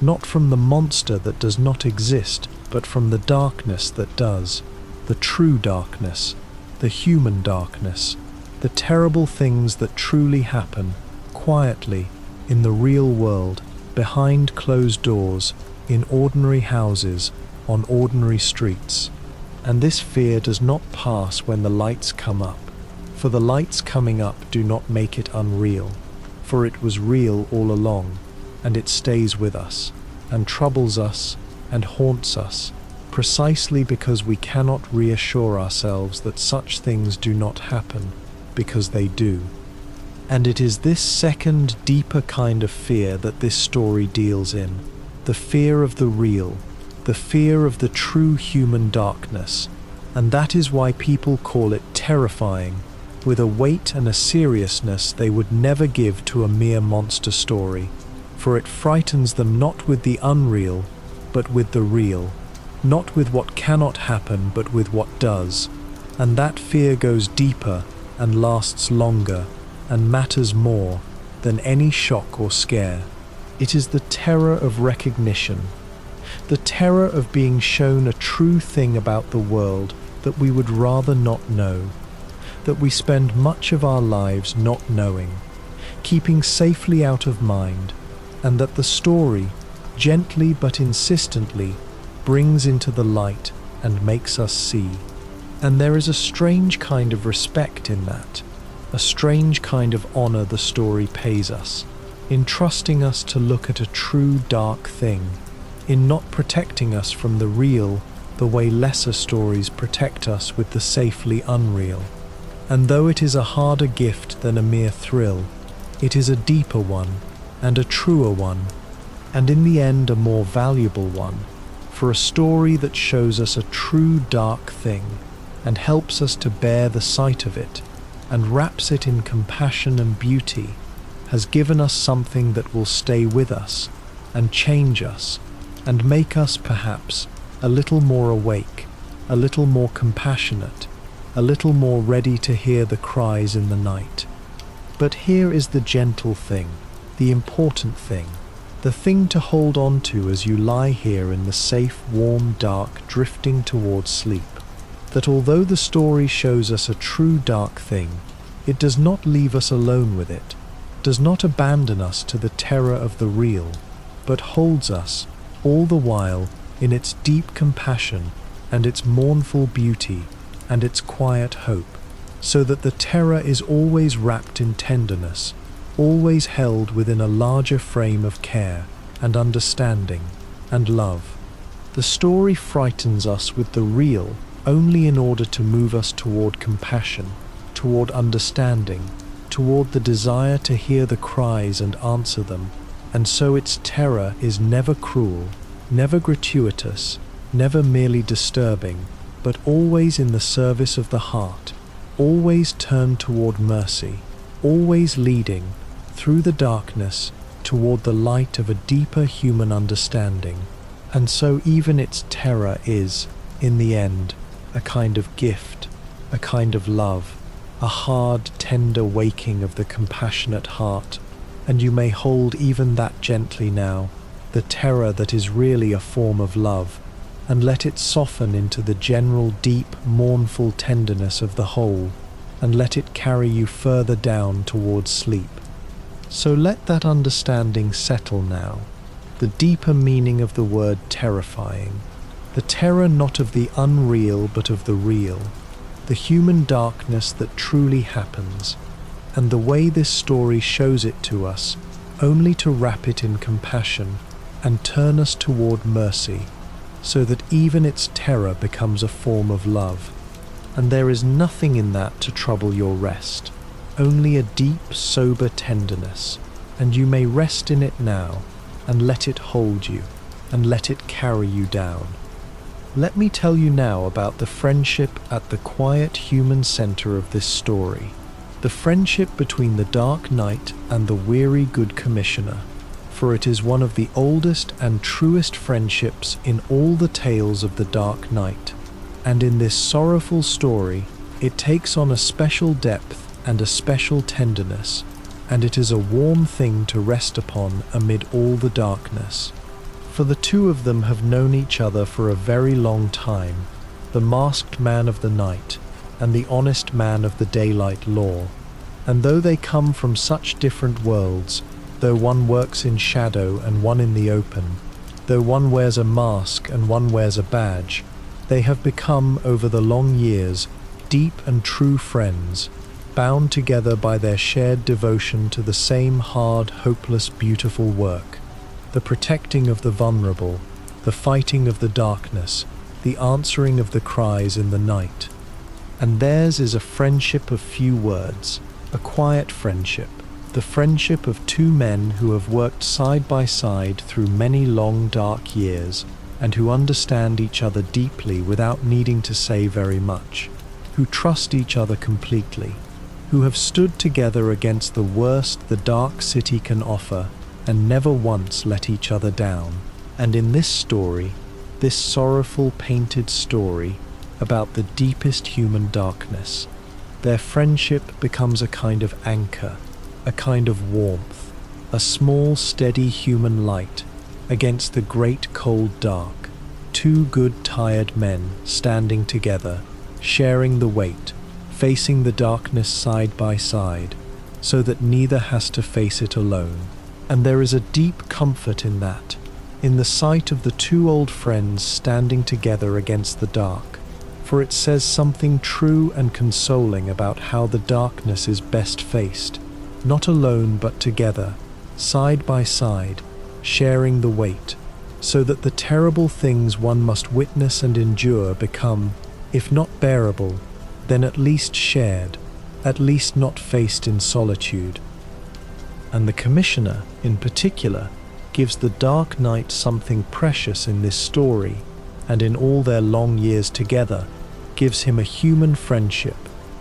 not from the monster that does not exist, but from the darkness that does, the true darkness, the human darkness, the terrible things that truly happen, quietly, in the real world, behind closed doors, in ordinary houses, on ordinary streets. And this fear does not pass when the lights come up, for the lights coming up do not make it unreal, for it was real all along, and it stays with us, and troubles us, and haunts us, precisely because we cannot reassure ourselves that such things do not happen, because they do. And it is this second, deeper kind of fear that this story deals in, the fear of the real, the fear of the true human darkness, and that is why people call it terrifying, with a weight and a seriousness they would never give to a mere monster story, for it frightens them not with the unreal, but with the real, not with what cannot happen, but with what does, and that fear goes deeper and lasts longer and matters more than any shock or scare. It is the terror of recognition, the terror of being shown a true thing about the world that we would rather not know, that we spend much of our lives not knowing, keeping safely out of mind, and that the story, gently but insistently, brings into the light and makes us see. And there is a strange kind of respect in that, a strange kind of honor the story pays us, in trusting us to look at a true dark thing, in not protecting us from the real the way lesser stories protect us with the safely unreal. And though it is a harder gift than a mere thrill, it is a deeper one, and a truer one, and in the end a more valuable one, for a story that shows us a true dark thing, and helps us to bear the sight of it, and wraps it in compassion and beauty, has given us something that will stay with us, and change us, and make us perhaps a little more awake, a little more compassionate, a little more ready to hear the cries in the night. But here is the gentle thing, the important thing, the thing to hold on to as you lie here in the safe, warm dark, drifting towards sleep. that although the story shows us a true dark thing, it does not leave us alone with it, does not abandon us to the terror of the real, but holds us, all the while, in its deep compassion and its mournful beauty and its quiet hope, so that the terror is always wrapped in tenderness, always held within a larger frame of care and understanding and love. The story frightens us with the real only in order to move us toward compassion, toward understanding, toward the desire to hear the cries and answer them, and so its terror is never cruel, never gratuitous, never merely disturbing, but always in the service of the heart, always turned toward mercy, always leading, through the darkness, toward the light of a deeper human understanding. And so even its terror is, in the end, a kind of gift, a kind of love, a hard, tender waking of the compassionate heart, and you may hold even that gently now, the terror that is really a form of love, and let it soften into the general deep, mournful tenderness of the whole, and let it carry you further down towards sleep. So let that understanding settle now, the deeper meaning of the word terrifying, the terror not of the unreal but of the real, the human darkness that truly happens, and the way this story shows it to us, only to wrap it in compassion and turn us toward mercy, so that even its terror becomes a form of love. And there is nothing in that to trouble your rest, only a deep, sober tenderness, and you may rest in it now, and let it hold you, and let it carry you down. Let me tell you now about the friendship at the quiet human center of this story, the friendship between the Dark Knight and the weary Good Commissioner, for it is one of the oldest and truest friendships in all the tales of the Dark Knight, and in this sorrowful story it takes on a special depth and a special tenderness, and it is a warm thing to rest upon amid all the darkness. For the two of them have known each other for a very long time, the masked man of the night and the honest man of the daylight law, and though they come from such different worlds, though one works in shadow and one in the open, though one wears a mask and one wears a badge, they have become, over the long years, deep and true friends, bound together by their shared devotion to the same hard, hopeless, beautiful work, the protecting of the vulnerable, the fighting of the darkness, the answering of the cries in the night. And theirs is a friendship of few words, a quiet friendship, the friendship of two men who have worked side by side through many long, dark years, and who understand each other deeply without needing to say very much, who trust each other completely, who have stood together against the worst the dark city can offer, and never once let each other down. And in this story, this sorrowful painted story about the deepest human darkness, their friendship becomes a kind of anchor, a kind of warmth, a small steady human light against the great cold dark, two good tired men standing together, sharing the weight, facing the darkness side by side, so that neither has to face it alone. And there is a deep comfort in that, in the sight of the two old friends standing together against the dark, for it says something true and consoling about how the darkness is best faced, not alone but together, side by side, sharing the weight, so that the terrible things one must witness and endure become, if not bearable, then at least shared, at least not faced in solitude. And the Commissioner, in particular, gives the Dark Knight something precious in this story, and in all their long years together, gives him a human friendship,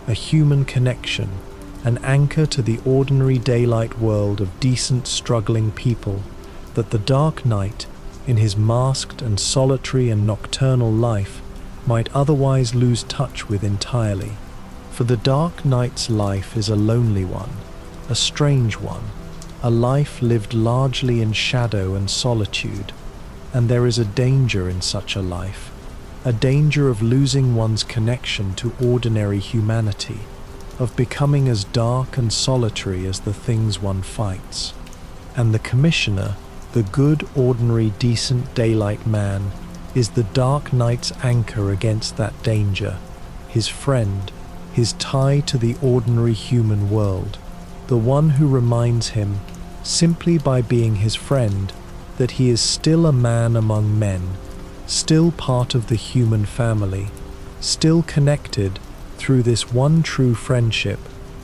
a human connection, an anchor to the ordinary daylight world of decent, struggling people, that the Dark Knight, in his masked and solitary and nocturnal life, might otherwise lose touch with entirely. For the Dark Knight's life is a lonely one, a strange one, a life lived largely in shadow and solitude, and there is a danger in such a life, a danger of losing one's connection to ordinary humanity, of becoming as dark and solitary as the things one fights. And the Commissioner, the good, ordinary, decent daylight man, is the dark night's anchor against that danger, his friend, his tie to the ordinary human world, the one who reminds him, simply by being his friend, that he is still a man among men, still part of the human family, still connected, through this one true friendship,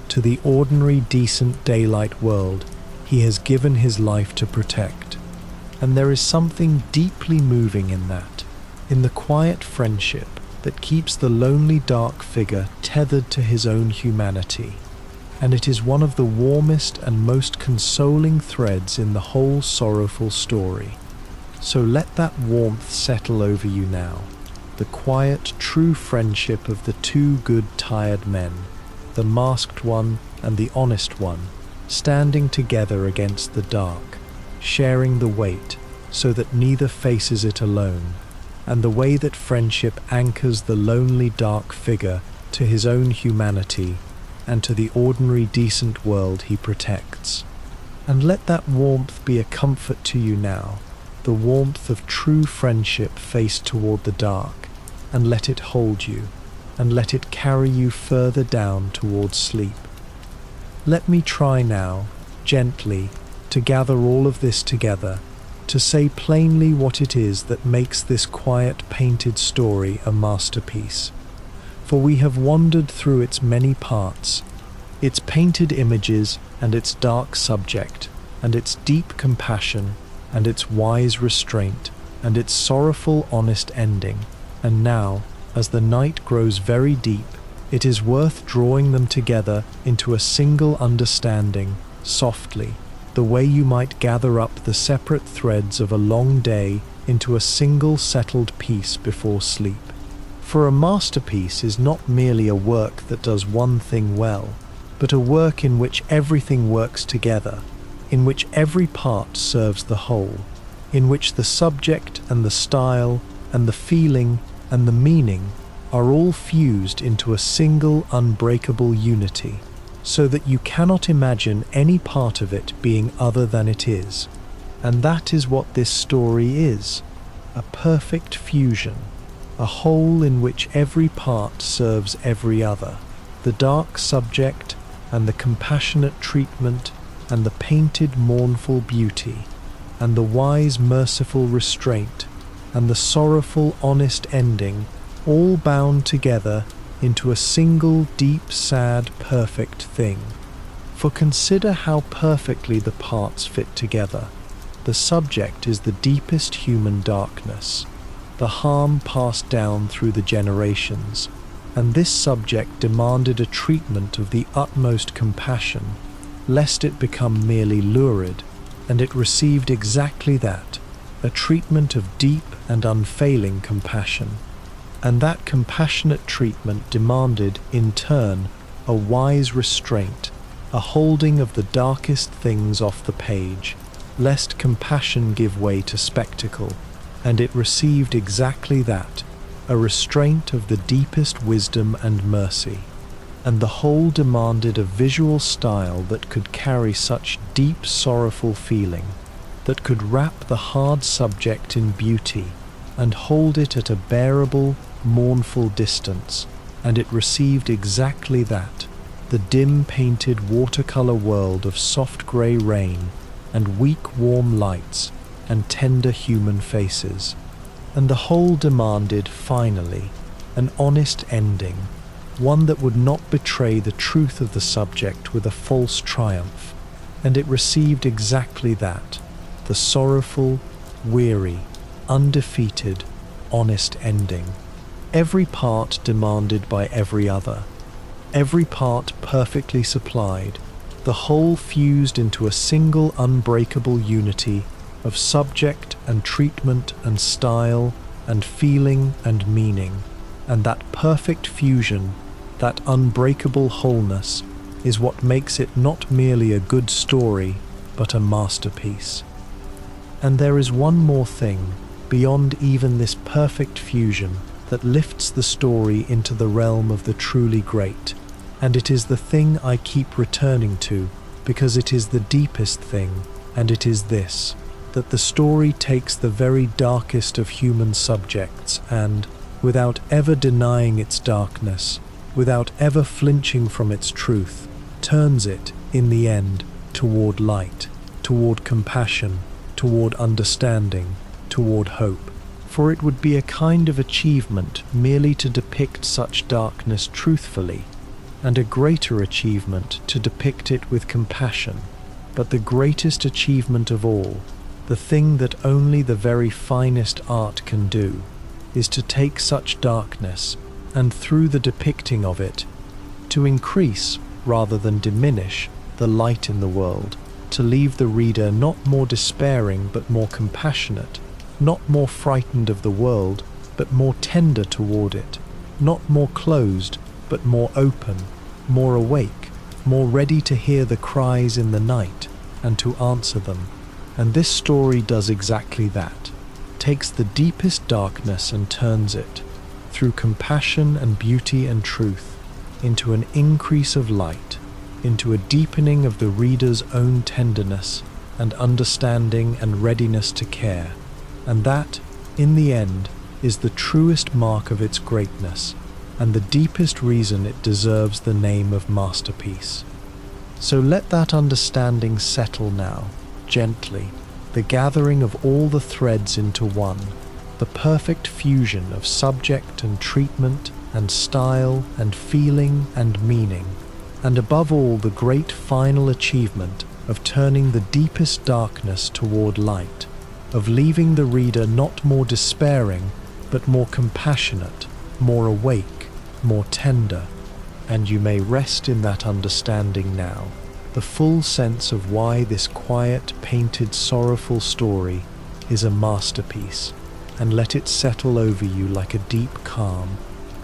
to the ordinary decent daylight world he has given his life to protect. And there is something deeply moving in that, in the quiet friendship that keeps the lonely dark figure tethered to his own humanity. And it is one of the warmest and most consoling threads in the whole sorrowful story. So let that warmth settle over you now, the quiet, true friendship of the two good tired men, the masked one and the honest one, standing together against the dark, sharing the weight so that neither faces it alone, and the way that friendship anchors the lonely dark figure to his own humanity and to the ordinary decent world he protects. And let that warmth be a comfort to you now, the warmth of true friendship faced toward the dark, and let it hold you, and let it carry you further down towards sleep. Let me try now, gently, to gather all of this together, to say plainly what it is that makes this quiet painted story a masterpiece. For we have wandered through its many parts, its painted images and its dark subject, and its deep compassion, and its wise restraint, and its sorrowful honest ending. And now, as the night grows very deep, it is worth drawing them together into a single understanding, softly, the way you might gather up the separate threads of a long day into a single settled piece before sleep. For a masterpiece is not merely a work that does one thing well, but a work in which everything works together, in which every part serves the whole, in which the subject and the style and the feeling and the meaning are all fused into a single unbreakable unity, so that you cannot imagine any part of it being other than it is. And that is what this story is, a perfect fusion, a whole in which every part serves every other, the dark subject and the compassionate treatment and the painted mournful beauty, and the wise merciful restraint, and the sorrowful honest ending, all bound together into a single deep sad perfect thing. For consider how perfectly the parts fit together. The subject is the deepest human darkness, the harm passed down through the generations, and this subject demanded a treatment of the utmost compassion, lest it become merely lurid, and it received exactly that, a treatment of deep and unfailing compassion. And that compassionate treatment demanded, in turn, a wise restraint, a holding of the darkest things off the page, lest compassion give way to spectacle, and it received exactly that, a restraint of the deepest wisdom and mercy. And the whole demanded a visual style that could carry such deep sorrowful feeling, that could wrap the hard subject in beauty, and hold it at a bearable, mournful distance, and it received exactly that, the dim painted watercolor world of soft grey rain and weak warm lights and tender human faces. And the whole demanded, finally, an honest ending, one that would not betray the truth of the subject with a false triumph, and it received exactly that, the sorrowful, weary, undefeated, honest ending. Every part demanded by every other, every part perfectly supplied, the whole fused into a single unbreakable unity of subject and treatment and style and feeling and meaning. And that perfect fusion, that unbreakable wholeness, is what makes it not merely a good story, but a masterpiece. And there is one more thing, beyond even this perfect fusion, that lifts the story into the realm of the truly great. And it is the thing I keep returning to, because it is the deepest thing, and it is this, that the story takes the very darkest of human subjects and, without ever denying its darkness, without ever flinching from its truth, turns it, in the end, toward light, toward compassion, toward understanding, toward hope. For it would be a kind of achievement merely to depict such darkness truthfully, and a greater achievement to depict it with compassion. But the greatest achievement of all, the thing that only the very finest art can do, is to take such darkness, and through the depicting of it, to increase, rather than diminish, the light in the world, to leave the reader not more despairing but more compassionate, not more frightened of the world but more tender toward it, not more closed but more open, more awake, more ready to hear the cries in the night and to answer them. And this story does exactly that, takes the deepest darkness and turns it, through compassion and beauty and truth, into an increase of light, into a deepening of the reader's own tenderness and understanding and readiness to care. And that, in the end, is the truest mark of its greatness, and the deepest reason it deserves the name of masterpiece. So let that understanding settle now, gently, the gathering of all the threads into one, the perfect fusion of subject and treatment and style and feeling and meaning, and above all the great final achievement of turning the deepest darkness toward light, of leaving the reader not more despairing, but more compassionate, more awake, more tender. And you may rest in that understanding now, the full sense of why this quiet, painted, sorrowful story is a masterpiece, and let it settle over you like a deep calm,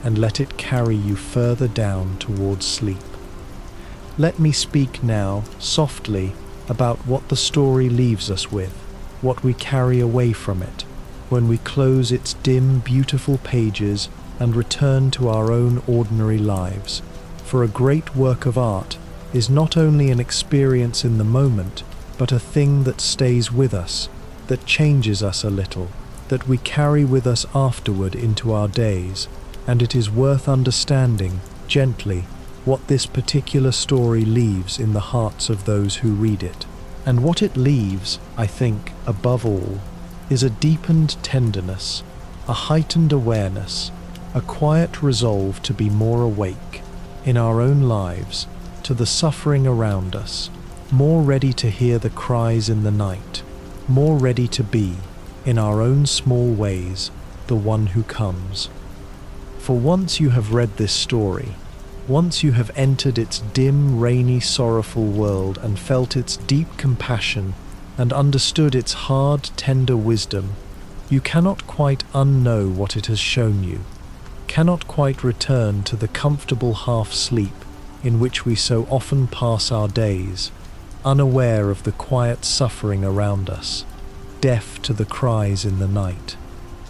and let it carry you further down towards sleep. Let me speak now, softly, about what the story leaves us with, what we carry away from it, when we close its dim, beautiful pages and return to our own ordinary lives. For a great work of art is not only an experience in the moment, but a thing that stays with us, that changes us a little, that we carry with us afterward into our days, and it is worth understanding, gently, what this particular story leaves in the hearts of those who read it. And what it leaves, I think, above all, is a deepened tenderness, a heightened awareness, a quiet resolve to be more awake, in our own lives, to the suffering around us, more ready to hear the cries in the night, more ready to be, in our own small ways, the one who comes. For once you have read this story, once you have entered its dim, rainy, sorrowful world and felt its deep compassion and understood its hard, tender wisdom, you cannot quite unknow what it has shown you, cannot quite return to the comfortable half-sleep in which we so often pass our days, unaware of the quiet suffering around us, deaf to the cries in the night.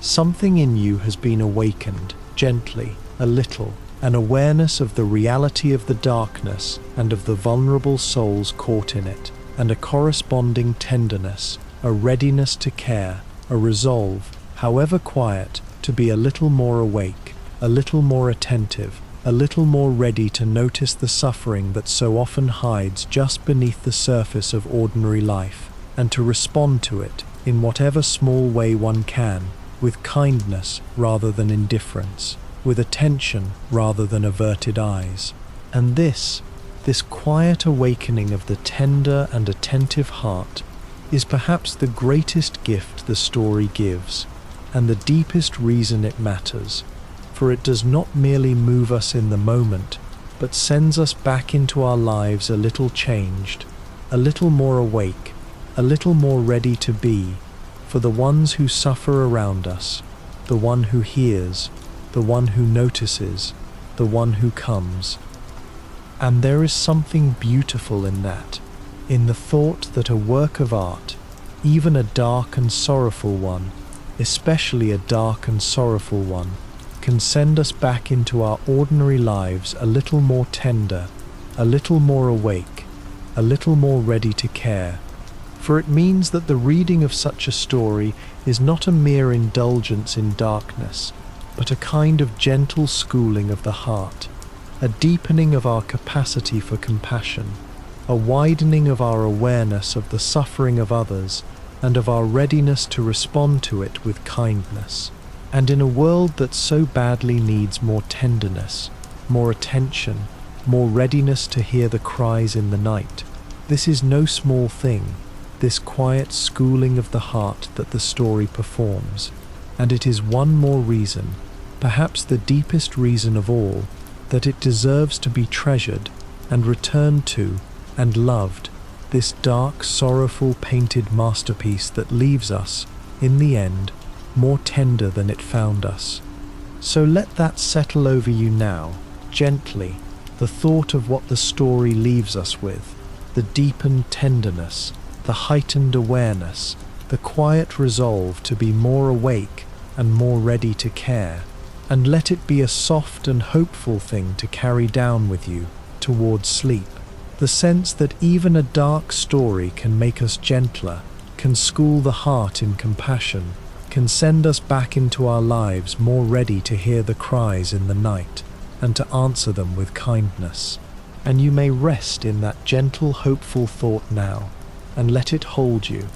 Something in you has been awakened, gently, a little, an awareness of the reality of the darkness and of the vulnerable souls caught in it, and a corresponding tenderness, a readiness to care, a resolve, however quiet, to be a little more awake, a little more attentive, a little more ready to notice the suffering that so often hides just beneath the surface of ordinary life, and to respond to it, in whatever small way one can, with kindness rather than indifference, with attention rather than averted eyes. And this quiet awakening of the tender and attentive heart is perhaps the greatest gift the story gives, and the deepest reason it matters, for it does not merely move us in the moment, but sends us back into our lives a little changed, a little more awake, a little more ready to be, for the ones who suffer around us, the one who hears, the one who notices, the one who comes. And there is something beautiful in that, in the thought that a work of art, even a dark and sorrowful one, especially a dark and sorrowful one, can send us back into our ordinary lives a little more tender, a little more awake, a little more ready to care. For it means that the reading of such a story is not a mere indulgence in darkness, but a kind of gentle schooling of the heart, a deepening of our capacity for compassion, a widening of our awareness of the suffering of others and of our readiness to respond to it with kindness. And in a world that so badly needs more tenderness, more attention, more readiness to hear the cries in the night, this is no small thing, this quiet schooling of the heart that the story performs. And it is one more reason, perhaps the deepest reason of all, that it deserves to be treasured and returned to and loved, this dark, sorrowful painted masterpiece that leaves us, in the end, more tender than it found us. So let that settle over you now, gently, the thought of what the story leaves us with, the deepened tenderness, the heightened awareness, the quiet resolve to be more awake and more ready to care, and let it be a soft and hopeful thing to carry down with you towards sleep. The sense that even a dark story can make us gentler, can school the heart in compassion, can send us back into our lives more ready to hear the cries in the night and to answer them with kindness. And you may rest in that gentle, hopeful thought now, and let it hold you,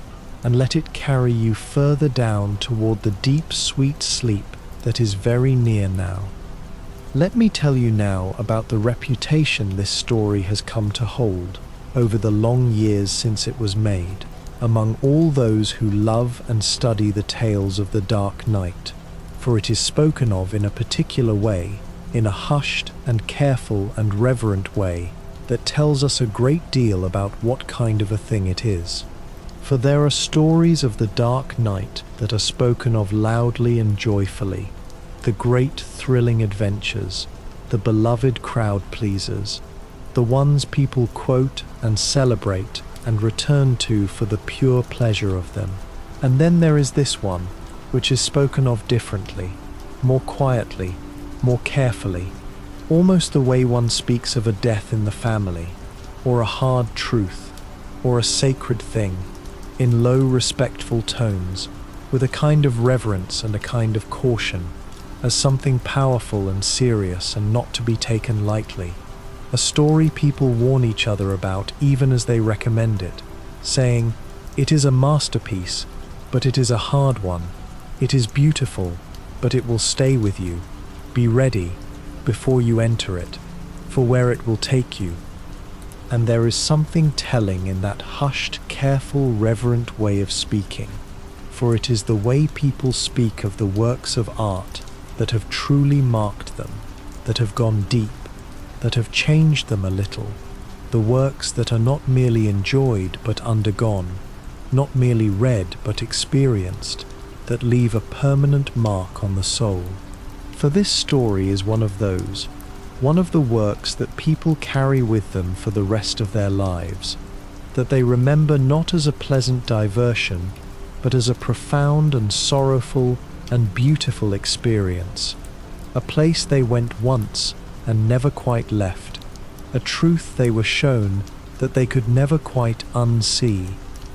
and let it carry you further down toward the deep, sweet sleep that is very near now. Let me tell you now about the reputation this story has come to hold over the long years since it was made, among all those who love and study the tales of the Dark Knight, for it is spoken of in a particular way, in a hushed and careful and reverent way that tells us a great deal about what kind of a thing it is. For there are stories of the Dark Knight that are spoken of loudly and joyfully, the great thrilling adventures, the beloved crowd pleasers, the ones people quote and celebrate and return to for the pure pleasure of them. And then there is this one, which is spoken of differently, more quietly, more carefully, almost the way one speaks of a death in the family, or a hard truth, or a sacred thing, in low, respectful tones, with a kind of reverence and a kind of caution, as something powerful and serious and not to be taken lightly. A story people warn each other about even as they recommend it, saying, "It is a masterpiece, but it is a hard one. It is beautiful, but it will stay with you. Be ready before you enter it, for where it will take you." And there is something telling in that hushed, careful, reverent way of speaking, for it is the way people speak of the works of art that have truly marked them, that have gone deep, that have changed them a little, the works that are not merely enjoyed but undergone, not merely read but experienced, that leave a permanent mark on the soul. For this story is one of those, one of the works that people carry with them for the rest of their lives, that they remember not as a pleasant diversion, but as a profound and sorrowful and beautiful experience, a place they went once and never quite left, a truth they were shown that they could never quite unsee,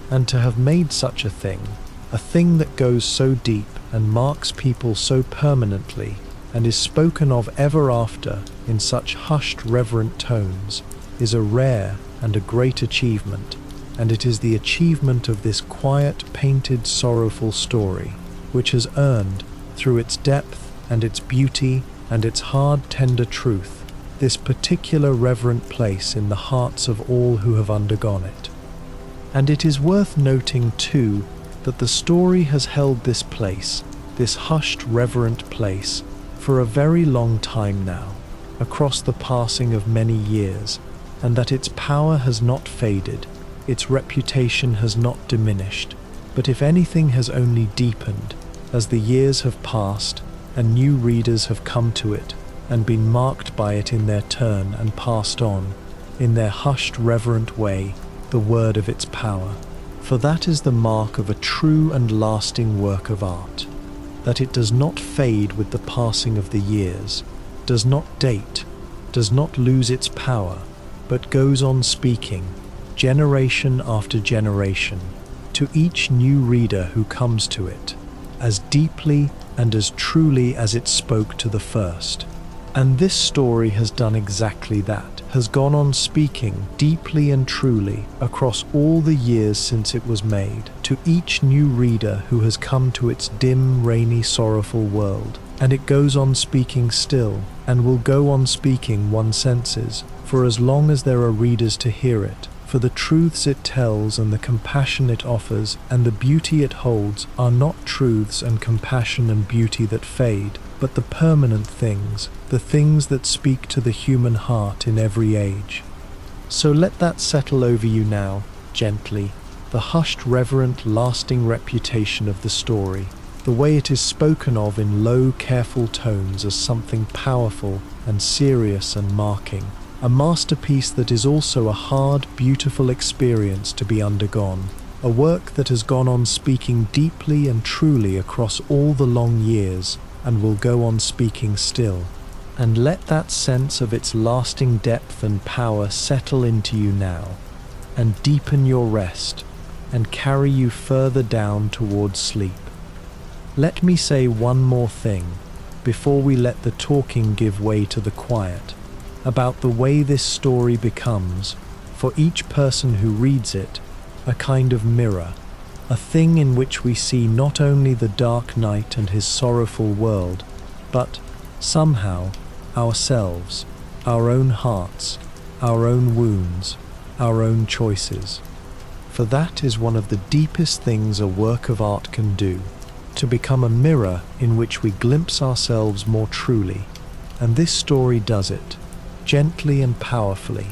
and to have made such a thing that goes so deep and marks people so permanently and is spoken of ever after in such hushed, reverent tones, is a rare and a great achievement, and it is the achievement of this quiet, painted, sorrowful story, which has earned, through its depth and its beauty and its hard, tender truth, this particular reverent place in the hearts of all who have undergone it. And it is worth noting, too, that the story has held this place, this hushed, reverent place, for a very long time now, across the passing of many years, and that its power has not faded, its reputation has not diminished, but if anything has only deepened, as the years have passed and new readers have come to it and been marked by it in their turn and passed on, in their hushed, reverent way, the word of its power. For that is the mark of a true and lasting work of art, that it does not fade with the passing of the years, does not date, does not lose its power, but goes on speaking, generation after generation, to each new reader who comes to it, as deeply and as truly as it spoke to the first. And this story has done exactly that, has gone on speaking deeply and truly across all the years since it was made, to each new reader who has come to its dim, rainy, sorrowful world. And it goes on speaking still, and will go on speaking, one senses, for as long as there are readers to hear it. For the truths it tells and the compassion it offers and the beauty it holds are not truths and compassion and beauty that fade, but the permanent things, the things that speak to the human heart in every age. So let that settle over you now, gently, the hushed, reverent, lasting reputation of the story, the way it is spoken of in low, careful tones as something powerful and serious and marking. A masterpiece that is also a hard, beautiful experience to be undergone, a work that has gone on speaking deeply and truly across all the long years and will go on speaking still. And let that sense of its lasting depth and power settle into you now, and deepen your rest, and carry you further down towards sleep. Let me say one more thing, before we let the talking give way to the quiet, about the way this story becomes, for each person who reads it, a kind of mirror, a thing in which we see not only the dark night and his sorrowful world, but, somehow, ourselves, our own hearts, our own wounds, our own choices. For that is one of the deepest things a work of art can do, to become a mirror in which we glimpse ourselves more truly, and this story does it, gently and powerfully,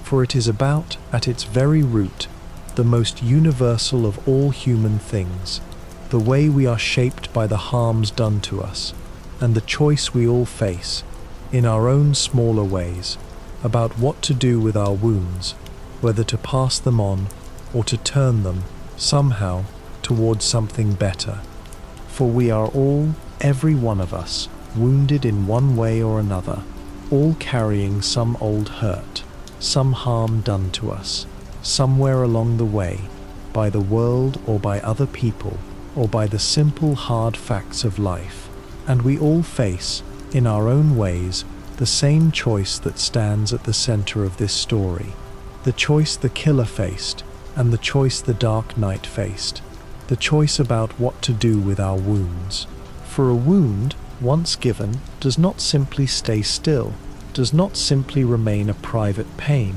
for it is about, at its very root, the most universal of all human things, the way we are shaped by the harms done to us, and the choice we all face, in our own smaller ways, about what to do with our wounds, whether to pass them on or to turn them, somehow, towards something better. For we are all, every one of us, wounded in one way or another, all carrying some old hurt, some harm done to us, somewhere along the way, by the world or by other people, or by the simple hard facts of life. And we all face, in our own ways, the same choice that stands at the center of this story, the choice the killer faced, and the choice the Dark Knight faced, the choice about what to do with our wounds. For a wound, once given, does not simply stay still, does not simply remain a private pain,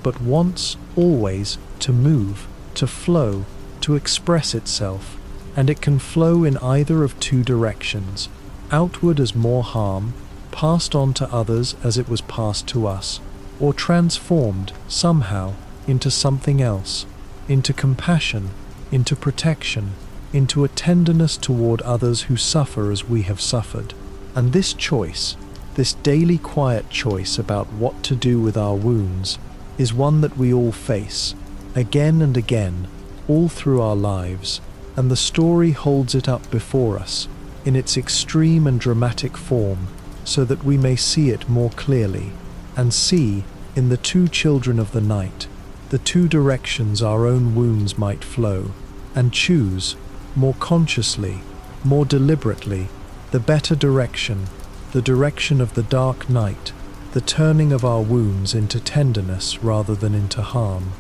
but wants, always, to move, to flow, to express itself, and it can flow in either of two directions, outward as more harm, passed on to others as it was passed to us, or transformed, somehow, into something else, into compassion, into protection, into a tenderness toward others who suffer as we have suffered. And this choice, this daily quiet choice about what to do with our wounds, is one that we all face, again and again, all through our lives, and the story holds it up before us, in its extreme and dramatic form, so that we may see it more clearly, and see, in the two children of the night, the two directions our own wounds might flow, and choose, more consciously, more deliberately, the better direction, the direction of the Dark Night, the turning of our wounds into tenderness rather than into harm.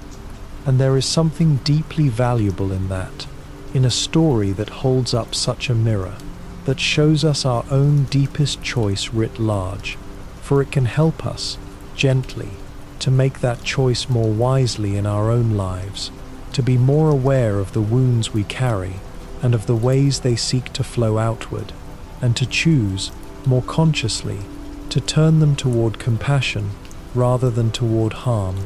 And there is something deeply valuable in that, in a story that holds up such a mirror, that shows us our own deepest choice writ large, for it can help us, gently, to make that choice more wisely in our own lives, to be more aware of the wounds we carry and of the ways they seek to flow outward, and to choose, more consciously, to turn them toward compassion rather than toward harm,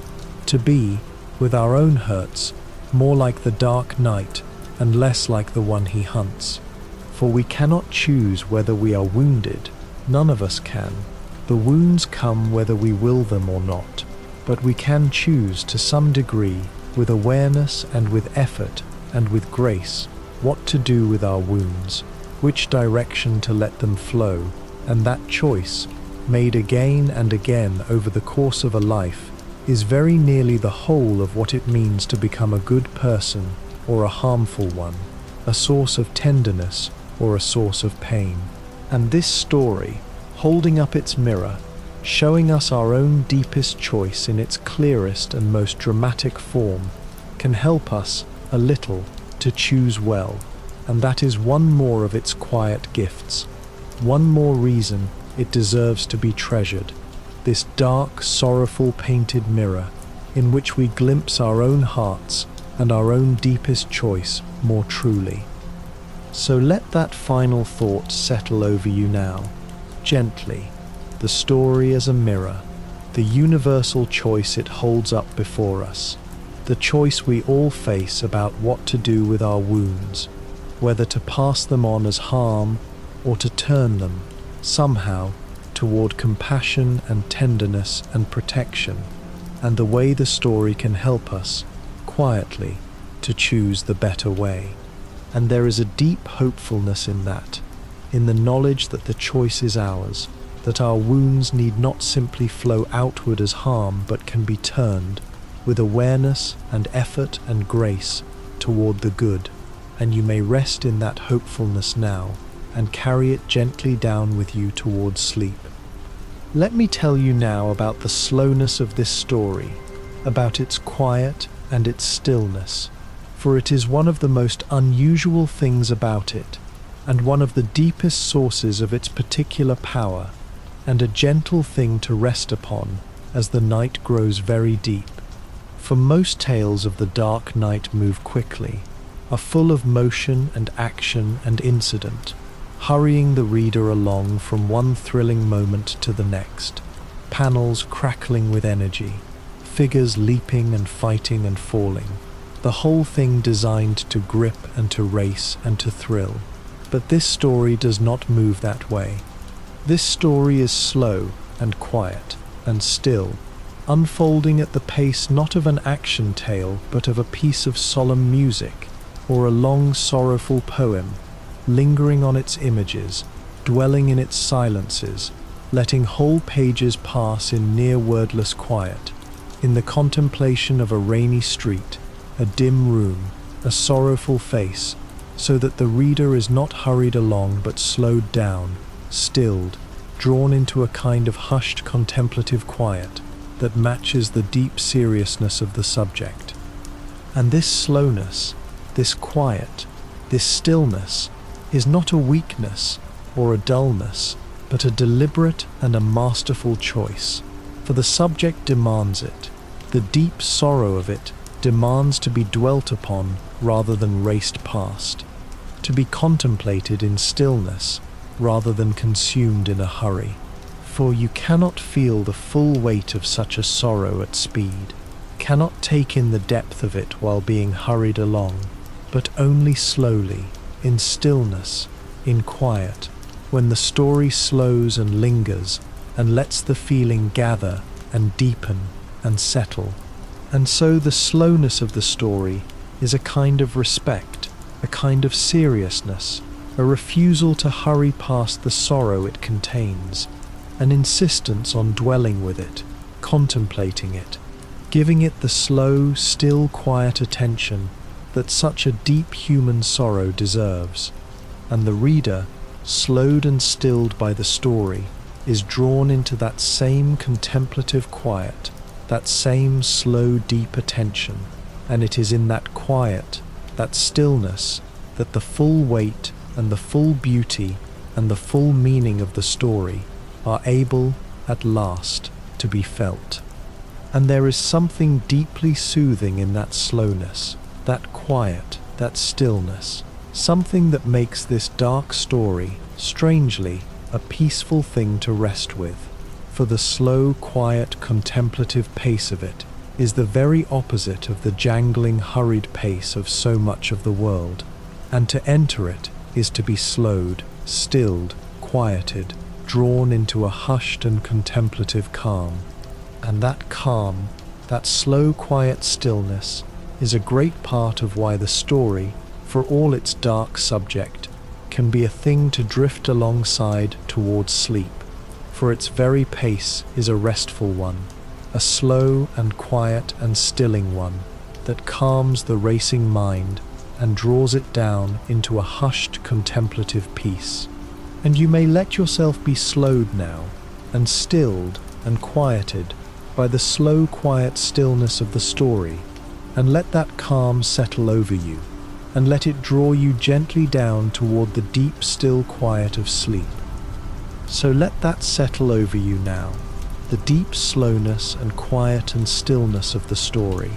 to be, with our own hurts, more like the Dark Knight and less like the one he hunts. For we cannot choose whether we are wounded, none of us can. The wounds come whether we will them or not, but we can choose to some degree, with awareness and with effort and with grace, what to do with our wounds. which direction to let them flow, and that choice, made again and again over the course of a life, is very nearly the whole of what it means to become a good person or a harmful one, a source of tenderness or a source of pain. And this story, holding up its mirror, showing us our own deepest choice in its clearest and most dramatic form, can help us, a little, to choose well. And that is one more of its quiet gifts, one more reason it deserves to be treasured, this dark, sorrowful painted mirror in which we glimpse our own hearts and our own deepest choice more truly. So let that final thought settle over you now, gently, the story as a mirror, the universal choice it holds up before us, the choice we all face about what to do with our wounds, whether to pass them on as harm or to turn them, somehow, toward compassion and tenderness and protection, and the way the story can help us, quietly, to choose the better way. And there is a deep hopefulness in that, in the knowledge that the choice is ours, that our wounds need not simply flow outward as harm but can be turned, with awareness and effort and grace, toward the good. And you may rest in that hopefulness now, and carry it gently down with you towards sleep. Let me tell you now about the slowness of this story, about its quiet and its stillness, for it is one of the most unusual things about it, and one of the deepest sources of its particular power, and a gentle thing to rest upon as the night grows very deep. For most tales of the dark night move quickly, are full of motion and action and incident, hurrying the reader along from one thrilling moment to the next, panels crackling with energy, figures leaping and fighting and falling, the whole thing designed to grip and to race and to thrill. But this story does not move that way. This story is slow and quiet and still, unfolding at the pace not of an action tale but of a piece of solemn music or a long sorrowful poem, lingering on its images, dwelling in its silences, letting whole pages pass in near wordless quiet, in the contemplation of a rainy street, a dim room, a sorrowful face, so that the reader is not hurried along but slowed down, stilled, drawn into a kind of hushed contemplative quiet that matches the deep seriousness of the subject. And this slowness, this quiet, this stillness, is not a weakness or a dullness, but a deliberate and a masterful choice, for the subject demands it. The deep sorrow of it demands to be dwelt upon rather than raced past, to be contemplated in stillness rather than consumed in a hurry. For you cannot feel the full weight of such a sorrow at speed, cannot take in the depth of it while being hurried along, but only slowly, in stillness, in quiet, when the story slows and lingers and lets the feeling gather and deepen and settle. And so the slowness of the story is a kind of respect, a kind of seriousness, a refusal to hurry past the sorrow it contains, an insistence on dwelling with it, contemplating it, giving it the slow, still, quiet attention that such a deep human sorrow deserves. And the reader, slowed and stilled by the story, is drawn into that same contemplative quiet, that same slow, deep attention, and it is in that quiet, that stillness, that the full weight and the full beauty and the full meaning of the story are able, at last, to be felt. And there is something deeply soothing in that slowness, that quiet, that stillness, something that makes this dark story, strangely, a peaceful thing to rest with. For the slow, quiet, contemplative pace of it is the very opposite of the jangling, hurried pace of so much of the world, and to enter it is to be slowed, stilled, quieted, drawn into a hushed and contemplative calm. And that calm, that slow, quiet stillness, is a great part of why the story, for all its dark subject, can be a thing to drift alongside towards sleep, for its very pace is a restful one, a slow and quiet and stilling one that calms the racing mind and draws it down into a hushed contemplative peace. And you may let yourself be slowed now and stilled and quieted by the slow, quiet stillness of the story, and let that calm settle over you, and let it draw you gently down toward the deep, still quiet of sleep. So let that settle over you now, the deep slowness and quiet and stillness of the story,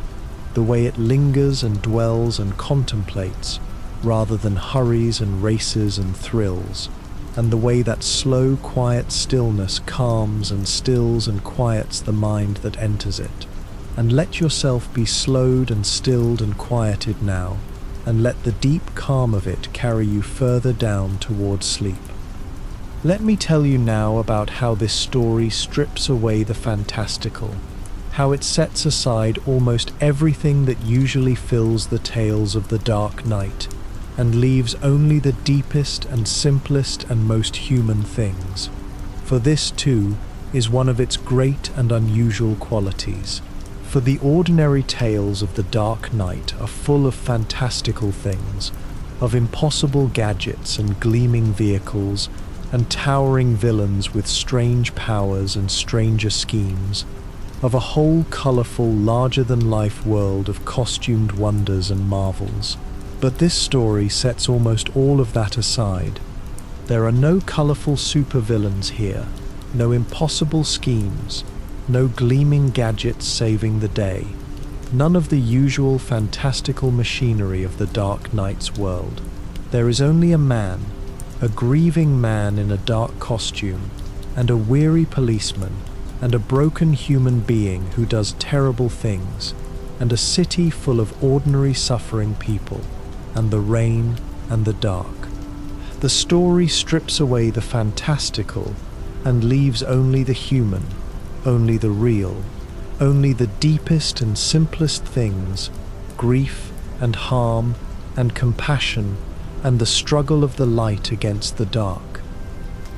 the way it lingers and dwells and contemplates, rather than hurries and races and thrills, and the way that slow, quiet stillness calms and stills and quiets the mind that enters it. And let yourself be slowed and stilled and quieted now, and let the deep calm of it carry you further down towards sleep. Let me tell you now about how this story strips away the fantastical, how it sets aside almost everything that usually fills the tales of the Dark Knight, and leaves only the deepest and simplest and most human things. For this, too, is one of its great and unusual qualities. For the ordinary tales of the Dark Knight are full of fantastical things, of impossible gadgets and gleaming vehicles, and towering villains with strange powers and stranger schemes, of a whole colourful, larger-than-life world of costumed wonders and marvels. But this story sets almost all of that aside. There are no colourful supervillains here, no impossible schemes, no gleaming gadgets saving the day, none of the usual fantastical machinery of the Dark Knight's world. There is only a man, a grieving man in a dark costume, and a weary policeman, and a broken human being who does terrible things, and a city full of ordinary suffering people, and the rain and the dark. The story strips away the fantastical and leaves only the human, only the real, only the deepest and simplest things, grief and harm and compassion and the struggle of the light against the dark.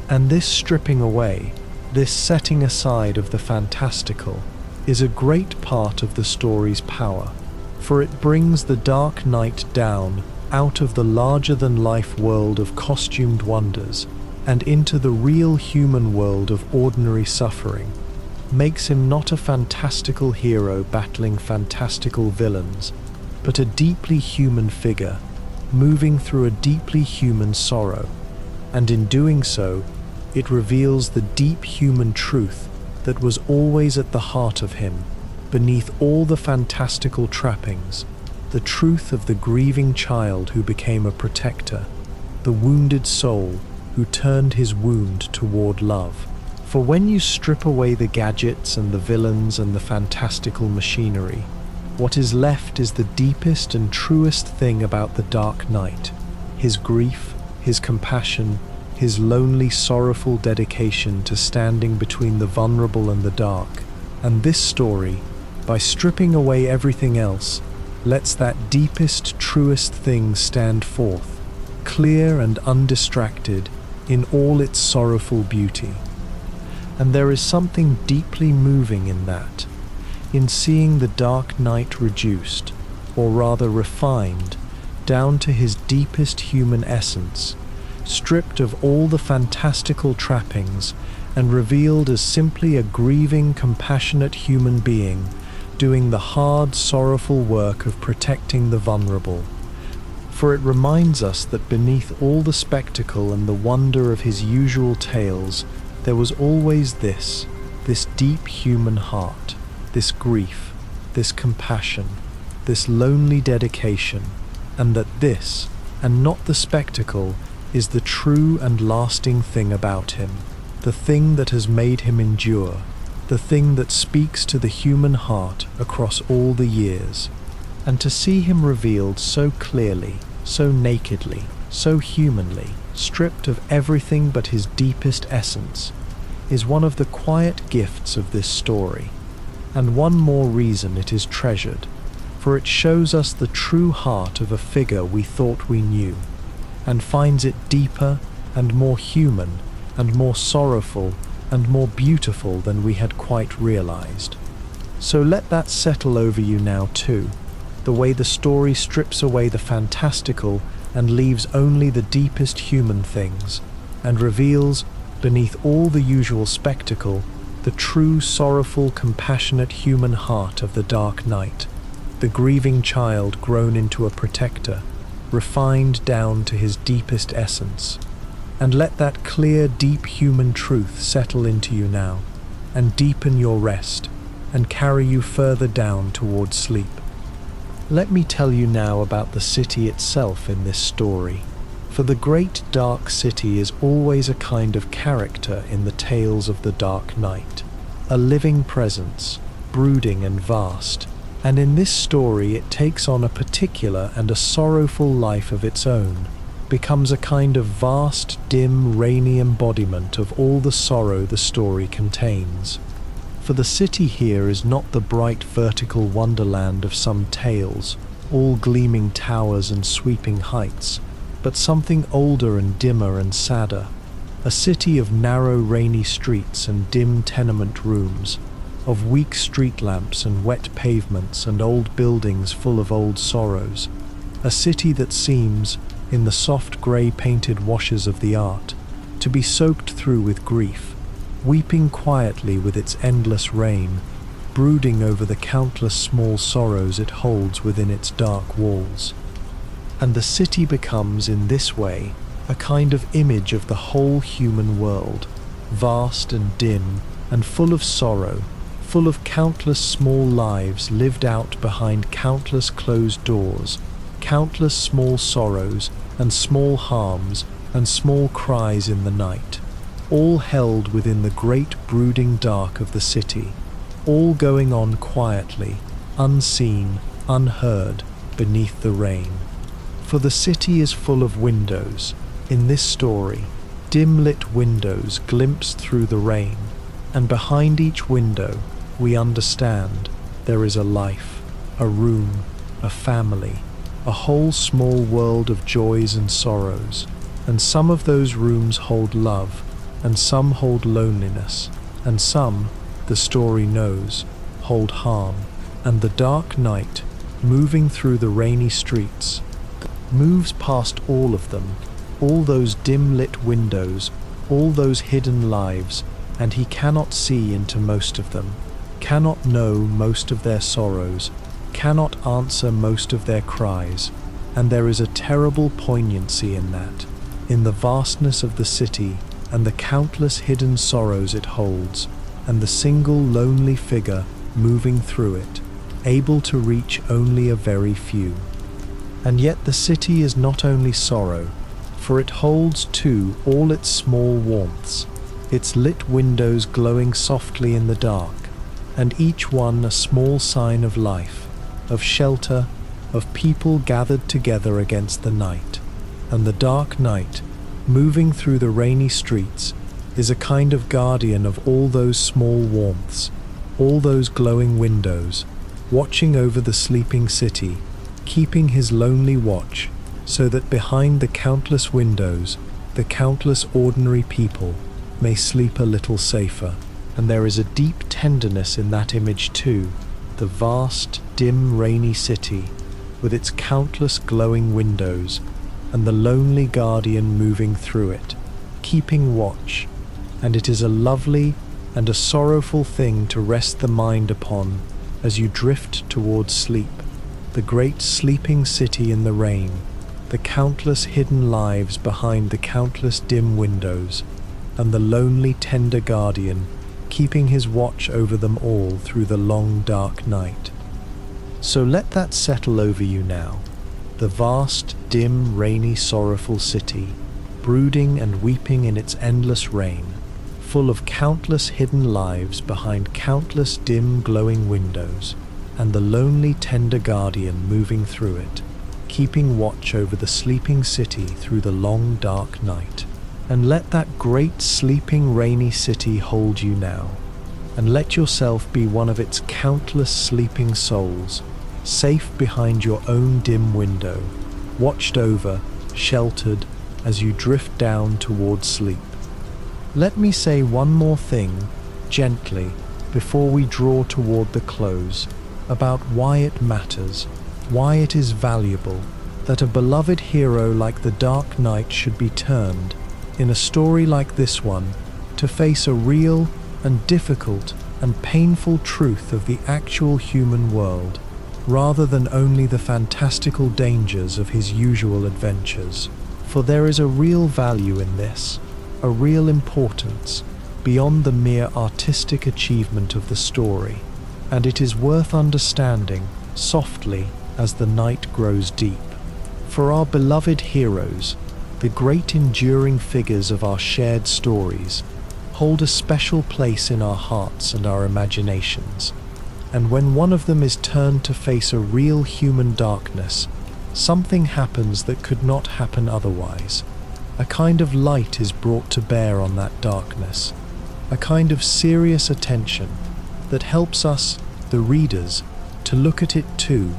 And this stripping away, this setting aside of the fantastical, is a great part of the story's power, for it brings the Dark Knight down out of the larger-than-life world of costumed wonders and into the real human world of ordinary suffering, makes him not a fantastical hero battling fantastical villains, but a deeply human figure, moving through a deeply human sorrow, and in doing so, it reveals the deep human truth that was always at the heart of him, beneath all the fantastical trappings, the truth of the grieving child who became a protector, the wounded soul who turned his wound toward love. For when you strip away the gadgets and the villains and the fantastical machinery, what is left is the deepest and truest thing about the Dark Knight, his grief, his compassion, his lonely, sorrowful dedication to standing between the vulnerable and the dark. And this story, by stripping away everything else, lets that deepest, truest thing stand forth, clear and undistracted in all its sorrowful beauty. And there is something deeply moving in that, in seeing the Dark Knight reduced, or rather refined, down to his deepest human essence, stripped of all the fantastical trappings and revealed as simply a grieving, compassionate human being doing the hard, sorrowful work of protecting the vulnerable. For it reminds us that beneath all the spectacle and the wonder of his usual tales, there was always this deep human heart, this grief, this compassion, this lonely dedication, and that this, and not the spectacle, is the true and lasting thing about him, the thing that has made him endure, the thing that speaks to the human heart across all the years. And to see him revealed so clearly, so nakedly, so humanly, stripped of everything but his deepest essence, is one of the quiet gifts of this story, and one more reason it is treasured, for it shows us the true heart of a figure we thought we knew, and finds it deeper and more human and more sorrowful and more beautiful than we had quite realized. So let that settle over you now too, the way the story strips away the fantastical and leaves only the deepest human things, and reveals, beneath all the usual spectacle, the true sorrowful, compassionate human heart of the Dark Knight, the grieving child grown into a protector, refined down to his deepest essence. And let that clear, deep human truth settle into you now, and deepen your rest, and carry you further down towards sleep. Let me tell you now about the city itself in this story, for the great dark city is always a kind of character in the tales of the Dark Knight, a living presence, brooding and vast, and in this story it takes on a particular and a sorrowful life of its own, becomes a kind of vast, dim, rainy embodiment of all the sorrow the story contains. For the city here is not the bright vertical wonderland of some tales, all gleaming towers and sweeping heights, but something older and dimmer and sadder, a city of narrow rainy streets and dim tenement rooms, of weak street lamps and wet pavements and old buildings full of old sorrows, a city that seems, in the soft grey painted washes of the art, to be soaked through with grief, weeping quietly with its endless rain, brooding over the countless small sorrows it holds within its dark walls. And the city becomes, in this way, a kind of image of the whole human world, vast and dim and full of sorrow, full of countless small lives lived out behind countless closed doors, countless small sorrows and small harms and small cries in the night, all held within the great brooding dark of the city, all going on quietly, unseen, unheard, beneath the rain. For the city is full of windows, in this story, dim-lit windows glimpsed through the rain, and behind each window, we understand, there is a life, a room, a family, a whole small world of joys and sorrows, and some of those rooms hold love, and some hold loneliness, and some, the story knows, hold harm. And the Dark Knight, moving through the rainy streets, moves past all of them, all those dim-lit windows, all those hidden lives, and he cannot see into most of them, cannot know most of their sorrows, cannot answer most of their cries, and there is a terrible poignancy in that, in the vastness of the city and the countless hidden sorrows it holds, and the single lonely figure moving through it, able to reach only a very few. And yet the city is not only sorrow, for it holds too all its small warmths, its lit windows glowing softly in the dark, and each one a small sign of life, of shelter, of people gathered together against the night. And the Dark Knight, moving through the rainy streets, is a kind of guardian of all those small warmths, all those glowing windows, watching over the sleeping city, keeping his lonely watch, so that behind the countless windows, the countless ordinary people may sleep a little safer. And there is a deep tenderness in that image too, the vast, dim, rainy city, with its countless glowing windows, and the lonely guardian moving through it, keeping watch, and it is a lovely and a sorrowful thing to rest the mind upon as you drift towards sleep, the great sleeping city in the rain, the countless hidden lives behind the countless dim windows, and the lonely tender guardian keeping his watch over them all through the long dark night. So let that settle over you now, the vast, dim, rainy, sorrowful city, brooding and weeping in its endless rain, full of countless hidden lives behind countless dim, glowing windows, and the lonely, tender guardian moving through it, keeping watch over the sleeping city through the long, dark night. And let that great, sleeping, rainy city hold you now, and let yourself be one of its countless sleeping souls, safe behind your own dim window, watched over, sheltered, as you drift down towards sleep. Let me say one more thing, gently, before we draw toward the close, about why it matters, why it is valuable, that a beloved hero like the Dark Knight should be turned, in a story like this one, to face a real and difficult and painful truth of the actual human world, rather than only the fantastical dangers of his usual adventures. For there is a real value in this, a real importance, beyond the mere artistic achievement of the story, and it is worth understanding softly as the night grows deep. For our beloved heroes, the great enduring figures of our shared stories, hold a special place in our hearts and our imaginations, and when one of them is turned to face a real human darkness, something happens that could not happen otherwise. A kind of light is brought to bear on that darkness, a kind of serious attention that helps us, the readers, to look at it too,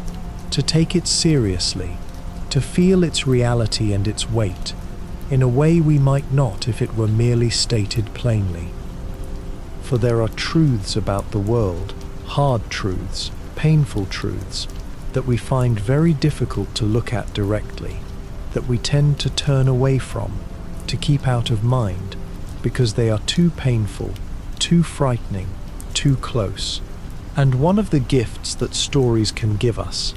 to take it seriously, to feel its reality and its weight, in a way we might not if it were merely stated plainly. For there are truths about the world, hard truths, painful truths, that we find very difficult to look at directly, that we tend to turn away from, to keep out of mind, because they are too painful, too frightening, too close. And one of the gifts that stories can give us,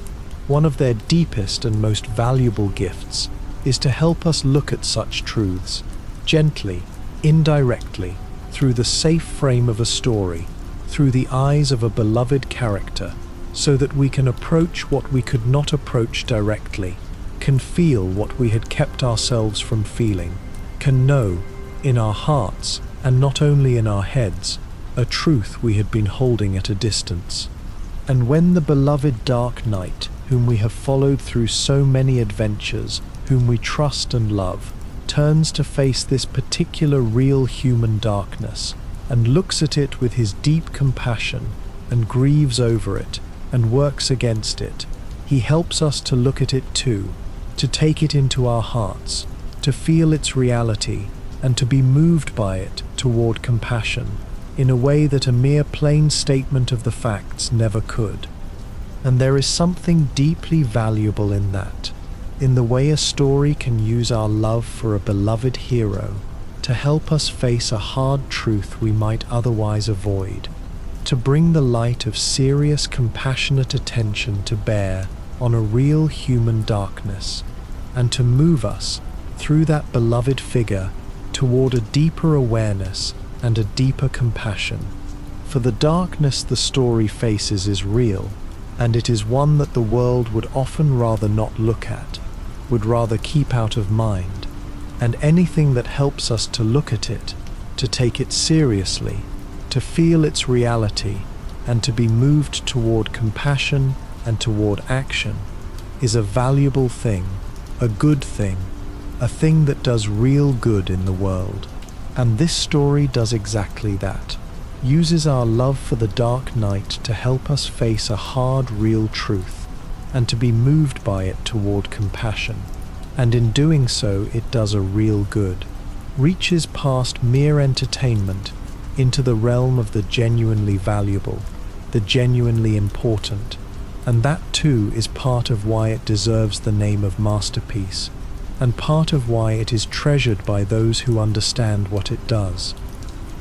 one of their deepest and most valuable gifts, is to help us look at such truths, gently, indirectly, through the safe frame of a story, through the eyes of a beloved character, so that we can approach what we could not approach directly, can feel what we had kept ourselves from feeling, can know, in our hearts, and not only in our heads, a truth we had been holding at a distance. And when the beloved Dark Knight, whom we have followed through so many adventures, whom we trust and love, turns to face this particular real human darkness, and looks at it with his deep compassion, and grieves over it, and works against it, he helps us to look at it too, to take it into our hearts, to feel its reality, and to be moved by it toward compassion, in a way that a mere plain statement of the facts never could. And there is something deeply valuable in that, in the way a story can use our love for a beloved hero to help us face a hard truth we might otherwise avoid, to bring the light of serious, compassionate attention to bear on a real human darkness, and to move us, through that beloved figure, toward a deeper awareness and a deeper compassion. For the darkness the story faces is real, and it is one that the world would often rather not look at, would rather keep out of mind, and anything that helps us to look at it, to take it seriously, to feel its reality, and to be moved toward compassion and toward action, is a valuable thing, a good thing, a thing that does real good in the world. And this story does exactly that, uses our love for the Dark Knight to help us face a hard, real truth, and to be moved by it toward compassion. And in doing so, it does a real good, reaches past mere entertainment into the realm of the genuinely valuable, the genuinely important, and that too is part of why it deserves the name of masterpiece, and part of why it is treasured by those who understand what it does.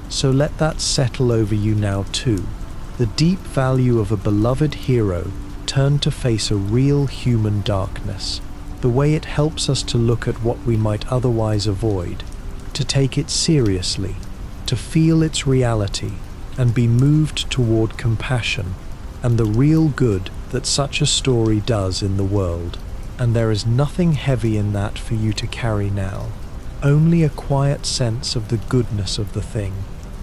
So let that settle over you now too, the deep value of a beloved hero turned to face a real human darkness, the way it helps us to look at what we might otherwise avoid, to take it seriously, to feel its reality, and be moved toward compassion and the real good that such a story does in the world. And there is nothing heavy in that for you to carry now, only a quiet sense of the goodness of the thing,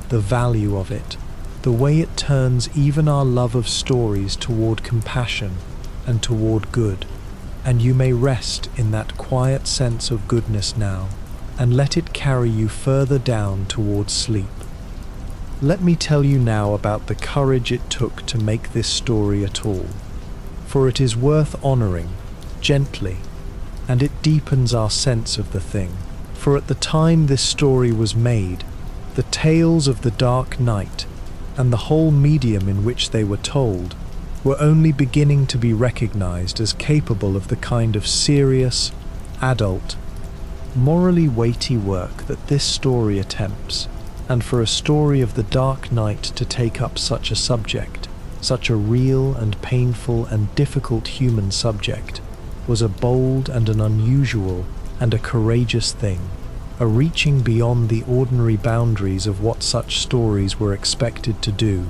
the value of it, the way it turns even our love of stories toward compassion and toward good. And you may rest in that quiet sense of goodness now, and let it carry you further down toward sleep. Let me tell you now about the courage it took to make this story at all, for it is worth honoring, gently, and it deepens our sense of the thing. For at the time this story was made, the tales of the Dark Knight and the whole medium in which they were told were only beginning to be recognized as capable of the kind of serious, adult, morally weighty work that this story attempts. And for a story of the Dark Knight to take up such a subject, such a real and painful and difficult human subject, was a bold and an unusual and a courageous thing, a reaching beyond the ordinary boundaries of what such stories were expected to do,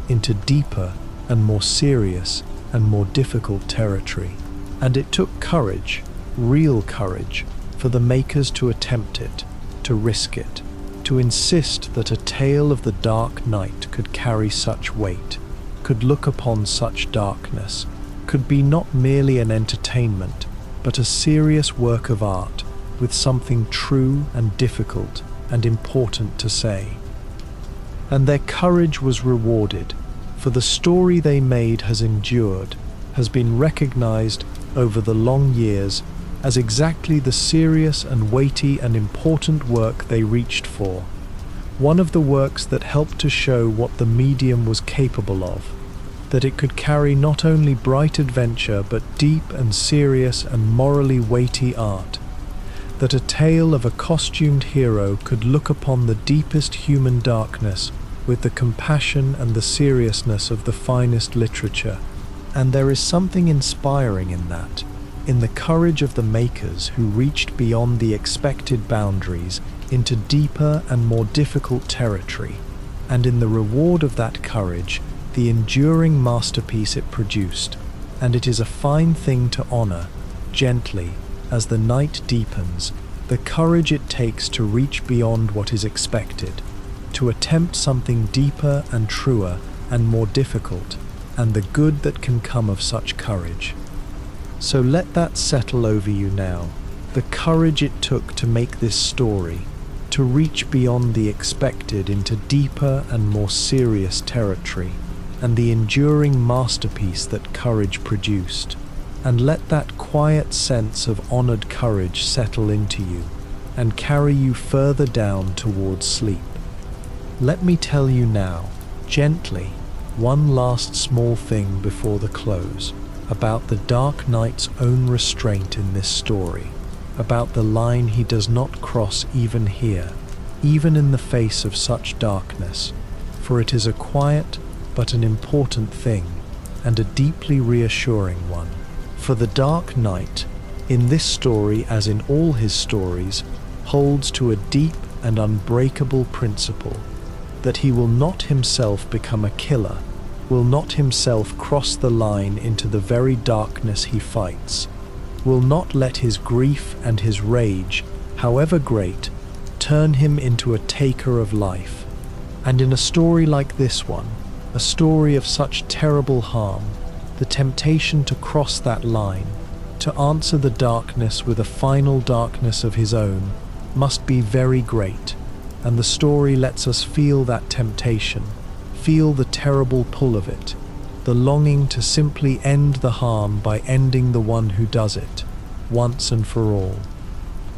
into deeper and more serious and more difficult territory. And it took courage, real courage, for the makers to attempt it, to risk it, to insist that a tale of the Dark Knight could carry such weight, could look upon such darkness, could be not merely an entertainment, but a serious work of art, with something true and difficult and important to say. And their courage was rewarded, for the story they made has endured, has been recognized over the long years as exactly the serious and weighty and important work they reached for, one of the works that helped to show what the medium was capable of, that it could carry not only bright adventure but deep and serious and morally weighty art, that a tale of a costumed hero could look upon the deepest human darkness with the compassion and the seriousness of the finest literature. And there is something inspiring in that, in the courage of the makers who reached beyond the expected boundaries into deeper and more difficult territory, and in the reward of that courage, the enduring masterpiece it produced. And it is a fine thing to honor, gently, as the night deepens, the courage it takes to reach beyond what is expected, to attempt something deeper and truer and more difficult, and the good that can come of such courage. So let that settle over you now, the courage it took to make this story, to reach beyond the expected into deeper and more serious territory, and the enduring masterpiece that courage produced. And let that quiet sense of honored courage settle into you and carry you further down towards sleep. Let me tell you now, gently, one last small thing before the close, about the Dark Knight's own restraint in this story, about the line he does not cross even here, even in the face of such darkness, for it is a quiet but an important thing, and a deeply reassuring one. For the Dark Knight, in this story as in all his stories, holds to a deep and unbreakable principle, that he will not himself become a killer, will not himself cross the line into the very darkness he fights, will not let his grief and his rage, however great, turn him into a taker of life. And in a story like this one, a story of such terrible harm, the temptation to cross that line, to answer the darkness with a final darkness of his own, must be very great, and the story lets us feel that temptation, feel the terrible pull of it, the longing to simply end the harm by ending the one who does it, once and for all.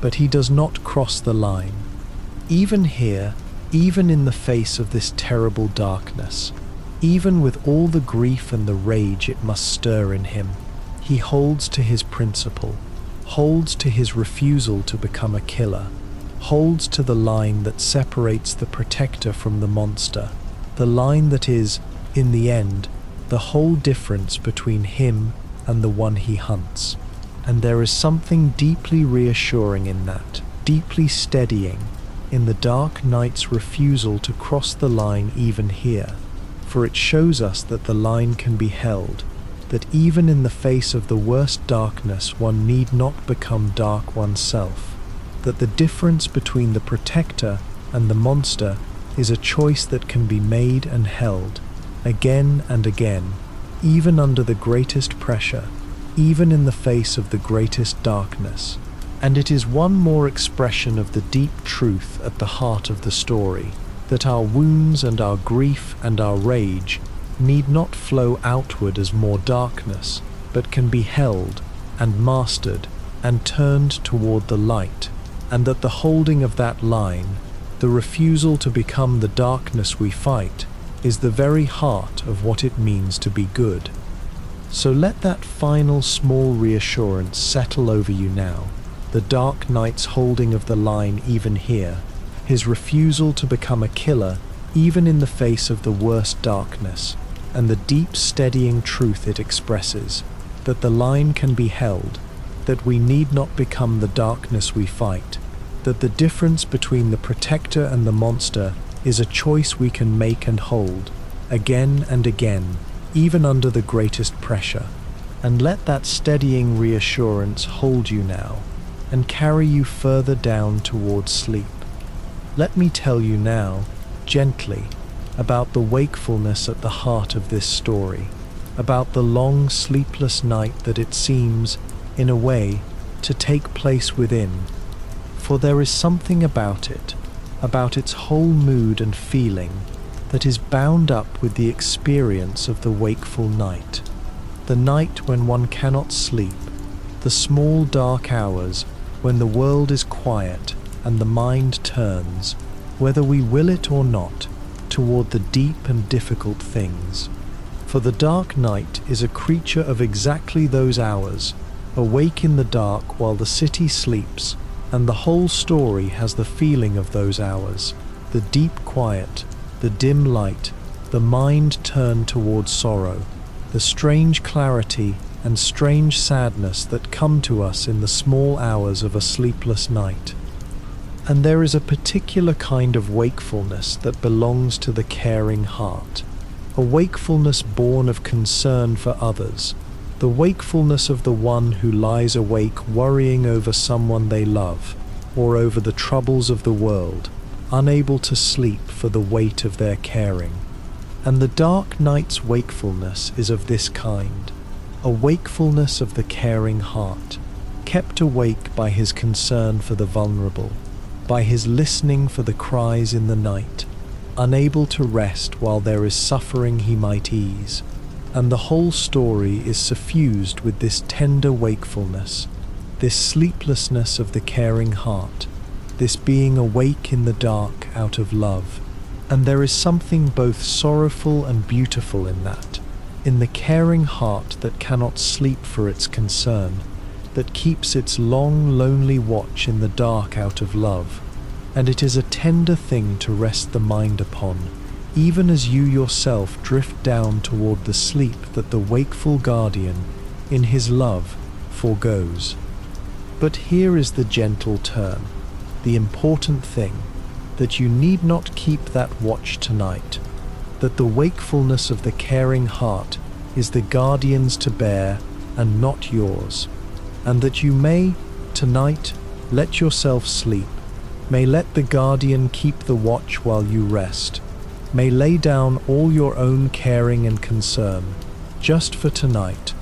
But he does not cross the line. Even here, even in the face of this terrible darkness, even with all the grief and the rage it must stir in him, he holds to his principle, holds to his refusal to become a killer, holds to the line that separates the protector from the monster, the line that is, in the end, the whole difference between him and the one he hunts. And there is something deeply reassuring in that, deeply steadying, in the Dark Knight's refusal to cross the line even here, for it shows us that the line can be held, that even in the face of the worst darkness one need not become dark oneself, that the difference between the protector and the monster is a choice that can be made and held, again and again, even under the greatest pressure, even in the face of the greatest darkness. And it is one more expression of the deep truth at the heart of the story, that our wounds and our grief and our rage need not flow outward as more darkness, but can be held and mastered and turned toward the light, and that the holding of that line, the refusal to become the darkness we fight, is the very heart of what it means to be good. So let that final small reassurance settle over you now, the dark knight's holding of the line even here, his refusal to become a killer even in the face of the worst darkness, and the deep steadying truth it expresses, that the line can be held, that we need not become the darkness we fight, that the difference between the protector and the monster is a choice we can make and hold, again and again, even under the greatest pressure. And let that steadying reassurance hold you now, and carry you further down towards sleep. Let me tell you now, gently, about the wakefulness at the heart of this story, about the long sleepless night that it seems, in a way, to take place within. For there is something about its whole mood and feeling, that is bound up with the experience of the wakeful night. The night when one cannot sleep, the small dark hours when the world is quiet and the mind turns, whether we will it or not, toward the deep and difficult things. For the dark night is a creature of exactly those hours, awake in the dark while the city sleeps, and the whole story has the feeling of those hours, the deep quiet, the dim light, the mind turned toward sorrow, the strange clarity and strange sadness that come to us in the small hours of a sleepless night. And there is a particular kind of wakefulness that belongs to the caring heart, a wakefulness born of concern for others, the wakefulness of the one who lies awake worrying over someone they love, or over the troubles of the world, unable to sleep for the weight of their caring. And the dark night's wakefulness is of this kind, a wakefulness of the caring heart, kept awake by his concern for the vulnerable, by his listening for the cries in the night, unable to rest while there is suffering he might ease. And the whole story is suffused with this tender wakefulness, this sleeplessness of the caring heart, this being awake in the dark out of love. And there is something both sorrowful and beautiful in that, in the caring heart that cannot sleep for its concern, that keeps its long, lonely watch in the dark out of love. And it is a tender thing to rest the mind upon, even as you yourself drift down toward the sleep that the wakeful guardian, in his love, forgoes. But here is the gentle turn, the important thing, that you need not keep that watch tonight, that the wakefulness of the caring heart is the guardian's to bear and not yours, and that you may, tonight, let yourself sleep, may let the guardian keep the watch while you rest, may lay down all your own caring and concern, just for tonight,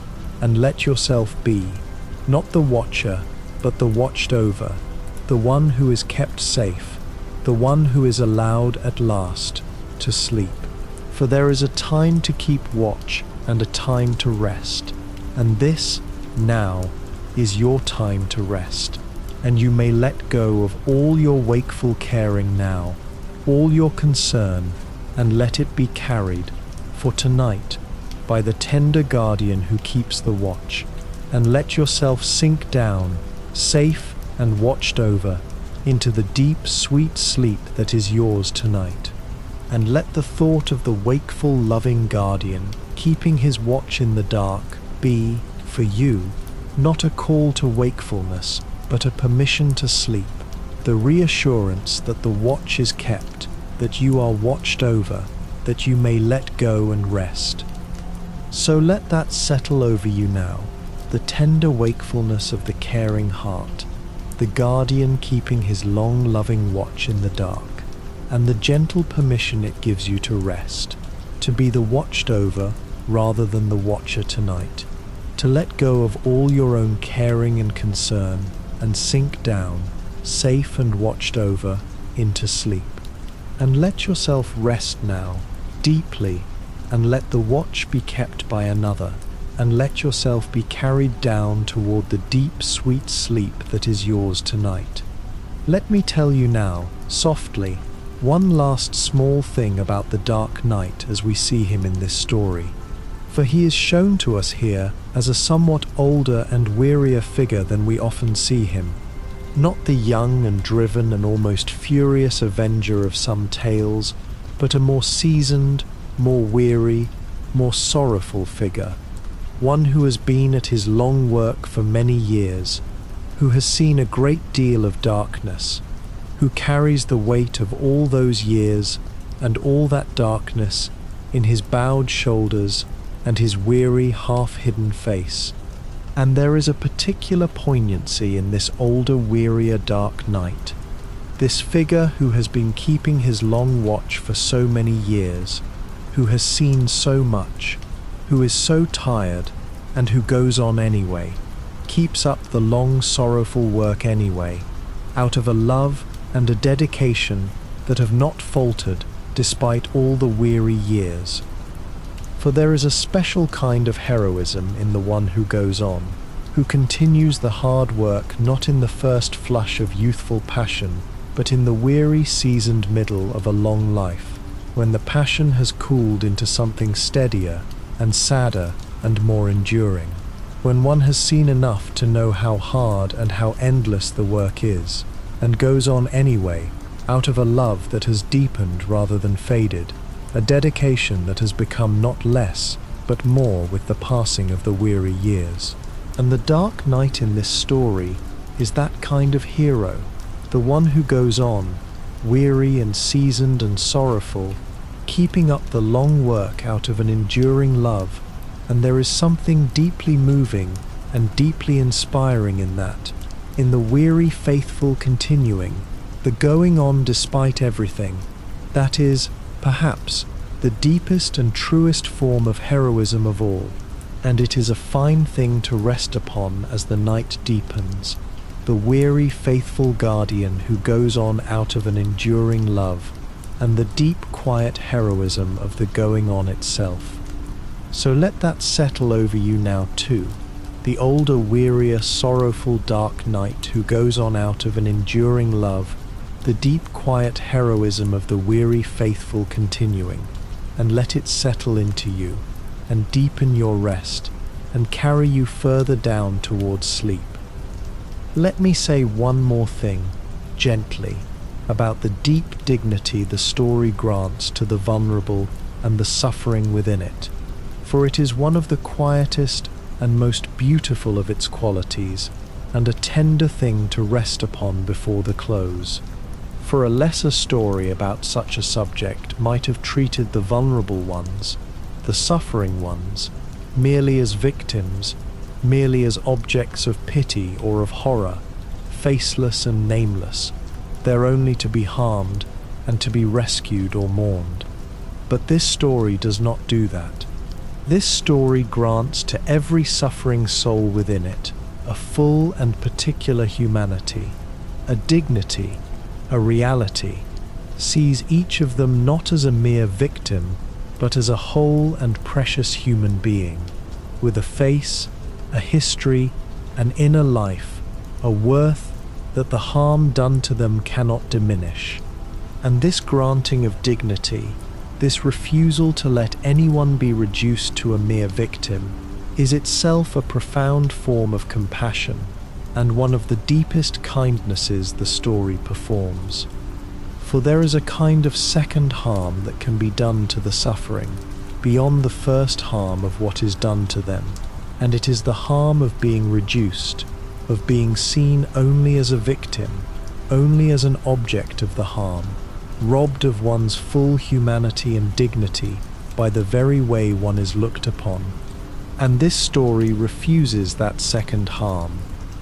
and let yourself be, not the watcher, but the watched over, the one who is kept safe, the one who is allowed at last to sleep. For there is a time to keep watch and a time to rest, and this, now, is your time to rest, and you may let go of all your wakeful caring now, all your concern, and let it be carried, for tonight, by the tender guardian who keeps the watch, and let yourself sink down, safe and watched over, into the deep, sweet sleep that is yours tonight. And let the thought of the wakeful, loving guardian, keeping his watch in the dark, be, for you, not a call to wakefulness, but a permission to sleep, the reassurance that the watch is kept, that you are watched over, that you may let go and rest. So let that settle over you now, the tender wakefulness of the caring heart, the guardian keeping his long loving watch in the dark, and the gentle permission it gives you to rest, to be the watched over rather than the watcher tonight, to let go of all your own caring and concern and sink down, safe and watched over, into sleep. And let yourself rest now, deeply, and let the watch be kept by another, and let yourself be carried down toward the deep, sweet sleep that is yours tonight. Let me tell you now, softly, one last small thing about the Dark Knight as we see him in this story. For he is shown to us here as a somewhat older and wearier figure than we often see him. Not the young and driven and almost furious avenger of some tales, but a more seasoned, more weary, more sorrowful figure. One who has been at his long work for many years, who has seen a great deal of darkness, who carries the weight of all those years and all that darkness in his bowed shoulders and his weary, half-hidden face. And there is a particular poignancy in this older, wearier Dark Knight, this figure who has been keeping his long watch for so many years, who has seen so much, who is so tired, and who goes on anyway, keeps up the long, sorrowful work anyway, out of a love and a dedication that have not faltered despite all the weary years. For there is a special kind of heroism in the one who goes on, who continues the hard work not in the first flush of youthful passion, but in the weary, seasoned middle of a long life, when the passion has cooled into something steadier and sadder and more enduring, when one has seen enough to know how hard and how endless the work is, and goes on anyway, out of a love that has deepened rather than faded, a dedication that has become not less, but more with the passing of the weary years. And the Dark Knight in this story is that kind of hero, the one who goes on, weary and seasoned and sorrowful, keeping up the long work out of an enduring love, and there is something deeply moving and deeply inspiring in that, in the weary, faithful continuing, the going on despite everything. That is, perhaps, the deepest and truest form of heroism of all, and it is a fine thing to rest upon as the night deepens, the weary, faithful guardian who goes on out of an enduring love, and the deep, quiet heroism of the going on itself. So let that settle over you now too, the older, wearier, sorrowful Dark Knight who goes on out of an enduring love, the deep, quiet heroism of the weary, faithful continuing, and let it settle into you, and deepen your rest, and carry you further down towards sleep. Let me say one more thing, gently, about the deep dignity the story grants to the vulnerable and the suffering within it, for it is one of the quietest and most beautiful of its qualities, and a tender thing to rest upon before the close. For a lesser story about such a subject might have treated the vulnerable ones, the suffering ones, merely as victims, merely as objects of pity or of horror, faceless and nameless, there only to be harmed and to be rescued or mourned. But this story does not do that. This story grants to every suffering soul within it a full and particular humanity, a dignity, a reality, sees each of them not as a mere victim, but as a whole and precious human being, with a face, a history, an inner life, a worth that the harm done to them cannot diminish. And this granting of dignity, this refusal to let anyone be reduced to a mere victim, is itself a profound form of compassion, and one of the deepest kindnesses the story performs. For there is a kind of second harm that can be done to the suffering, beyond the first harm of what is done to them, and it is the harm of being reduced, of being seen only as a victim, only as an object of the harm, robbed of one's full humanity and dignity by the very way one is looked upon. And this story refuses that second harm,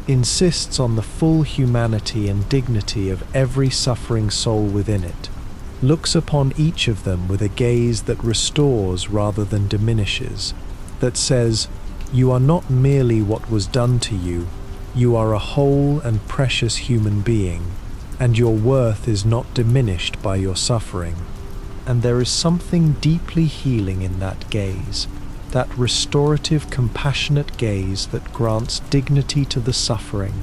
insists on the full humanity and dignity of every suffering soul within it, looks upon each of them with a gaze that restores rather than diminishes, that says, "You are not merely what was done to you, you are a whole and precious human being, and your worth is not diminished by your suffering." And there is something deeply healing in that gaze, that restorative, compassionate gaze that grants dignity to the suffering,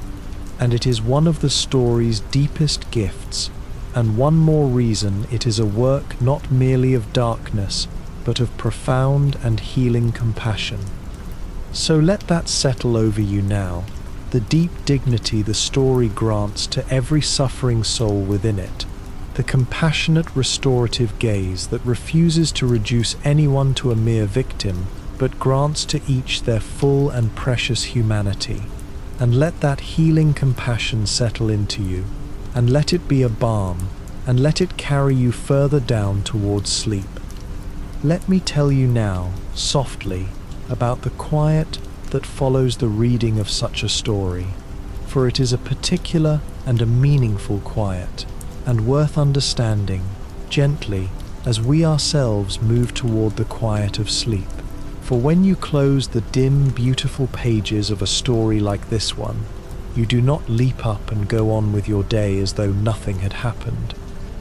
and it is one of the story's deepest gifts, and one more reason it is a work not merely of darkness, but of profound and healing compassion. So let that settle over you now, the deep dignity the story grants to every suffering soul within it, the compassionate restorative gaze that refuses to reduce anyone to a mere victim, but grants to each their full and precious humanity. And let that healing compassion settle into you, and let it be a balm, and let it carry you further down towards sleep. Let me tell you now, softly, about the quiet that follows the reading of such a story, for it is a particular and a meaningful quiet, and worth understanding gently as we ourselves move toward the quiet of sleep. For when you close the dim, beautiful pages of a story like this one, you do not leap up and go on with your day as though nothing had happened,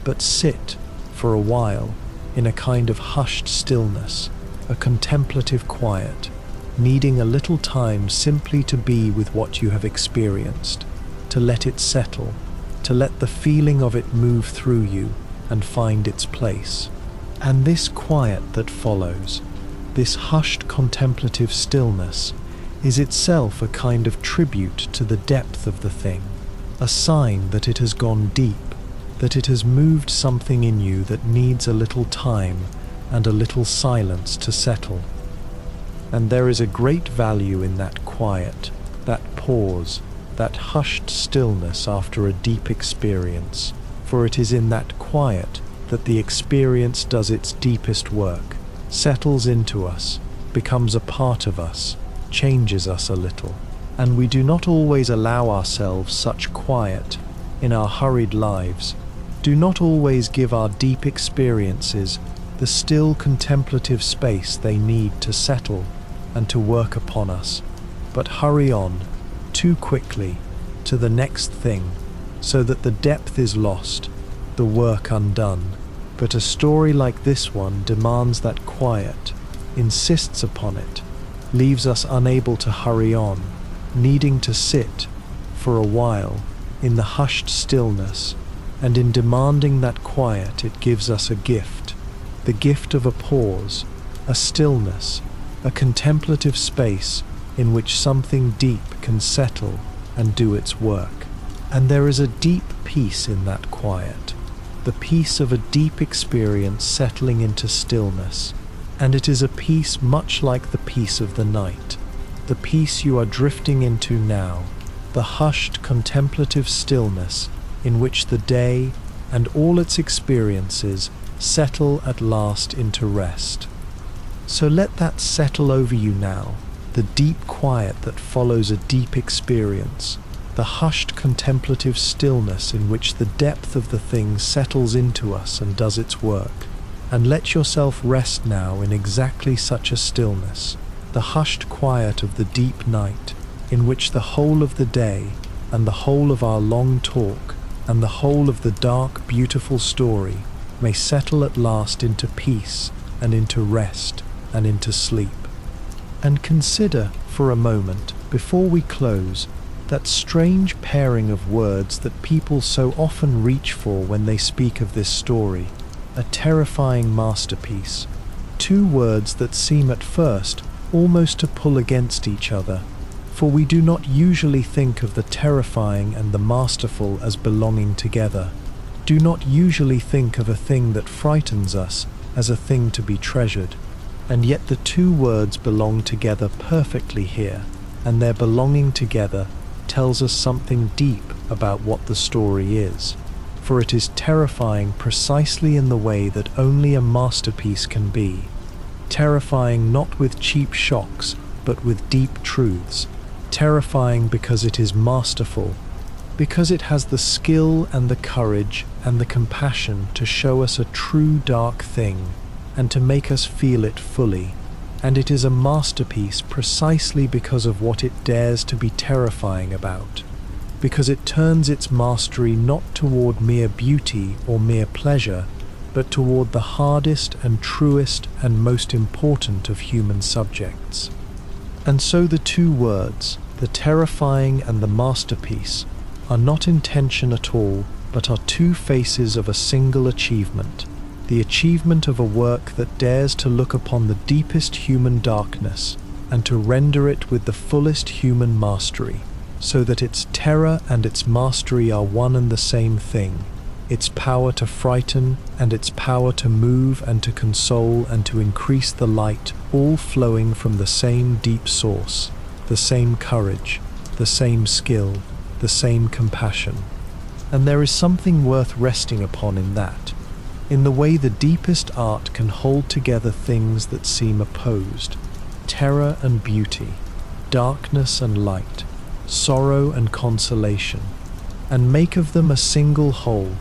but sit for a while in a kind of hushed stillness, a contemplative quiet, needing a little time simply to be with what you have experienced, to let it settle, to let the feeling of it move through you and find its place. And this quiet that follows, this hushed contemplative stillness, is itself a kind of tribute to the depth of the thing, a sign that it has gone deep, that it has moved something in you that needs a little time and a little silence to settle. And there is a great value in that quiet, that pause, that hushed stillness after a deep experience, for it is in that quiet that the experience does its deepest work, settles into us, becomes a part of us, changes us a little. And we do not always allow ourselves such quiet in our hurried lives, do not always give our deep experiences the still contemplative space they need to settle and to work upon us, but hurry on, too quickly, to the next thing, so that the depth is lost, the work undone. But a story like this one demands that quiet, insists upon it, leaves us unable to hurry on, needing to sit, for a while, in the hushed stillness, and in demanding that quiet it gives us a gift, the gift of a pause, a stillness, a contemplative space in which something deep can settle and do its work. And there is a deep peace in that quiet, the peace of a deep experience settling into stillness, and it is a peace much like the peace of the night, the peace you are drifting into now, the hushed contemplative stillness in which the day and all its experiences settle at last into rest. So let that settle over you now, the deep quiet that follows a deep experience, the hushed contemplative stillness in which the depth of the thing settles into us and does its work. And let yourself rest now in exactly such a stillness, the hushed quiet of the deep night, in which the whole of the day and the whole of our long talk and the whole of the dark, beautiful story may settle at last into peace and into rest and into sleep. And consider for a moment, before we close, that strange pairing of words that people so often reach for when they speak of this story, a terrifying masterpiece. Two words that seem at first almost to pull against each other, for we do not usually think of the terrifying and the masterful as belonging together, do not usually think of a thing that frightens us as a thing to be treasured, and yet the two words belong together perfectly here, and their belonging together tells us something deep about what the story is, for it is terrifying precisely in the way that only a masterpiece can be, terrifying not with cheap shocks but with deep truths, terrifying because it is masterful, because it has the skill and the courage and the compassion to show us a true dark thing and to make us feel it fully. And it is a masterpiece precisely because of what it dares to be terrifying about, because it turns its mastery not toward mere beauty or mere pleasure, but toward the hardest and truest and most important of human subjects. And so the two words, the terrifying and the masterpiece, are not intention at all, but are two faces of a single achievement, the achievement of a work that dares to look upon the deepest human darkness and to render it with the fullest human mastery, so that its terror and its mastery are one and the same thing, its power to frighten and its power to move and to console and to increase the light, all flowing from the same deep source, the same courage, the same skill, the same compassion. And there is something worth resting upon in that, in the way the deepest art can hold together things that seem opposed, terror and beauty, darkness and light, sorrow and consolation, and make of them a single whole,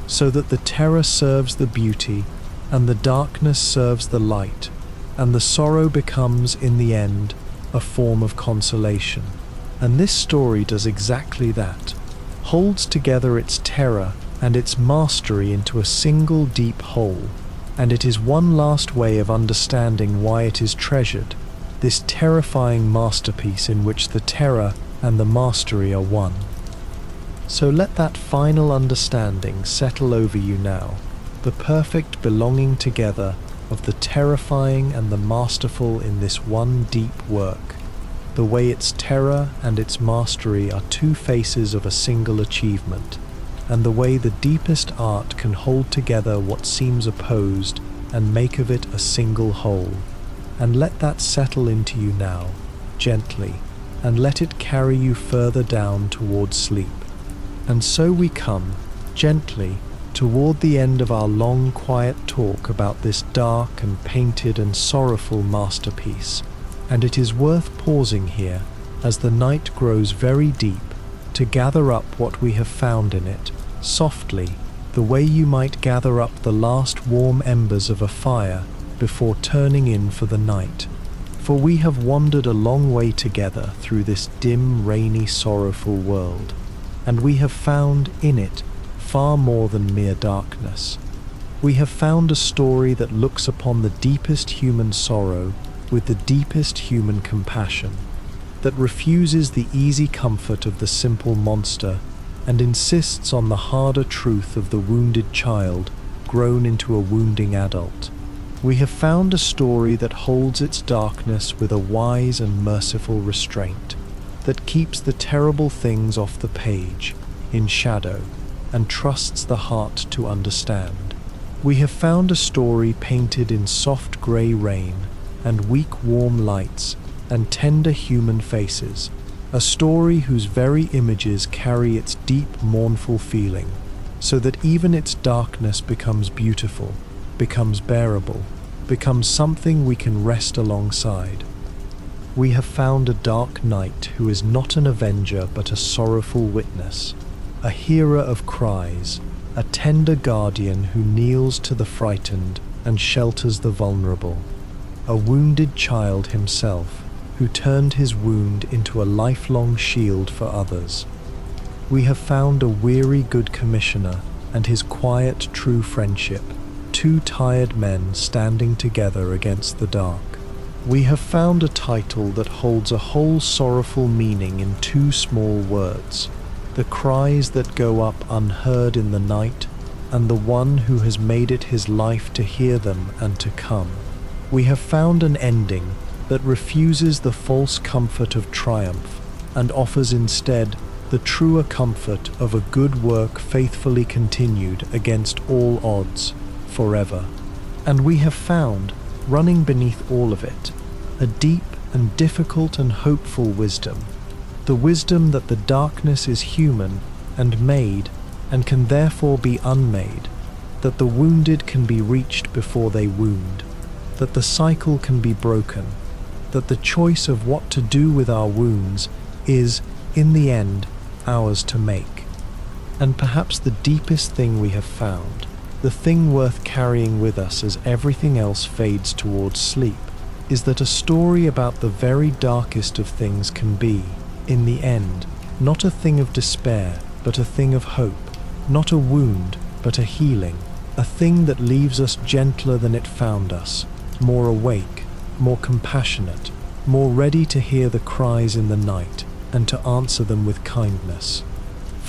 so that the terror serves the beauty, and the darkness serves the light, and the sorrow becomes, in the end, a form of consolation. And this story does exactly that, holds together its terror and its mastery into a single deep whole, and it is one last way of understanding why it is treasured, this terrifying masterpiece in which the terror and the mastery are one. So let that final understanding settle over you now, the perfect belonging together of the terrifying and the masterful in this one deep work, the way its terror and its mastery are two faces of a single achievement, and the way the deepest art can hold together what seems opposed and make of it a single whole. And let that settle into you now, gently, and let it carry you further down toward sleep. And so we come, gently, toward the end of our long, quiet talk about this dark and painted and sorrowful masterpiece, and it is worth pausing here, as the night grows very deep, to gather up what we have found in it, softly, the way you might gather up the last warm embers of a fire before turning in for the night. For we have wandered a long way together through this dim, rainy, sorrowful world, and we have found in it far more than mere darkness. We have found a story that looks upon the deepest human sorrow with the deepest human compassion, that refuses the easy comfort of the simple monster and insists on the harder truth of the wounded child grown into a wounding adult. We have found a story that holds its darkness with a wise and merciful restraint, that keeps the terrible things off the page, in shadow, and trusts the heart to understand. We have found a story painted in soft grey rain, and weak warm lights, and tender human faces, a story whose very images carry its deep mournful feeling, so that even its darkness becomes beautiful, becomes bearable, becomes something we can rest alongside. We have found a dark knight who is not an avenger but a sorrowful witness, a hearer of cries, a tender guardian who kneels to the frightened and shelters the vulnerable, a wounded child himself who turned his wound into a lifelong shield for others. We have found a weary good commissioner and his quiet true friendship, two tired men standing together against the dark. We have found a title that holds a whole sorrowful meaning in two small words, the cries that go up unheard in the night, and the one who has made it his life to hear them and to come. We have found an ending that refuses the false comfort of triumph and offers instead the truer comfort of a good work faithfully continued against all odds, forever. And we have found, running beneath all of it, a deep and difficult and hopeful wisdom, the wisdom that the darkness is human and made and can therefore be unmade, that the wounded can be reached before they wound, that the cycle can be broken, that the choice of what to do with our wounds is, in the end, ours to make. And perhaps the deepest thing we have found, the thing worth carrying with us as everything else fades towards sleep, is that a story about the very darkest of things can be, in the end, not a thing of despair, but a thing of hope, not a wound, but a healing, a thing that leaves us gentler than it found us, more awake, more compassionate, more ready to hear the cries in the night and to answer them with kindness.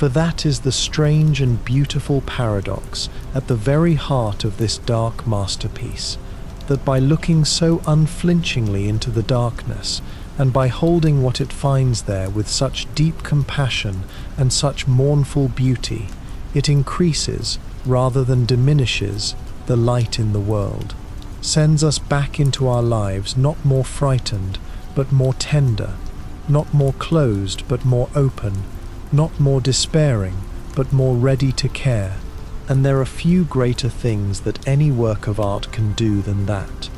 For that is the strange and beautiful paradox at the very heart of this dark masterpiece, that by looking so unflinchingly into the darkness, and by holding what it finds there with such deep compassion and such mournful beauty, it increases, rather than diminishes, the light in the world, sends us back into our lives not more frightened, but more tender, not more closed, but more open, not more despairing, but more ready to care. And there are few greater things that any work of art can do than that,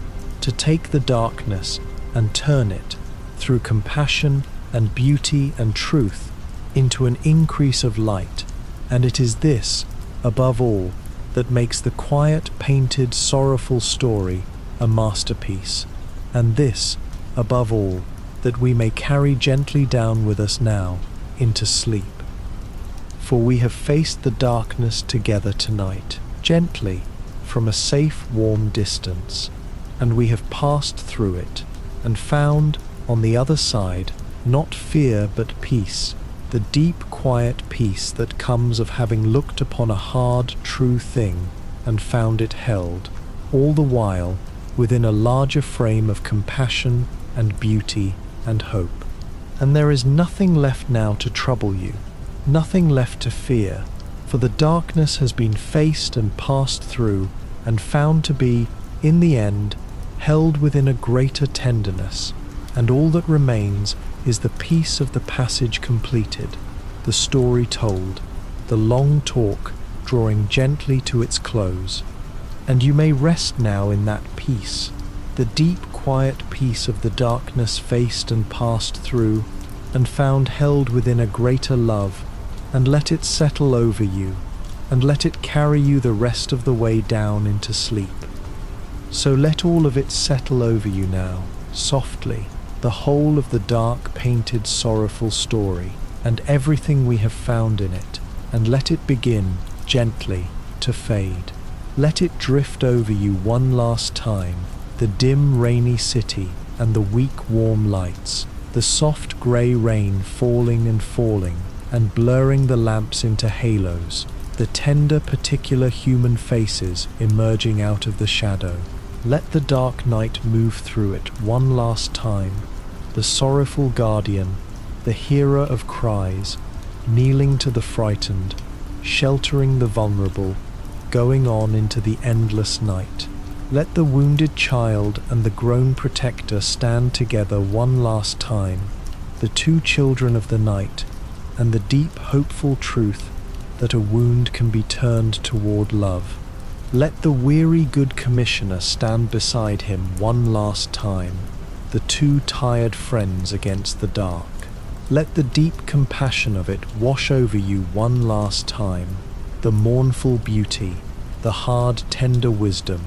to take the darkness and turn it, through compassion and beauty and truth, into an increase of light. And it is this, above all, that makes the quiet, painted, sorrowful story a masterpiece, and this, above all, that we may carry gently down with us now into sleep. For we have faced the darkness together tonight, gently, from a safe, warm distance, and we have passed through it, and found, on the other side, not fear but peace, the deep, quiet peace that comes of having looked upon a hard, true thing, and found it held, all the while, within a larger frame of compassion and beauty and hope. And there is nothing left now to trouble you, nothing left to fear, for the darkness has been faced and passed through, and found to be, in the end, held within a greater tenderness, and all that remains is the peace of the passage completed, the story told, the long talk drawing gently to its close. And you may rest now in that peace, the deep, quiet peace of the darkness faced and passed through, and found held within a greater love, and let it settle over you, and let it carry you the rest of the way down into sleep. So let all of it settle over you now, softly, the whole of the dark, painted, sorrowful story, and everything we have found in it, and let it begin, gently, to fade. Let it drift over you one last time, the dim, rainy city, and the weak, warm lights, the soft grey rain falling and falling, and blurring the lamps into halos, the tender, particular human faces emerging out of the shadow. Let the dark night move through it one last time, the sorrowful guardian, the hearer of cries, kneeling to the frightened, sheltering the vulnerable, going on into the endless night. Let the wounded child and the grown protector stand together one last time, the two children of the night, and the deep, hopeful truth that a wound can be turned toward love. Let the weary good commissioner stand beside him one last time, the two tired friends against the dark. Let the deep compassion of it wash over you one last time, the mournful beauty, the hard, tender wisdom,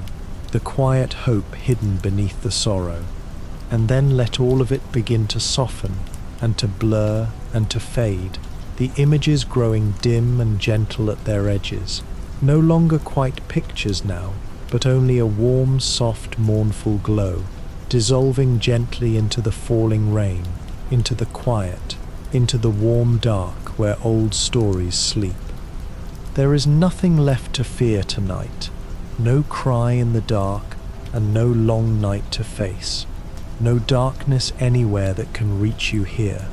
the quiet hope hidden beneath the sorrow. And then let all of it begin to soften, and to blur, and to fade, the images growing dim and gentle at their edges, no longer quite pictures now, but only a warm, soft, mournful glow, dissolving gently into the falling rain, into the quiet, into the warm dark where old stories sleep. There is nothing left to fear tonight, no cry in the dark, and no long night to face, no darkness anywhere that can reach you here,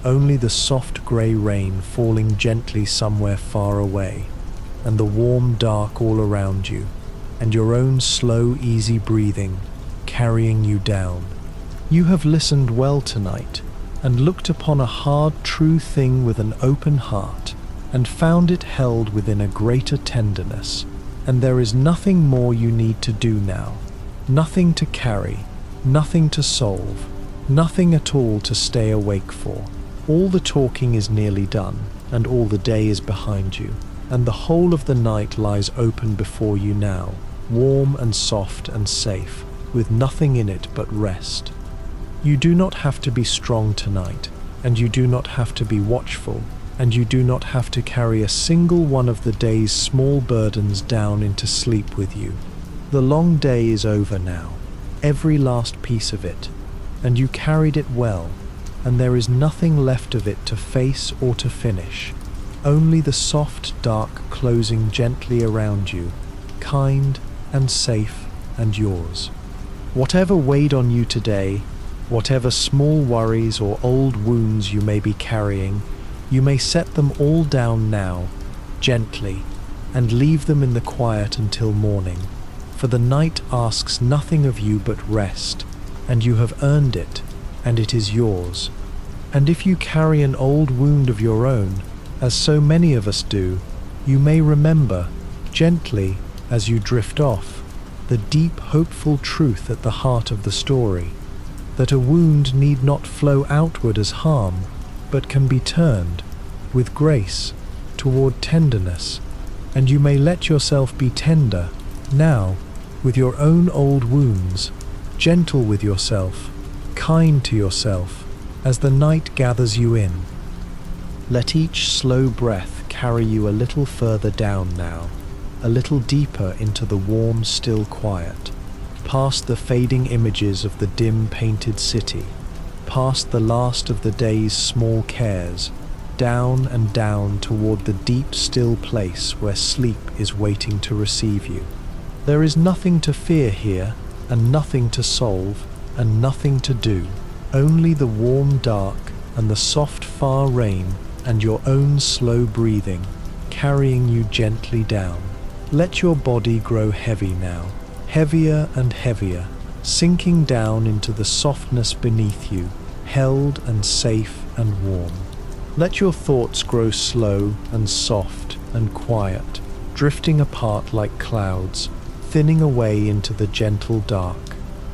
only the soft grey rain falling gently somewhere far away, and the warm dark all around you, and your own slow, easy breathing carrying you down. You have listened well tonight, and looked upon a hard, true thing with an open heart, and found it held within a greater tenderness. And there is nothing more you need to do now, nothing to carry, nothing to solve, nothing at all to stay awake for. All the talking is nearly done, and all the day is behind you, and the whole of the night lies open before you now, warm and soft and safe, with nothing in it but rest. You do not have to be strong tonight, and you do not have to be watchful, and you do not have to carry a single one of the day's small burdens down into sleep with you. The long day is over now, every last piece of it, and you carried it well, and there is nothing left of it to face or to finish. only the soft dark closing gently around you, kind and safe and yours. Whatever weighed on you today, whatever small worries or old wounds you may be carrying, you may set them all down now, gently, and leave them in the quiet until morning. For the night asks nothing of you but rest, and you have earned it, and it is yours. And if you carry an old wound of your own, as so many of us do, you may remember, gently, as you drift off, the deep, hopeful truth at the heart of the story, that a wound need not flow outward as harm, but can be turned, with grace, toward tenderness, and you may let yourself be tender, now, with your own old wounds, gentle with yourself, kind to yourself, as the night gathers you in. Let each slow breath carry you a little further down now, a little deeper into the warm, still quiet, past the fading images of the dim painted city, past the last of the day's small cares, down and down toward the deep, still place where sleep is waiting to receive you. There is nothing to fear here, and nothing to solve, and nothing to do, only the warm dark and the soft far rain and your own slow breathing, carrying you gently down. Let your body grow heavy now, heavier and heavier, sinking down into the softness beneath you, held and safe and warm. Let your thoughts grow slow and soft and quiet, drifting apart like clouds, thinning away into the gentle dark.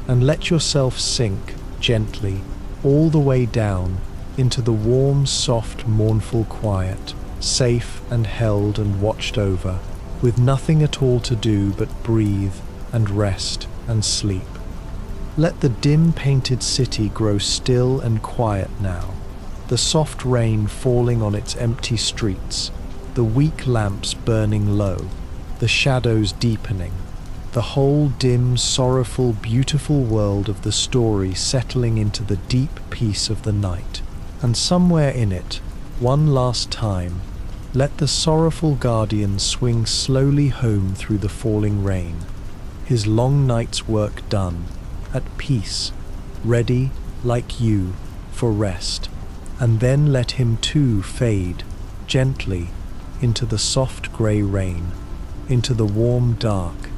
And let yourself sink gently all the way down into the warm, soft, mournful quiet, safe and held and watched over, with nothing at all to do but breathe and rest and sleep. Let the dim painted city grow still and quiet now, the soft rain falling on its empty streets, the weak lamps burning low, the shadows deepening, the whole dim, sorrowful, beautiful world of the story settling into the deep peace of the night. And somewhere in it, one last time, let the sorrowful guardian swing slowly home through the falling rain, his long night's work done, at peace, ready, like you, for rest. And then let him too fade, gently, into the soft grey rain, into the warm dark,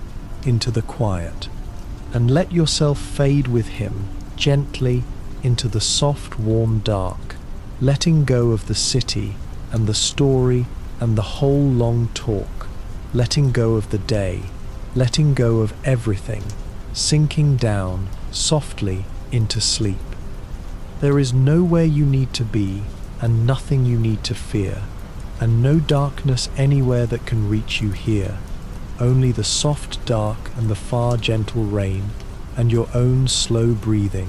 into the quiet, and let yourself fade with him, gently, into the soft warm dark, letting go of the city and the story and the whole long talk, letting go of the day, letting go of everything, sinking down softly into sleep. There is nowhere you need to be and nothing you need to fear, and no darkness anywhere that can reach you here, only the soft dark and the far gentle rain and your own slow breathing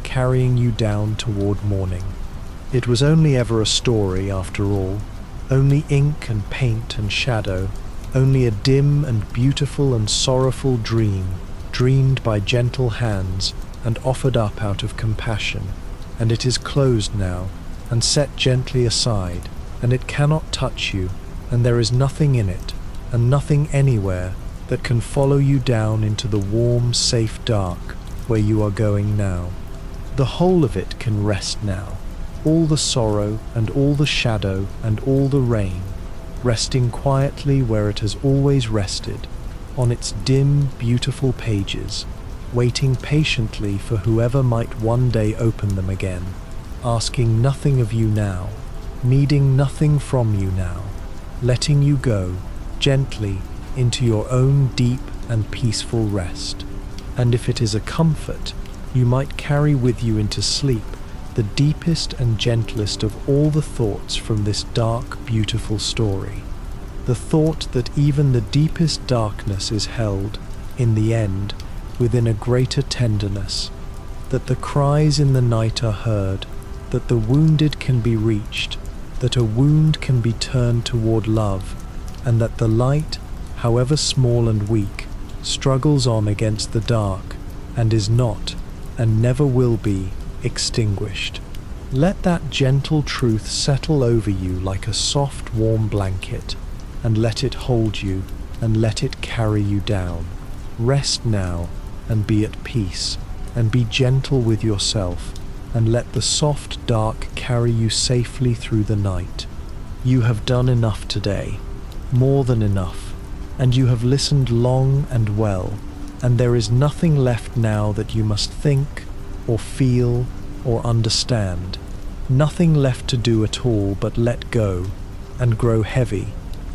carrying you down toward morning. It was only ever a story after all, only ink and paint and shadow, only a dim and beautiful and sorrowful dream, dreamed by gentle hands and offered up out of compassion, and it is closed now and set gently aside, and it cannot touch you, and there is nothing in it, and nothing anywhere that can follow you down into the warm, safe dark where you are going now. The whole of it can rest now, all the sorrow and all the shadow and all the rain, resting quietly where it has always rested, on its dim, beautiful pages, waiting patiently for whoever might one day open them again, asking nothing of you now, needing nothing from you now, letting you go gently into your own deep and peaceful rest. And if it is a comfort, you might carry with you into sleep the deepest and gentlest of all the thoughts from this dark, beautiful story. The thought that even the deepest darkness is held, in the end, within a greater tenderness, that the cries in the night are heard, that the wounded can be reached, that a wound can be turned toward love, and that the light, however small and weak, struggles on against the dark, and is not, and never will be, extinguished. Let that gentle truth settle over you like a soft, warm blanket, and let it hold you and let it carry you down. Rest now and be at peace, and be gentle with yourself, and let the soft dark carry you safely through the night. You have done enough today, more than enough, and you have listened long and well, and there is nothing left now that you must think or feel or understand. Nothing left to do at all but let go and grow heavy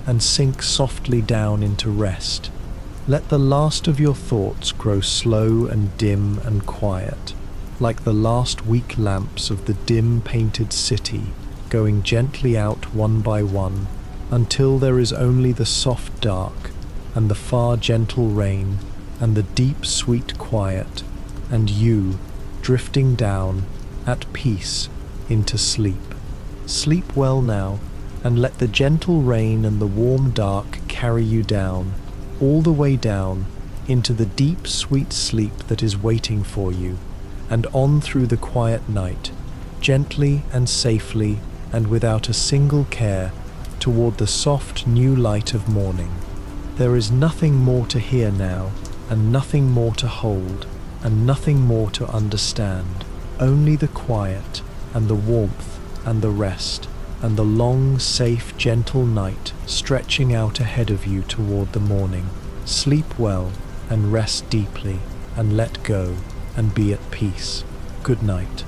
and sink softly down into rest. Let the last of your thoughts grow slow and dim and quiet, like the last weak lamps of the dim painted city, going gently out one by one, until there is only the soft dark, and the far gentle rain, and the deep sweet quiet, and you drifting down, at peace, into sleep. Sleep well now, and let the gentle rain and the warm dark carry you down, all the way down, into the deep sweet sleep that is waiting for you, and on through the quiet night, gently and safely and without a single care, toward the soft new light of morning. There is nothing more to hear now, and nothing more to hold, and nothing more to understand, only the quiet, and the warmth, and the rest, and the long, safe, gentle night stretching out ahead of you toward the morning. Sleep well, and rest deeply, and let go, and be at peace. Good night.